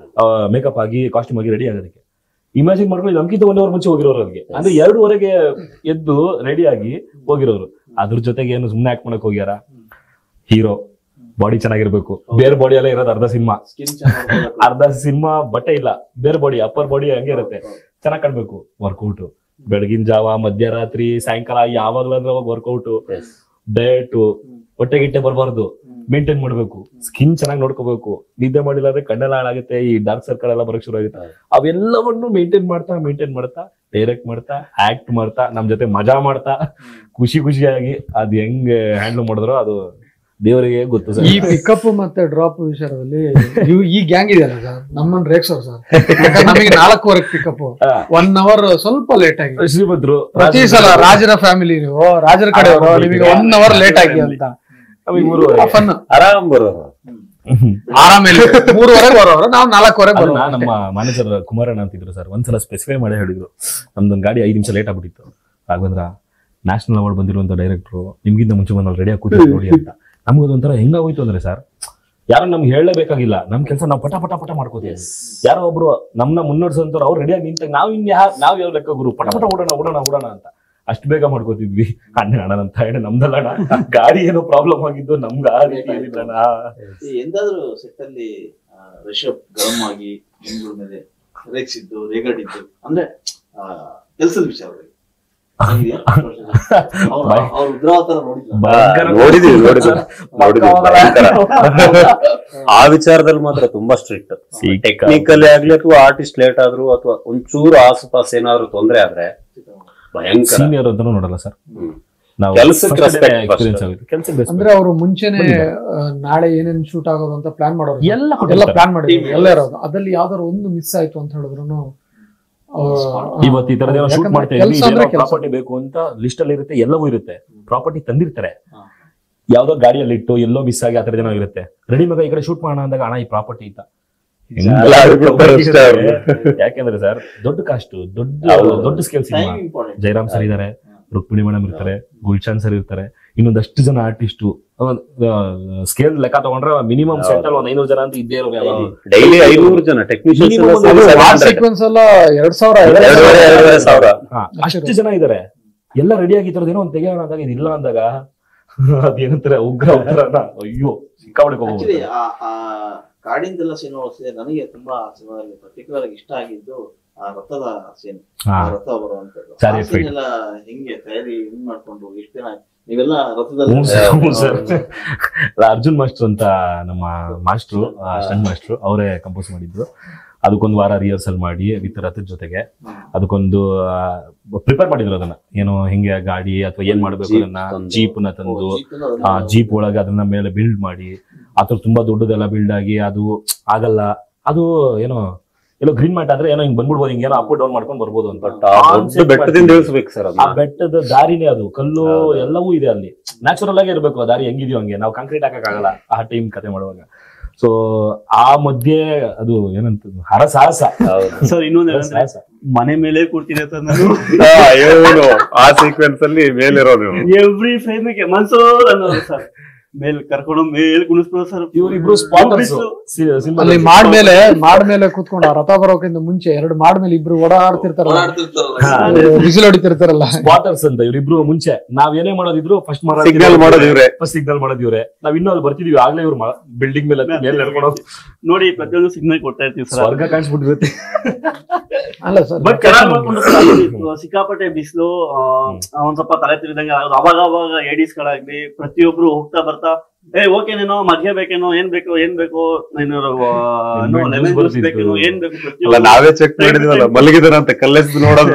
ಮೇಕಪ್ ಆಗಿ ಕಾಸ್ಟ್ಯೂಮ್ ಆಗಿ ರೆಡಿ ಆಗೋದಕ್ಕೆ. ಇಮ್ಯಾಜಿನ್ ಮಾಡ್ಕೊಂಡು ನಮ್ಗಿಂತ 1 ಅವರ್ ಮುಂಚೆ ಹೋಗಿರೋರು ಅವ್ರಿಗೆ. ಅಂದ್ರೆ 2:30 ಎದ್ದು ರೆಡಿ ಆಗಿ ಹೋಗಿರೋರು. ಅದ್ರ ಜೊತೆಗೆ ಏನು ಸುಮ್ನೆ ಆಕ್ಟ್ ಮಾಡಕ್ ಹೋಗ್ಯಾರ. ಹೀರೋ ಬಾಡಿ ಚೆನ್ನಾಗಿರ್ಬೇಕು, ಬೇರೆ ಬಾಡಿ ಎಲ್ಲ ಇರೋದು ಅರ್ಧ ಸಿನಿಮಾ ಬಟ್ಟೆ ಇಲ್ಲ, ಬೇರೆ ಬಾಡಿ ಅಪ್ಪರ್ ಬಾಡಿ ಹಂಗೆ ಇರುತ್ತೆ, ಚೆನ್ನಾಗ್ ಕಾಣ್ಬೇಕು. ವರ್ಕೌಟ್ ಬೆಳಗಿನ ಜಾವ, ಮಧ್ಯರಾತ್ರಿ, ಸಾಯಂಕಾಲ ಯಾವಾಗ್ಲೂ ಅಂದ್ರೆ ಅವಾಗ ವರ್ಕೌಟ್, ಡಯಟ್, ಹೊಟ್ಟೆ ಗಿಟ್ಟೆ ಬರಬಾರ್ದು, ಮೇಂಟೈನ್ ಮಾಡ್ಬೇಕು. ಸ್ಕಿನ್ ಚೆನ್ನಾಗಿ ನೋಡ್ಕೋಬೇಕು. ನಿದ್ದೆ ಮಾಡಿಲ್ಲ ಅಂದ್ರೆ ಕಣ್ಣೆಲ್ಲ ಹಾಳಾಗುತ್ತೆ, ಈ ಡಾರ್ಕ್ ಸರ್ಕಲ್ ಎಲ್ಲ ಬರಕ್ ಶುರು ಆಗುತ್ತೆ. ಅವೆಲ್ಲವನ್ನು ಮೇಂಟೈನ್ ಮಾಡ್ತಾ ಡೈರೆಕ್ಟ್ ಮಾಡ್ತಾ ಆಕ್ಟ್ ಮಾಡ್ತಾ ನಮ್ ಜೊತೆ ಮಜಾ ಮಾಡ್ತಾ ಖುಷಿಯಾಗಿ ಅದ್ ಹೆಂಗ್ ಹ್ಯಾಂಡಲ್ ಮಾಡಿದ್ರು ಅದು ದೇವರಿಗೆ ಗೊತ್ತು ಸರ್. ಈ ಪಿಕಪ್ ಮತ್ತೆ ಡ್ರಾಪ್ ವಿಷಯದಲ್ಲಿ ಈ ಗ್ಯಾಂಗ್ ಇದೆಯಲ್ಲ ಸರ್, ನಮ್ಮನ್ನ ರೇಕ್ಸೋರು ಸರ್. ನಮಗೆ 4:00 ಪಿಕಪ್, 1 ಅವರ್ ಸ್ವಲ್ಪ ಲೇಟ್ ಆಗಿ. ಶ್ರೀಮಂತರು ಪ್ರತಿ ಸಲ ರಾಜರ ಫ್ಯಾಮಿಲಿ, ನೀವು ರಾಜರ ಕಡೆ ನಿಮಗೆ 1 ಅವರ್ ಲೇಟ್ ಆಗಿ ಅಂತ ಆರಾಮ್ ಬರೋರು, ಆರಾಮೇಲೆ 3:00 ಬರೋರು, ನಾವು 4:00 ಬರೋರು. ನಮ್ಮ ಮ್ಯಾನೇಜರ್ ಕುಮಾರಣ್ಣ ಅಂತಿದ್ರು ಸರ್, ಒಂದ್ಸಲ ಸ್ಪೆಸಿಫೈ ಮಾಡಿ ಹೇಳಿದ್ರು, ನಮ್ದೊಂದು ಗಾಡಿ 5 ನಿಮಿಷ ಲೇಟ್ ಆಗ್ಬಿಟ್ಟಿತ್ತು. ರಾಘವೇಂದ್ರ ನ್ಯಾಷನಲ್ ಅವಾರ್ಡ್ ಬಂದಿರುವಂತ ಡೈರೆಕ್ಟ್ರು ನಿಮ್ಗಿಂತ ಮುಂಚೆ ಬಂದು ರೆಡಿ ಆಗಿ ಕೂತಿದ್ರು ನೋಡಿ ಅಂತ. ನಮ್ಗದೊಂಥರ ಹೆಂಗಾಗೋಯ್ತು ಅಂದ್ರೆ ಸರ್, ಯಾರು ನಮ್ಗೆ ಹೇಳಬೇಕಾಗಿಲ್ಲ, ನಮ್ ಕೆಲಸ ನಾವು ಪಟ ಮಾಡ್ಕೋತೀವಿ. ಯಾರೋ ಒಬ್ರು ನಮ್ನ ಮುನ್ನಡೆಸೋಂಥವ್ರು ಅವ್ರು ರೆಡಿಯಾಗಿ ನಿಂತಾಗ ನಾವ್ ಯಾವ ಲೆಕ್ಕ ಗುರು ಪಟ ಓಡೋಣ ಅಂತ ಅಷ್ಟು ಬೇಗ ಮಾಡ್ಕೋತಿದ್ವಿ. ಅಣ್ಣ ಅಂತ ಹೇಳಿ ನಮ್ದಲ್ಲ ಅಣ್ಣ, ಗಾಡಿ ಏನೋ ಪ್ರಾಬ್ಲಮ್ ಆಗಿದ್ದು ನಮ್ಗೆ ಆ ರೀತಿ ಏನಿಲ್ಲಣ್ಣ. ಎಂದಾದ್ರೂ ಸೆಟ್ ಅಲ್ಲಿ ರಿಷಬ್ ಗರಂ ಆಗಿ ನಿಮ್ಗಳ ಮೇಲೆ ರೇಗಿಸಿದ್ದು ರೇಗಾಡಿದ್ದು ಅಂದ್ರೆ ಕೆಲಸದ ವಿಚಾರದಲ್ಲಿ ಅವ್ರ ಉಗ್ರವ ತರ ಆ ವಿಚಾರದಲ್ಲಿ ಮಾತ್ರ ತುಂಬಾ ಸ್ಟ್ರಿಕ್ಟ್. ಟೆಕ್ನಿಕಲಿ ಆಗ್ಲಿ ಅಥವಾ ಆರ್ಟಿಸ್ಟ್ ಲೇಟ್ ಆದ್ರು ಅಥವಾ ಒಂಚೂರು ಆಸುಪಾಸ್ ಏನಾದ್ರು ತೊಂದ್ರೆ ಆದ್ರೆ ಭಯಂಕರ. ಸೀನಿಯರ್ ಅಂತ ನೋಡಲ್ಲ ಸರ್, ನಾವು ಕೆಲಸಕ್ಕೆ ಎಕ್ಸ್ಪೀರಿಯನ್ಸ್ ಆಗುತ್ತೆ. ಕೆಲಸಕ್ಕೆ ಅಂದ್ರೆ ಅವರು ಮುಂಚೆನೆ ನಾಳೆ ಏನೇನ್ ಶೂಟ್ ಆಗೋದು ಅಂತ ಪ್ಲಾನ್ ಮಾಡೋರು, ಎಲ್ಲ ಪ್ಲಾನ್ ಮಾಡಿದ್ರು, ಎಲ್ಲ ಇರೋದು. ಅದ್ರಲ್ಲಿ ಯಾವ್ದಾದ್ರು ಒಂದು ಮಿಸ್ ಆಯ್ತು ಅಂತ ಹೇಳಿದ್ರು ಇವತ್ತು ಈ ತರದೇನೋ ಶೂಟ್ ಮಾಡ್ತಾ ಇದ್ವಿ, ಪ್ರಾಪರ್ಟಿ ಬೇಕು ಅಂತ ಲಿಸ್ಟ್ ಅಲ್ಲಿ ಇರುತ್ತೆ, ಎಲ್ಲವೂ ಇರುತ್ತೆ, ಪ್ರಾಪರ್ಟಿ ತಂದಿರ್ತಾರೆ, ಯಾವ್ದೋ ಗಾಡಿಯಲ್ಲಿ ಇಟ್ಟು ಎಲ್ಲೋ ಮಿಸ್ ಆಗಿ ಆ ತರ ಜನ ಇರುತ್ತೆ. ರೆಡಿ ಮಗ ಈ ಕಡೆ ಶೂಟ್ ಮಾಡೋಣ ಅಂದಾಗ ಅಣ್ಣ ಈ ಪ್ರಾಪರ್ಟಿ ಇತ್ತ. ಯಾಕೆಂದ್ರೆ ಸರ್ ದೊಡ್ಡ ಕಾಸ್ಟ್, ದೊಡ್ಡ ಸ್ಕೇಲ್ ಸಿನಿಮಾ. ಜಯರಾಮ್ ಸರ್ ಇದಾರೆ, ರುಕ್ಮಿಣಿ ಮೇಡಮ್ ಇರ್ತಾರೆ, ಗುಲ್ಶಾನ್ ಸರ್ ಇರ್ತಾರೆ, ಇನ್ನೊಂದಷ್ಟು ಜನ ಆರ್ಟಿಸ್ಟ್. ಸ್ಕೇಲ್ ಲೆಕ್ಕ ತಗೊಂಡ್ರೆ ಮಿನಿಮಮ್ ಸೆಟ್ ಅಲ್ಲಿ 500 ಜನ ಅಂತ ಇದ್ದೇ ಇರೋ. ಡೈಲಿ 500 ಜನ ಟೆಕ್ನಿಷಿಯನ್ಸ್, ಸೀಕ್ವೆನ್ಸ್ ಎಲ್ಲ 2000 ಅಷ್ಟು ಜನ ಇದಾರೆ. ಎಲ್ಲ ರೆಡಿ ಆಗಿರೋದು ಏನೋ ಒಂದು ತೆಗೆಯೋಣ ಅಂದಾಗ ಇದಿಲ್ಲ ಅಂದಾಗ ಅದೇನಂತಾರೆ ಉಗ್ರ ಉಗ್ರನ. ಅಯ್ಯೋ ಸಿಕ್ಕಾಪಟ್ಟೆ ಆಕ್ಚುಲಿ ಆ ಕಾಡಿಂದೆಲ್ಲ ಸಿನಿಮಾ ನನಗೆ ತುಂಬಾ ಸಿನಿಮಾದಲ್ಲಿ ಪರ್ಟಿಕ್ಯುಲರ್ ಆಗಿ ಇಷ್ಟ ಆಗಿದ್ದು ಆ ರಥದ ಸೀನ್, ರಥ ಬರುವಂತದ್ದು ಎಲ್ಲ ಹೆಂಗೆ ತಯಾರಿ ಹೆಂಗ್ ಮಾಡ್ಕೊಂಡು ಎಷ್ಟು ದಿನ ನೀವೆಲ್ಲ ರಥದಲ್ಲಿ. ಅರ್ಜುನ್ ಮಾಸ್ಟರ್ ಅಂತ ನಮ್ಮ ಮಾಸ್ಟ್ರು, ಸ್ಟಂಟ್ ಮಾಸ್ಟ್ರು, ಅವರೇ ಕಂಪೋಸ್ ಮಾಡಿದ್ರು. ಅದಕ್ಕೊಂದು ವಾರ ರಿಹರ್ಸಲ್ ಮಾಡಿ ವಿತ್ ರಥದ ಜೊತೆಗೆ ಅದಕ್ಕೊಂದು ಪ್ರಿಪೇರ್ ಮಾಡಿದ್ರು. ಅದನ್ನ ಏನೋ ಹಿಂಗೆ ಗಾಡಿ ಅಥವಾ ಏನ್ ಮಾಡ್ಬೇಕು ಅದನ್ನ ಜೀಪ್ ನ ತಂದು ಜೀಪ್ ಒಳಗೆ ಅದನ್ನ ಮೇಲೆ ಬಿಲ್ಡ್ ಮಾಡಿ ಅಥವಾ ತುಂಬಾ ದೊಡ್ಡದೆಲ್ಲ ಬಿಲ್ಡ್ ಆಗಿ ಅದು ಆಗಲ್ಲ. ಅದು ಏನೋ ಎಲ್ಲೋ ಗ್ರೀನ್ ಮ್ಯಾಟ್ ಆದ್ರೆ ಏನೋ ಹಿಂಗ್ ಬಂದ್ಬಿಡ್ಬೋದು, ಹಿಂಗೇನೋ ಅಪ್ ಡೌನ್ ಮಾಡ್ಕೊಂಡು ಬರ್ಬೋದು ಅಂತ. ಬೆಟ್ಟದಿಂದ ಇಳಿಸ್ಬೇಕು ಸರ್. ಆ ಬೆಟ್ಟದ ದಾರಿನೇ ಅದು, ಕಲ್ಲು ಎಲ್ಲವೂ ಇದೆ ಅಲ್ಲಿ. ನ್ಯಾಚುರಲ್ ಆಗಿ ಇರ್ಬೇಕು ಆ ದಾರಿ, ಹೆಂಗಿದ್ಯೋ ಹಂಗೆ. ನಾವು ಕಾಂಕ್ರೀಟ್ ಹಾಕಕ್ಕಾಗಲ್ಲ ಆ ಟೈಮ್ ಕತೆ ಮಾಡುವಾಗ. ಸೊ ಆ ಮಧ್ಯೆ ಅದು ಏನಂತ ಹರಸಾಹಸ ಸರ್. ಇನ್ನೊಂದು ಮನೆ ಮೇಲೆ ಕೂರ್ತಿರತ್ತ ಆ ಸೀಕ್ವೆನ್ಸ್ ಅಲ್ಲಿ ಮೇಲಿರೋದು ಎವ್ರಿ ಫ್ರೇಮಿಗೆ ಮನ್ಸೋರ್ ಅನ್ನೋದು ಸರ್. ಮೇಲ್ ಕರ್ಕೊಂಡು ಮೇಲ್ ಕುಣಿಸ್ಬೋದು ಸರ್. ಇವರಿಬ್ರು ಅಲ್ಲಿ ಮಾಡ್ಮೇಲೆ ಕೂತ್ಕೊಂಡು ಆ ರಥ ಬರೋಕ್ಕಿಂತ ಮುಂಚೆ 2 ಮಾಡ್ಮೇಲೆ ಇಬ್ರು ಓಡಾಡ್ತಿರ್ತಾರಲ್ಲ, ಬಿಸಿಲು ಹೊಡಿತಿರ್ತಾರಲ್ಲ, ಸ್ಪಾಟರ್ಸ್ ಅಂತ. ಇವರಿಬ್ರು ಮುಂಚೆ ನಾವ್ ಏನೇ ಮಾಡೋದಿದ್ರು ಫಸ್ಟ್ ಸಿಗ್ನಲ್ ಮಾಡೋದಿವ್ರೆ. ನಾವ್ ಇನ್ನೂ ಅಲ್ಲಿ ಬರ್ತಿದೀವಿ, ಆಗ್ಲೇ ಇವ್ರು ಬಿಲ್ಡಿಂಗ್ ಮೇಲೆ ನಡ್ಕೊಂಡು ನೋಡಿ ಪ್ರತಿಯೊಂದು ಸಿಗ್ನಲ್ ಕೊಡ್ತಾ ಇರ್ತೀವಿ ಸರ್. ಸ್ವರ್ಗ ಕಾಣಿಸ್ಬಿಟ್ಟಿರುತ್ತೆ. ಅಲ್ಲ ಸರ್, ಬಟ್ ಚೆನ್ನಾಗಿ ಮಾಡ್ಕೊಂಡು ಸಿಕ್ಕಾಪಟ್ಟೆ ಬಿಸಿಲು, ಒಂದ್ ಸ್ವಲ್ಪ ತಲೆ ತಿರುದಂಗೆ ಅವಾಗ ಏಡಿಸ್ ಗಳಾಗ್ಲಿ ಪ್ರತಿಯೊಬ್ರು ಹೋಗ್ತಾ ಬರ್ತಾ ಓಕೆನೇನೋ ಮಧ್ಯ ಬೇಕೇನೋ ಏನ್ ಬೇಕು ಲೆಮನ್ ಜ್ಯೂಸ್ ಬೇಕೇನೋ ಏನ್ ಬೇಕು ನಾವೇ ಚೆಕ್ ಮಾಡಿದ್ವಲ್ಲ, ಮಲಗಿದಾರ ಅಂತ ಕಲ್ಲೆಸ್ ನೋಡೋದು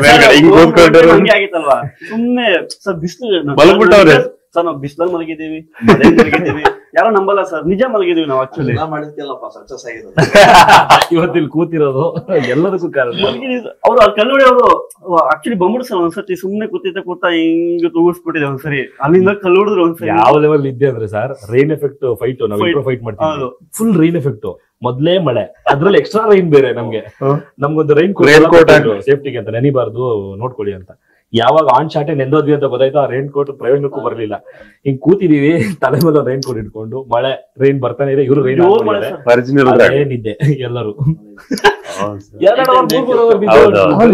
ಹಂಗೆ ಆಗಿತ್ತಲ್ವಾ. ಸುಮ್ನೆ ಸರ್ ಬಿಸಿಲು ಮಲಗ್ಬಿಟ್ಟವ್ರೆ ಸರ್, ನಾವು ಬಿಸಿಲಲ್ಲಿ ಮಲಗಿದ್ದೀವಿ, ಯಾರೋ ನಂಬಲ್ಲ ಸರ್, ನಿಜ ಮಲಗಿದೀವಿ ನಾವು. ಆಕ್ಚುಲಿ ಇವತ್ತಿಲ್ಲಿ ಕೂತಿರೋದು ಎಲ್ಲದಕ್ಕೂ ಕಾರಣ ಅವ್ರು ಕಲ್ಲುಡಿ ಅವರು ಆಕ್ಚುಲಿ ಬಂದ್ಬಿಡು ಸರ್. ಒಂದ್ಸತಿ ಸುಮ್ನೆ ಕೂತಾ ಹಿಂಗ್ ತೂಗಿಸ್ಬಿಟ್ಟಿದೆ ಒಂದ್ಸರಿ, ಅಲ್ಲಿಂದ ಕಲ್ಲುಡಿದ್ರು ಒಂದ್ಸರಿ. ಯಾವ ಲೆವೆಲ್ ಇದ್ದೆ ಅಂದ್ರೆ ಸರ್, ರೈನ್ ಎಫೆಕ್ಟ್ ಫೈಟ್ ನಾವು ಫೈಟ್ ಮಾಡ್ತೀವಿ, ಫುಲ್ ರೈನ್ ಎಫೆಕ್ಟ್. ಮೊದ್ಲೇ ಮಳೆ, ಅದ್ರಲ್ಲಿ ಎಕ್ಸ್ಟ್ರಾ ರೈನ್ ಬೇರೆ. ನಮ್ಗೊಂದು ರೈನ್ ಕೋಟ್ ಸೇಫ್ಟಿಗೆ ಅಂತ, ನೆನಿಬಾರ್ದು ನೋಡ್ಕೊಳ್ಳಿ ಅಂತ. ಯಾವಾಗ ಆನ್ ಶಾಟೆ ನೆಂದೋದ್ವಿ ಅಂತ ಗೊತ್ತಾಯ್ತು, ಆ ರೈನ್ ಕೋಟ್ ಪ್ರಯೋಜನಕ್ಕೂ ಬರ್ಲಿಲ್ಲ. ಹಿಂಗ್ ಕೂತಿದೀವಿ, ತಲೆ ಮೇಲೆ ರೈನ್ ಕೋಟ್ ಇಟ್ಕೊಂಡು, ಮಳೆ ರೈನ್ ಬರ್ತಾನೆ ಇದೆ, ಇವರು ರೈನ್ ನಿದ್ದೆ ಎಲ್ಲರೂ.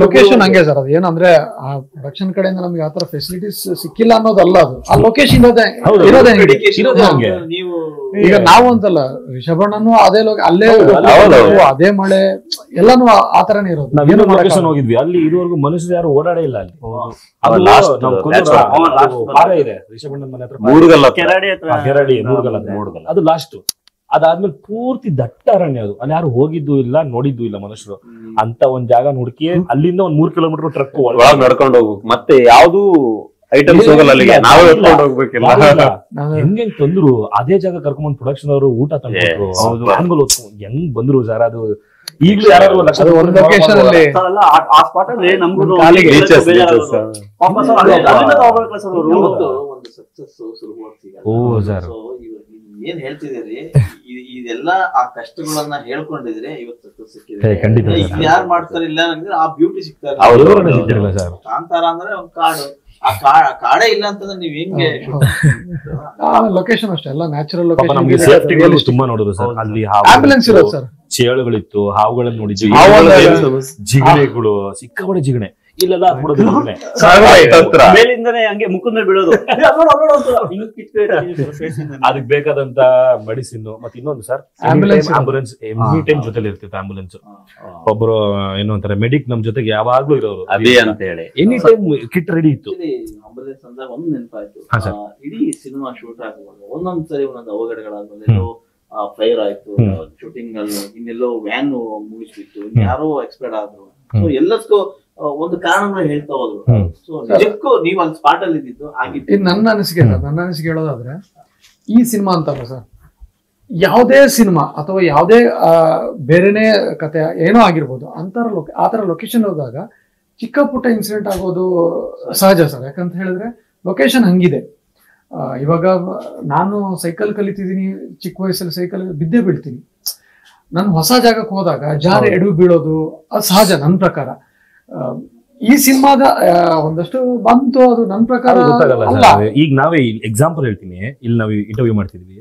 ಲೊಕೇಶನ್ ಹಂಗೆ ಸರ್. ಅದು ಏನಂದ್ರೆ ಆ ಪ್ರೊಡಕ್ಷನ್ ಕಡೆಯಿಂದ ನಮ್ಗೆ ಆತರ ಫೆಸಿಲಿಟೀಸ್ ಸಿಕ್ಕಿಲ್ಲ ಅನ್ನೋದಲ್ಲ, ಅದು ಆ ಲೊಕೇಶನ್ ಇರೋದೇ. ಈಗ ನಾವು ಅಂತಲ್ಲ, ರಿಷಭಣ್ಣನು ಅದೇ ಅಲ್ಲೇ ಅದೇ ಮಳೆ ಎಲ್ಲಾನು ಆತರನೇ ಇರೋದು. ನಾವೇನೋ ಲೊಕೇಶನ್ ಹೋಗಿದ್ವಿ, ಅಲ್ಲಿ ಇದುವರೆಗೂ ಮನುಷ್ಯರು ಯಾರು ಓಡಾಡೇ ಇಲ್ಲ. ಅಲ್ಲಿ ಇದೆ ರಿಷಭಣ್ಣನ ಮನೆ ಹತ್ರ, ಕೆರಡಿ ಮೂರ್ಗಲ್, ಅದು ಲಾಸ್ಟ್. ಅದಾದ್ಮೇಲೆ ಪೂರ್ತಿ ದಟ್ಟ ಅರಣ್ಯ ಅದು, ಅಲ್ಲಿ ಯಾರು ಹೋಗಿದ್ದು ಇಲ್ಲ, ನೋಡಿದ್ದು ಇಲ್ಲ ಮನುಷ್ಯರು. ಅಂತ ಒಂದ್ ಜಾಗ ಹುಡುಕಿ ಅಲ್ಲಿಂದ 3 ಕಿಲೋಮೀಟರ್ ಟ್ರಕ್ ನಡ್ಕೊಂಡು ಹೋಗ್ಬೇಕು. ಮತ್ತೆ ಯಾವ್ದು ಐಟಮ್ಸ್ ಹೋಗಲ್ಲ ಅಲ್ಲಿಗೆ, ನಾವೇ ಎತ್ಕೊಂಡು ಹೋಗ್ಬೇಕಿಲ್ಲ. ಹೆಂಗ್ ತಂದ್ರು ಅದೇ ಜಾಗ ಕರ್ಕೊಂಡ್ ಪ್ರೊಡಕ್ಷನ್ ಅವರು ಊಟ ತಂದ್ರು, ಹೆಂಗ್ ಬಂದ್ರು ಸರ್. ಅದು ಈಗಲೂ ಯಾರು ಒಂದ್ ಲೊಕೇಶನ್ ಅಲ್ಲಿ ಏನ್ ಹೇಳ್ತಿದ್ದೀರಿ, ಇದೆಲ್ಲ ಆ ಕಷ್ಟಗಳನ್ನ ಹೇಳ್ಕೊಂಡಿದ್ರೆ ಇವತ್ತು ಸಕ್ಸಸ್ ಸಿಕ್ಕಿದೆ. ಖಂಡಿತ ಯಾರು ಮಾಡ್ತಾರಿಲ್ಲ ಅಂದ್ರೆ ಆ ಬ್ಯೂಟಿ ಸಿಗ್ತಾರೆ. ಕಾಂತಾರ ಅಂದ್ರೆ ಒಂದ್ ಕಾಡು, ಆ ಕಾಡೇ ಇಲ್ಲ ಅಂತಂದ್ರೆ ನೀವ್ ಹೆಂಗೆ ಲೊಕೇಶನ್ ಅಷ್ಟೇ ಎಲ್ಲ ನ್ಯಾಚುರಲ್ ನಮ್ಗೆ ಸೇಫ್ಟಿಗಳು ತುಂಬಾ ನೋಡಿದ್ರು ಸರ್. ಅಲ್ಲಿ ಆಂಬುಲೆನ್ಸ್ ಇರೋದು ಸರ್, ಚೇಳುಗಳಿತ್ತು, ಹಾವುಗಳನ್ನ ನೋಡಿದ್ವಿ, ಜಿಗಣೆಗಳು ಸಿಕ್ಕಾಪಟ್ಟೆ ಜಿಗಣೆ. ಇಲ್ಲೆಲ್ಲ ಹಾಕ್ಬಿಡೋದು ಸುಮ್ನೆ. ಮೇಲಿಂದನೇ ಹಂಗೆ ಮುಖದ ಬೀಳೋದು. ಅದಕ್ಕೆ ಬೇಕಾದಂತ ಮೆಡಿಸಿನ್ ಮತ್ತೆ ಇನ್ನೊಂದು sir Ambulance. Ambulance any time ಜೊತೆಲಿ ಇರ್ತಿತ್ತು. ಆಂಬುಲೆನ್ಸ್ ಒಬ್ರು ಏನು ಅಂತಾರೆ ಮೆಡಿಕ್ ನಮ್ ಜೊತೆಗೆ ಯಾವಾಗ್ಲೂ ಇರೋರು. ಅದೇ ಅಂತ ಹೇಳಿ ಎನಿ ಟೈಮ್ ಕಿಟ್ ರೆಡಿ ಇತ್ತು. ಆಂಬುಲೆನ್ಸ್ ಅಂದಾಗ ಒಂದು ನೆನಪಾಯ್ತು. ಹಾ, ಸರ್. ಇಡೀ ಸಿನಿಮಾ ಶೂಟ್ ಆಗುವಾಗ ಒಂದೊಂದ್ಸರಿ ಒಂದೊಂದು ಅವಘಡಗಳಾದ್ಮೇಲೆ ಎಲ್ಲೋ ಫೈರ್ ಆಯ್ತು, ಶೂಟಿಂಗ್ ಅಲ್ಲಿ ಇನ್ನೆಲ್ಲೋ ವ್ಯಾನ್ ಮುಗಿಸ್ಬಿಟ್ಟು ಯಾರೋ ಎಕ್ಸ್ಪೈರ್ಡ್ ಆದ್ರು. ಸೊ ಎಲ್ಲದಕ್ಕೂ ಒಂದು ಕಾರಣಗಳು ಹೇಳ್ತಾ ಹೋದ್ರು. ಸೊ ನಿಜಕ್ಕೂ ನೀವು ಅಲ್ಲಿ ಸ್ಪಾಟ್ ಅಲ್ಲಿ ಇದ್ದಿದ್ದು ಆಗಿತ್ತು. ಇದು ನನ್ನ ಅನಿಸಿಕೆ ಸರ್. ನನ್ನ ಅನಿಸಿಕೆ ಹೇಳೋದಾದ್ರೆ ಈ ಸಿನಿಮಾ ಅಂತಲ್ಲ ಸರ್, ಯಾವುದೇ ಸಿನಿಮಾ ಅಥವಾ ಯಾವುದೇ ಬೇರೆನೇ ಕತೆ ಏನೋ ಆಗಿರ್ಬೋದು ಆ ಥರ ಲೊಕೇಶನ್ ಹೋದಾಗ ಚಿಕ್ಕ ಪುಟ್ಟ ಇನ್ಸಿಡೆಂಟ್ ಆಗೋದು ಸಹಜ ಸರ್. ಯಾಕಂತ ಹೇಳಿದ್ರೆ ಲೊಕೇಶನ್ ಹಂಗಿದೆ. ಇವಾಗ ನಾನು ಸೈಕಲ್ ಕಲಿತಿದ್ದೀನಿ, ಚಿಕ್ಕ ವಯಸ್ಸಲ್ಲಿ ಸೈಕಲ್ ಬಿದ್ದೇ ಬೀಳ್ತೀನಿ. ನಾನು ಹೊಸ ಜಾಗಕ್ಕೆ ಹೋದಾಗ ಜಾರಿ ಎಡವು ಬೀಳೋದು ಅದು ಸಹಜ ನನ್ನ ಪ್ರಕಾರ. ಈ ಸಿನಿಮಾದ ಒಂದಷ್ಟು ಬಂತು, ಅದು ನನ್ನ ಪ್ರಕಾರ ಗೊತ್ತಾಗಲ್ಲ ಅಲ್ಲ. ಸರ್. ಈಗ ನಾವೇ ಎಕ್ಸಾಂಪಲ್ ಹೇಳ್ತೀನಿ, ಇಲ್ಲಿ ನಾವು ಇಂಟರ್ವ್ಯೂ ಮಾಡ್ತಿದ್ವಿ,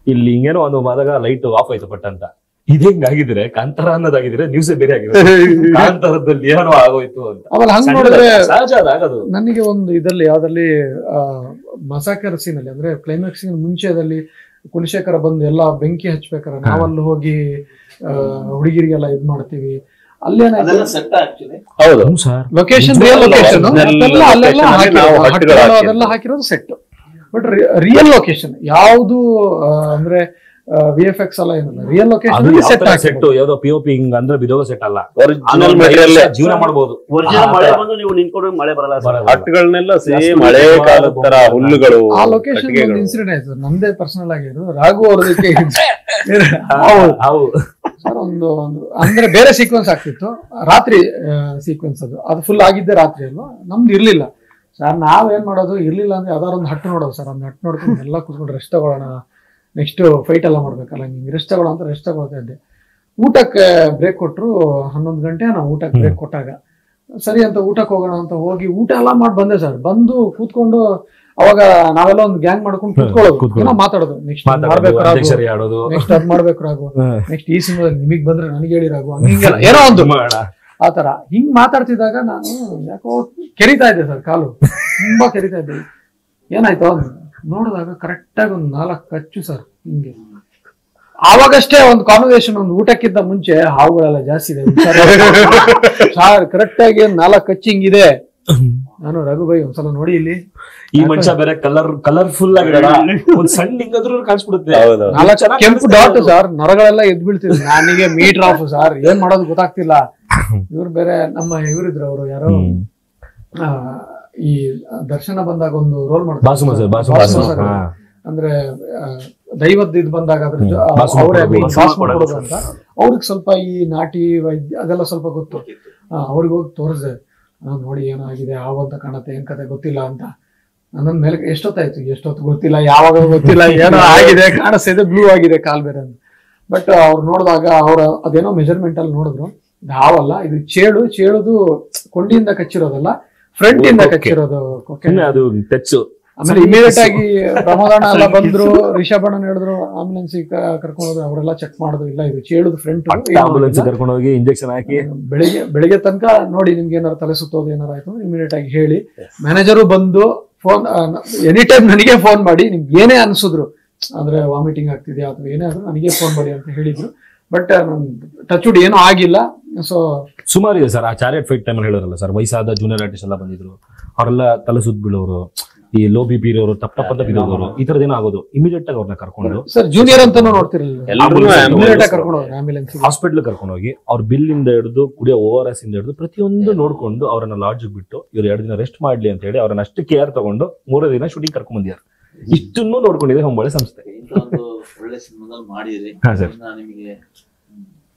ಇಲ್ಲಿ ಹಿಂಗೇನೋ ಒಂದು ಮಾದಾಗ ಲೈಟ್ ಆಫ್ ಆಯ್ತು ಪಟ್ ಅಂತ. ಇದು ಹೆಂಗಾಗಿದ್ರೆ ಕಾಂತಾರ ಅನ್ನೋದಾಗಿದ್ರೆ ನ್ಯೂಸೇ ಬೇರೆ ಆಗಿದೆ. ಕಾಂತಾರದಲ್ಲಿ ಏನೋ ಆಗೋಯ್ತು ಅಂತ. ಆಮೇಲೆ ಹಂಗ್ ನೋಡಿದ್ರೆ ಸಹಜ ಅದಾಗದು. ನನಗೆ ಒಂದು ಇದರಲ್ಲಿ ಯಾವ್ದ್ರಲ್ಲಿ ಮಸಾಕರ್ ಸೀನ್ ಅಲ್ಲಿ ಅಂದ್ರೆ ಕ್ಲೈಮ್ಯಾಕ್ಸ್ ಮುಂಚೆದಲ್ಲಿ ಕುಲಶೇಖರ ಬಂದು ಎಲ್ಲ ಬೆಂಕಿ ಹಚ್ಬೇಕಾರೆ ನಾವಲ್ಲಿ ಹೋಗಿ ಹುಡುಗಿರಿಗೆಲ್ಲ ಇದ್ ಮಾಡ್ತೀವಿ. ಅದೆಲ್ಲ ಸೆಟ್ ಆಕ್ಚುಲಿ. ಹೌದು ಸರ್. ಲೊಕೇಶನ್ ರಿಯಲ್ ಲೊಕೇಶನ್ ಅದೆಲ್ಲ ಹಾಕಿರೋದು ಸೆಟ್. ಬಟ್ ರಿಯಲ್ ಲೊಕೇಶನ್ ಯಾವ್ದು ಅಂದ್ರೆ VFX ಎಲ್ಲ ಏನಲ್ಲ, ರಿಯಲ್ ಲೊಕೇಶನ್ ಸೆಟ್ ಯಾವ್ದೋ POP ಹಿಂಗ್ ಅಂದ್ರೆ ಬಿದೋಗ ಸೆಟ್ ಅಲ್ಲ. ಒರಿಜಿನಲ್ ಮೆಟೀರಿಯಲ್ ಜೀವನ ಮಾಡಬಹುದು. ಒರಿಜಿನಲ್ ಮಳೆ ಬಂದು ನೀವು ನಿಂತ್ಕೊಂಡು ಮಳೆ ಬರಲ್ಲ ಸರ್. ಹಟ್ಟುಗಳನ್ನೆಲ್ಲ ಸೇಮ್ ಮಳೆ ಕಾಲದ ತರ ಹುಲ್ಲುಗಳು. ಆ ಲೊಕೇಶನ್ ಒಂದು ಇನ್ಸಿಡೆಂಟ್ ಆಯ್ತು ನಮ್ದೇ ಪರ್ಸನಲ್ ಆಗಿರೋದು. ರಾಘು ಅವ್ರದಕ್ಕೆ ಸರ್ ಒಂದು ಅಂದ್ರೆ ಬೇರೆ ಸೀಕ್ವೆನ್ಸ್ ಆಗ್ತಿತ್ತು, ರಾತ್ರಿ ಸೀಕ್ವೆನ್ಸ್ ಅದು ಫುಲ್ ಆಗಿದ್ದೆ ರಾತ್ರಿ ಅಲ್ವಾ, ನಮ್ದು ಇರ್ಲಿಲ್ಲ ಸರ್. ನಾವೇನ್ ಮಾಡೋದು ಇರ್ಲಿಲ್ಲ ಅಂದ್ರೆ ಯಾವ್ದಾರು ಒಂದು ಹಟ್ಟು ನೋಡೋದು ಸರ್. ಒಂದು ಹಟ್ಟು ನೋಡ್ಕೊಂಡು ಎಲ್ಲ ಕೂತ್ಕೊಂಡು ರೆಸ್ಟ್ ತಗೊಳ್ಳೋಣ, ನೆಕ್ಸ್ಟ್ ಫೈಟ್ ಎಲ್ಲ ಮಾಡ್ಬೇಕಲ್ಲ, ನಿಮ್ಗೆ ರೆಸ್ಟ್ ತಗೊಳ್ಳೋ ಅಂತ ರೆಸ್ಟ್ ತಗೊಳ್ತಾ ಇದ್ದೆ. ಊಟಕ್ಕೆ ಬ್ರೇಕ್ ಕೊಟ್ಟರು 11 ಗಂಟೆ. ನಾವು ಊಟಕ್ಕೆ ಬ್ರೇಕ್ ಕೊಟ್ಟಾಗ ಸರಿ ಅಂತ ಊಟಕ್ಕೆ ಹೋಗೋಣ ಅಂತ ಹೋಗಿ ಊಟ ಎಲ್ಲ ಮಾಡಿ ಬಂದೆ ಸರ್. ಬಂದು ಕೂತ್ಕೊಂಡು ಅವಾಗ ನಾವೆಲ್ಲ ಒಂದು ಗ್ಯಾಂಗ್ ಮಾಡ್ಕೊಂಡು ಕೂತ್ಕೊಳ್ಳೋದು, ಏನೋ ಮಾತಾಡೋದು. ನೆಕ್ಸ್ಟ್ ಮಾಡ್ಬೇಕು ರಾಘು, ನೆಕ್ಸ್ಟ್ ಅದ್ ಮಾಡ್ಬೇಕು ರಾಘು, ನೆಕ್ಸ್ಟ್ ಈ ಸಿನಿಮಾದಲ್ಲಿ ನಿಮಗ್ ಬಂದ್ರೆ ನನಗೆ ಹೇಳಿ ರಾಘು, ಹಂಗೆಲ್ಲ ಏನೋ ಒಂದು ಆತರ ಹಿಂಗ್ ಮಾತಾಡ್ತಿದ್ದಾಗ ನಾನು ಯಾಕೋ ಕೆರಿತಾ ಇದ್ದೆ ಸರ್, ಕಾಲು ತುಂಬಾ ಕೆರಿತಾ ಇದ್ದೆ. ಏನಾಯ್ತು ನೋಡಿದಾಗ ಕರೆಕ್ಟ್ ಆಗಿ ಒಂದು 4 ಕಚ್ಚು ಸರ್. ಹಿಂಗೆ ಆವಾಗಷ್ಟೇ ಒಂದು ಕಾನ್ವರ್ಸೇಷನ್, ಒಂದು ಊಟಕ್ಕಿಂತ ಮುಂಚೆ ಹಾವುಗಳೆಲ್ಲ ಜಾಸ್ತಿ ಇದೆ ಸರ್, ಕರೆಕ್ಟ್ ಆಗಿ 4 ಕಚ್ಚು ಹಿಂಗಿದೆ. ನಾನು ರಘು ಬೈ ಒಂದ್ಸಲ ನೋಡಿ ಇಲ್ಲಿ ಈ ಮನುಷ್ಯ ಬೇರೆ ಕಲರ್ಫುಲ್ ಆಗಿ ಒಂದ್ ಸಣ್ಣ ಹಿಂಗಾದ್ರೂ ಕಾಣಿಸ್ಬಿಡುತ್ತೆ. 4 ಕೆಂಪು ಡಾಟ್ ಸರ್, ನರಗಳೆಲ್ಲ ಎದ್ ಬೀಳ್ತಿದ್ರು. ನನಗೆ ಮೀಟರ್ ಆಫ್ ಸರ್, ಏನ್ ಮಾಡೋದು ಗೊತ್ತಾಗ್ತಿಲ್ಲ. ಇವ್ರು ಬೇರೆ ನಮ್ಮ ಇವರಿದ್ರು, ಅವರು ಯಾರೋ ಈ ದರ್ಶನ ಬಂದಾಗ ಒಂದು ರೋಲ್ ಮಾಡ್ತಾರೆ ಅಂದ್ರೆ ದೈವದ್ ಇದ್ ಬಂದಾಗ ಅವರೇ ಕೊಡೋದು ಅಂತ. ಅವ್ರಿಗೆ ಸ್ವಲ್ಪ ಈ ನಾಟಿ ವೈದ್ಯ ಅದೆಲ್ಲ ಸ್ವಲ್ಪ ಗೊತ್ತು. ಅವ್ರಿಗೆ ಹೋಗಿ ತೋರಿಸಿದೆ, ನೋಡಿ ಏನಾಗಿದೆ ಹಾವಂತ ಕಾಣತ್ತೆ, ಏನ್ ಕತೆ ಗೊತ್ತಿಲ್ಲ ಅಂತ. ನನ್ನ ಮೇಲೆ ಎಷ್ಟೊತ್ತು ಗೊತ್ತಿಲ್ಲ, ಯಾವಾಗ ಗೊತ್ತಿಲ್ಲ, ಏನೋ ಆಗಿದೆ ಕಾಣಿಸ್ತಿದೆ, ಬ್ಲೂ ಆಗಿದೆ ಕಾಲ್ ಬೇರೆ ಅಂತ. ಬಟ್ ಅವ್ರು ನೋಡಿದಾಗ ಅವ್ರ ಅದೇನೋ ಮೆಜರ್ಮೆಂಟ್ ಅಲ್ಲಿ ನೋಡಿದ್ರು, ಹಾವಲ್ಲ ಇದು ಚೇಳುದು ಕೊಂಡಿಯಿಂದ ಕಚ್ಚಿರೋದಲ್ಲ, ಫ್ರಂಟ್ ಇಂದ ಕಚ್ಚಿರೋದು. ಅದು ಟಚ್. ಆಮೇಲೆ ಇಮಿಡಿಯೇಟ್ ಆಗಿ ಪ್ರಮೋದಣ್ಣ ಎಲ್ಲ ಬಂದ್ರು, ರಿಷಭಣ್ಣ ಹೇಳಿದ್ರು, ಆಂಬುಲೆನ್ಸ್ ಕರ್ಕೊಂಡು ಹೋದ್ರು. ಅವರೆಲ್ಲ ಚೆಕ್ ಮಾಡಿದ್ರು, ಇಲ್ಲ ಇದು ಚೇಳುದು ಫ್ರಂಟ್. ಆಂಬುಲೆನ್ಸ್ ಕರ್ಕೊಂಡು ಹೋಗಿ ಇಂಜೆಕ್ಷನ್ ಹಾಕಿ ಬೆಳಿಗ್ಗೆ ತನಕ ನೋಡಿ ನಿಮ್ಗೆ ಏನಾರು ತಲೆ ಸುತ್ತೋದು ಏನಾರು ಆಯ್ತು ಅಂದ್ರೆ ಇಮಿಡಿಯೇಟ್ ಆಗಿ ಹೇಳಿ. ಮ್ಯಾನೇಜರು ಬಂದು ಫೋನ್ ಎನಿ ಟೈಮ್ ನನಗೆ ಫೋನ್ ಮಾಡಿ ನಿಮ್ಗೆ ಏನೇ ಅನ್ಸಿದ್ರು, ಅಂದ್ರೆ ವಾಮಿಟಿಂಗ್ ಆಗ್ತಿದೆಯಾ ಅಥವಾ ಏನೇ ಆದ್ರೂ ನನಗೆ ಫೋನ್ ಮಾಡಿ ಅಂತ ಹೇಳಿದ್ರು. ಬಟ್ ಟಚ್ ವುಡ್ ಏನೂ ಆಗಿಲ್ಲ. ಸೊ ಸುಮಾರು ಇದೆ ಸರ್. ಆ ಚಾರಿಯಟ್ ಫೈಟ್ ಟೈಮಲ್ಲಿ ಹೇಳಿದ್ರಲ್ಲ ಸರ್, ವಯಸ್ಸಾದ ಜೂನಿಯರ್ ಆರ್ಟಿಸ್ಟ್ ಎಲ್ಲ ಬಂದಿದ್ರು, ಅವರೆಲ್ಲ ತಲೆ ಸುತ್ತ ಬೀಳೋರು, ಈ ಲೋ BP ಇರೋರು, ಟಪ್ ಅಂತ ಬಿದ್ದೋರು, ಈ ತರದೇನೋ ಆಗೋದು. ಇಮಿಡಿಯೇಟ್ ಆಗಿ ಅವ್ರನ್ನ ಕರ್ಕೊಂಡು ಸರ್ ಜೂನಿಯರ್ ಅಂತಾನು ನೋಡ್ತಿರಲಿಲ್ಲ, ಆಂಬುಲೆನ್ಸ್ ಹಾಸ್ಪಿಟಲ್ ಕರ್ಕೊಂಡು ಹೋಗಿ ಅವ್ರ ಬಿಲ್ ಇಂದ ಹಿಡಿದು ಕುಡಿಯೋ ORS ಇಂದ ಹಿಡಿದು ಪ್ರತಿಯೊಂದು ನೋಡ್ಕೊಂಡು ಅವ್ರನ್ನ ಲಾಡ್ಜ್ ಬಿಟ್ಟು ಇವ್ರು 2 ದಿನ ರೆಸ್ಟ್ ಮಾಡ್ಲಿ ಅಂತ ಹೇಳಿ ಅವ್ರನ್ನ ಅಷ್ಟು ಕೇರ್ ತಗೊಂಡು 3 ದಿನ ಶೂಟಿಂಗ್ ಕರ್ಕೊಂಡ್ ಬಂದಿದ್ದಾರೆ. ಇಷ್ಟನ್ನು ನೋಡ್ಕೊಂಡಿದೆ ಹೊಂಬಳೆ ಸಂಸ್ಥೆ. ಒಳ್ಳೆ ಸಿನಿಮಾದಲ್ಲಿ ಮಾಡಿದ್ರಿ, ಸರ್. ನಿಮಗೆ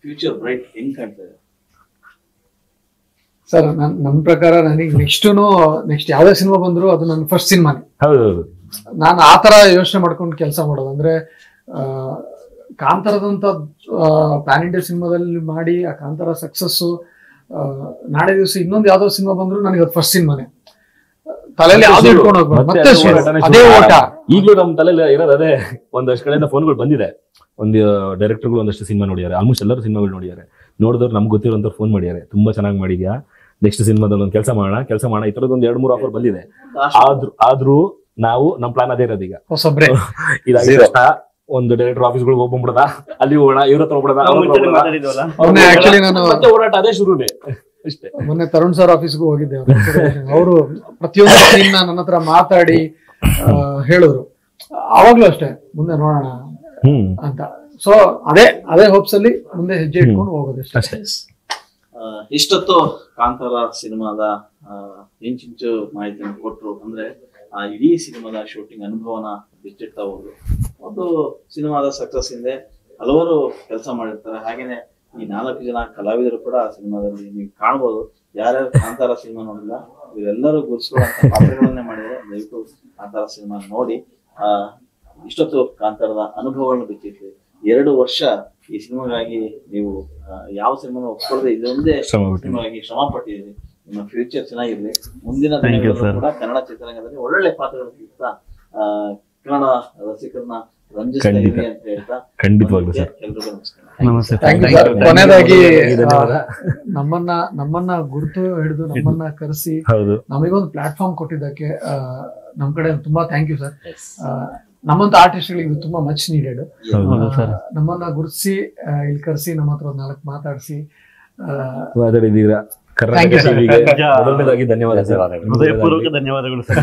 ಫ್ಯೂಚರ್ ಬ್ರೈಟ್ ಹೆಂಗ್ ಕಾಣ್ತದೆ ಸರ್? ನನ್ನ ಪ್ರಕಾರ ನನಗೆ ನೆಕ್ಸ್ಟ್ ಯಾವ್ದೇ ಸಿನಿಮಾ ಬಂದ್ರು ಅದು ನನ್ನ ಫಸ್ಟ್ ಸಿನಿಮಾನೇ. ಹೌದೌದು. ನಾನು ಆತರ ಯೋಚನೆ ಮಾಡ್ಕೊಂಡು ಕೆಲಸ ಮಾಡೋದು. ಅಂದ್ರೆ ಕಾಂತಾರದಂತ ಪ್ಯಾನ್ ಇಂಡಿಯಾ ಸಿನಿಮಾದಲ್ಲಿ ಮಾಡಿ ಆ ಕಾಂತಾರ ಸಕ್ಸಸ್ಸು, ನಾಳೆ ದಿವಸ ಇನ್ನೊಂದು ಯಾವ್ದೋ ಸಿನಿಮಾ ಬಂದ್ರು ನನಗೆ ಅದು ಫಸ್ಟ್ ಸಿನಿಮಾನೇ. ತಲೆಯಲ್ಲಿ ಯಾವ್ದು ಇಟ್ಕೊಂಡು ಹೋಗ್ಬೋದು, ಮತ್ತೆ ಅದೇ ಓಟ. ಈಗಲೂ ನಮ್ಮ ತಲೆಯಲ್ಲಿ ಇರೋದು ಅದೇ. ಒಂದಷ್ಟು ಕಡೆಯಿಂದ ಫೋನ್ಗಳು ಬಂದಿದೆ, ಒಂದು ಡೈರೆಕ್ಟರ್ಗಳು ಒಂದಷ್ಟು ಸಿನಿಮಾ ನೋಡಿದ್ದಾರೆ, ಆಲ್ಮೋಸ್ಟ್ ಎಲ್ಲರೂ ಸಿನಿಮಾಗಳು ನೋಡಿದ್ದಾರೆ. ನೋಡಿದವ್ರು ನಮ್ಗೆ ಗೊತ್ತಿರೋಂಥ ಫೋನ್ ಮಾಡಿದ್ದಾರೆ, ತುಂಬಾ ಚೆನ್ನಾಗಿ ಮಾಡಿದ್ಯಾ, ನೆಕ್ಸ್ಟ್ ಸಿನಿಮಾದಲ್ಲಿ ಒಂದು ಕೆಲಸ ಮಾಡೋಣ ಈ ತರದ್ ಒಂದು 2-3 ಆಫರ್ ಬಂದಿದೆ. ಆದ್ರೂ ನಾವು ನಮ್ ಪ್ಲಾನ್ ಅದೇ ಇರೋದು ಈಗ ಹೊಸಬ್ರೆ ಇದಾಗಿ ಒಂದು ಡೈರೆಕ್ಟರ್ ಆಫೀಸ್ಗಳಿಗೆ ಹೋಗ್ಬಿಡದ, ಅಲ್ಲಿ ಹೋಗೋಣ, ಇವ್ರ ಹತ್ರ ಹೋಗ್ಬಿಡದ, ಆಕ್ಚುಲಿ ನಾನು ಓಡಾಟ ಅದೇ ಶುರುನೇ ಅಷ್ಟೇ. ಮೊನ್ನೆ ತರುಣ್ ಸರ್ ಆಫೀಸ್ಗೂ ಹೋಗಿದ್ದೆ. ಅವರು ಪ್ರತಿಯೊಂದು ಸೀನ್ ನನ್ನ ಹತ್ರ ಮಾತಾಡಿ ಹೇಳಿದ್ರು. ಅವಾಗ್ಲೂ ಅಷ್ಟೇ ಮುಂದೆ ನೋಡೋಣ ಅಂತ. ಸೊ ಅದೇ ಹೋಪ್ಸ್ ಅಲ್ಲಿ ಮುಂದೆ ಹೆಜ್ಜೆ ಇಟ್ಕೊಂಡು ಹೋಗೋದು ಅಷ್ಟೇ. ಇಷ್ಟೊತ್ತು ಕಾಂತಾರ ಸಿನಿಮಾದ ಇಂಚಿಂಚು ಮಾಹಿತಿಯನ್ನು ಕೊಟ್ಟರು. ಅಂದ್ರೆ ಆ ಇಡೀ ಸಿನಿಮಾದ ಶೂಟಿಂಗ್ ಅನುಭವನ ಬಿಚ್ಚಿಡ್ತಾ ಹೋದ್ರು. ಒಂದು ಸಿನಿಮಾದ ಸಕ್ಸಸ್ ಹಿಂದೆ ಹಲವಾರು ಕೆಲಸ ಮಾಡಿರ್ತಾರೆ. ಹಾಗೇನೆ ಈ 4 ಜನ ಕಲಾವಿದರು ಕೂಡ ಆ ಸಿನಿಮಾದಲ್ಲಿ ನೀವು ಕಾಣ್ಬೋದು. ಯಾರ್ಯಾರು ಕಾಂತಾರ ಸಿನಿಮಾ ನೋಡಿಲ್ಲ, ಇವರೆಲ್ಲರೂ ಗುರುಸುವಂತ ಪಾತ್ರಗಳನ್ನೇ ಮಾಡಿದರೆ ದಯವಿಟ್ಟು ಕಾಂತಾರ ಸಿನಿಮಾ ನೋಡಿ. ಇಷ್ಟೊತ್ತು ಕಾಂತಾರದ ಅನುಭವಗಳನ್ನು ಬಿಚ್ಚಿದ್ವಿ. 2 ವರ್ಷ ಈ ಸಿನಿಮಾಗಾಗಿ ನೀವು ಯಾವ ಸಿನಿಮಾ ಒಪ್ಕೊಳ್ಳದೆ ಇದೊಂದೇ ಸಿನಿಮಾಗಾಗಿ ಶ್ರಮ ಪಟ್ಟಿದ್ದೀರಿ. ನಿಮ್ಮ ಫ್ಯೂಚರ್ ಚೆನ್ನಾಗಿರ್ಲಿ. ಮುಂದಿನ ದಿನಗಳಲ್ಲೂ ಕೂಡ ಕನ್ನಡ ಚಿತ್ರರಂಗದಲ್ಲಿ ಒಳ್ಳೊಳ್ಳೆ ಪಾತ್ರಗಳು ಸಿಗ್ತಾ ಕನ್ನಡ ರಸಿಕರನ್ನ ರಂಜಿಸ್ತಾ ಇರಿ ಅಂತ ಹೇಳ್ತಾ ಖಂಡಿತವಾಗ್ಲೂ ಸರ್. ಎಲ್ರಿಗೂ ನಮಸ್ಕಾರ. ಕೊನೆಯದಾಗಿ ನಮ್ಮನ್ನ ಗುರುತು ಹಿಡಿದು ನಮ್ಮನ್ನ ಕರೆಸಿ ನಮಗೊಂದು ಪ್ಲಾಟ್ಫಾರ್ಮ್ ಕೊಟ್ಟಿದ್ದಕ್ಕೆ ನಮ್ ಕಡೆ ತುಂಬಾ ಥ್ಯಾಂಕ್ ಯು ಸರ್. ನಮ್ಮಂತ ಆರ್ಟಿಸ್ಟ್ಗಳಿಗೆ ಇದು ತುಂಬಾ ಮಚ್ ನೀಡೆಡ್. ನಮ್ಮನ್ನ ಗುರುತಿಸಿ ಇಲ್ಲಿ ಕರೆಸಿ ನಮ್ಮ ಹತ್ರ 4 ಮಾತಾಡಿಸಿ ಧನ್ಯವಾದ. ಹೃದಯಪೂರ್ವಕ ಧನ್ಯವಾದಗಳು ಸರ್.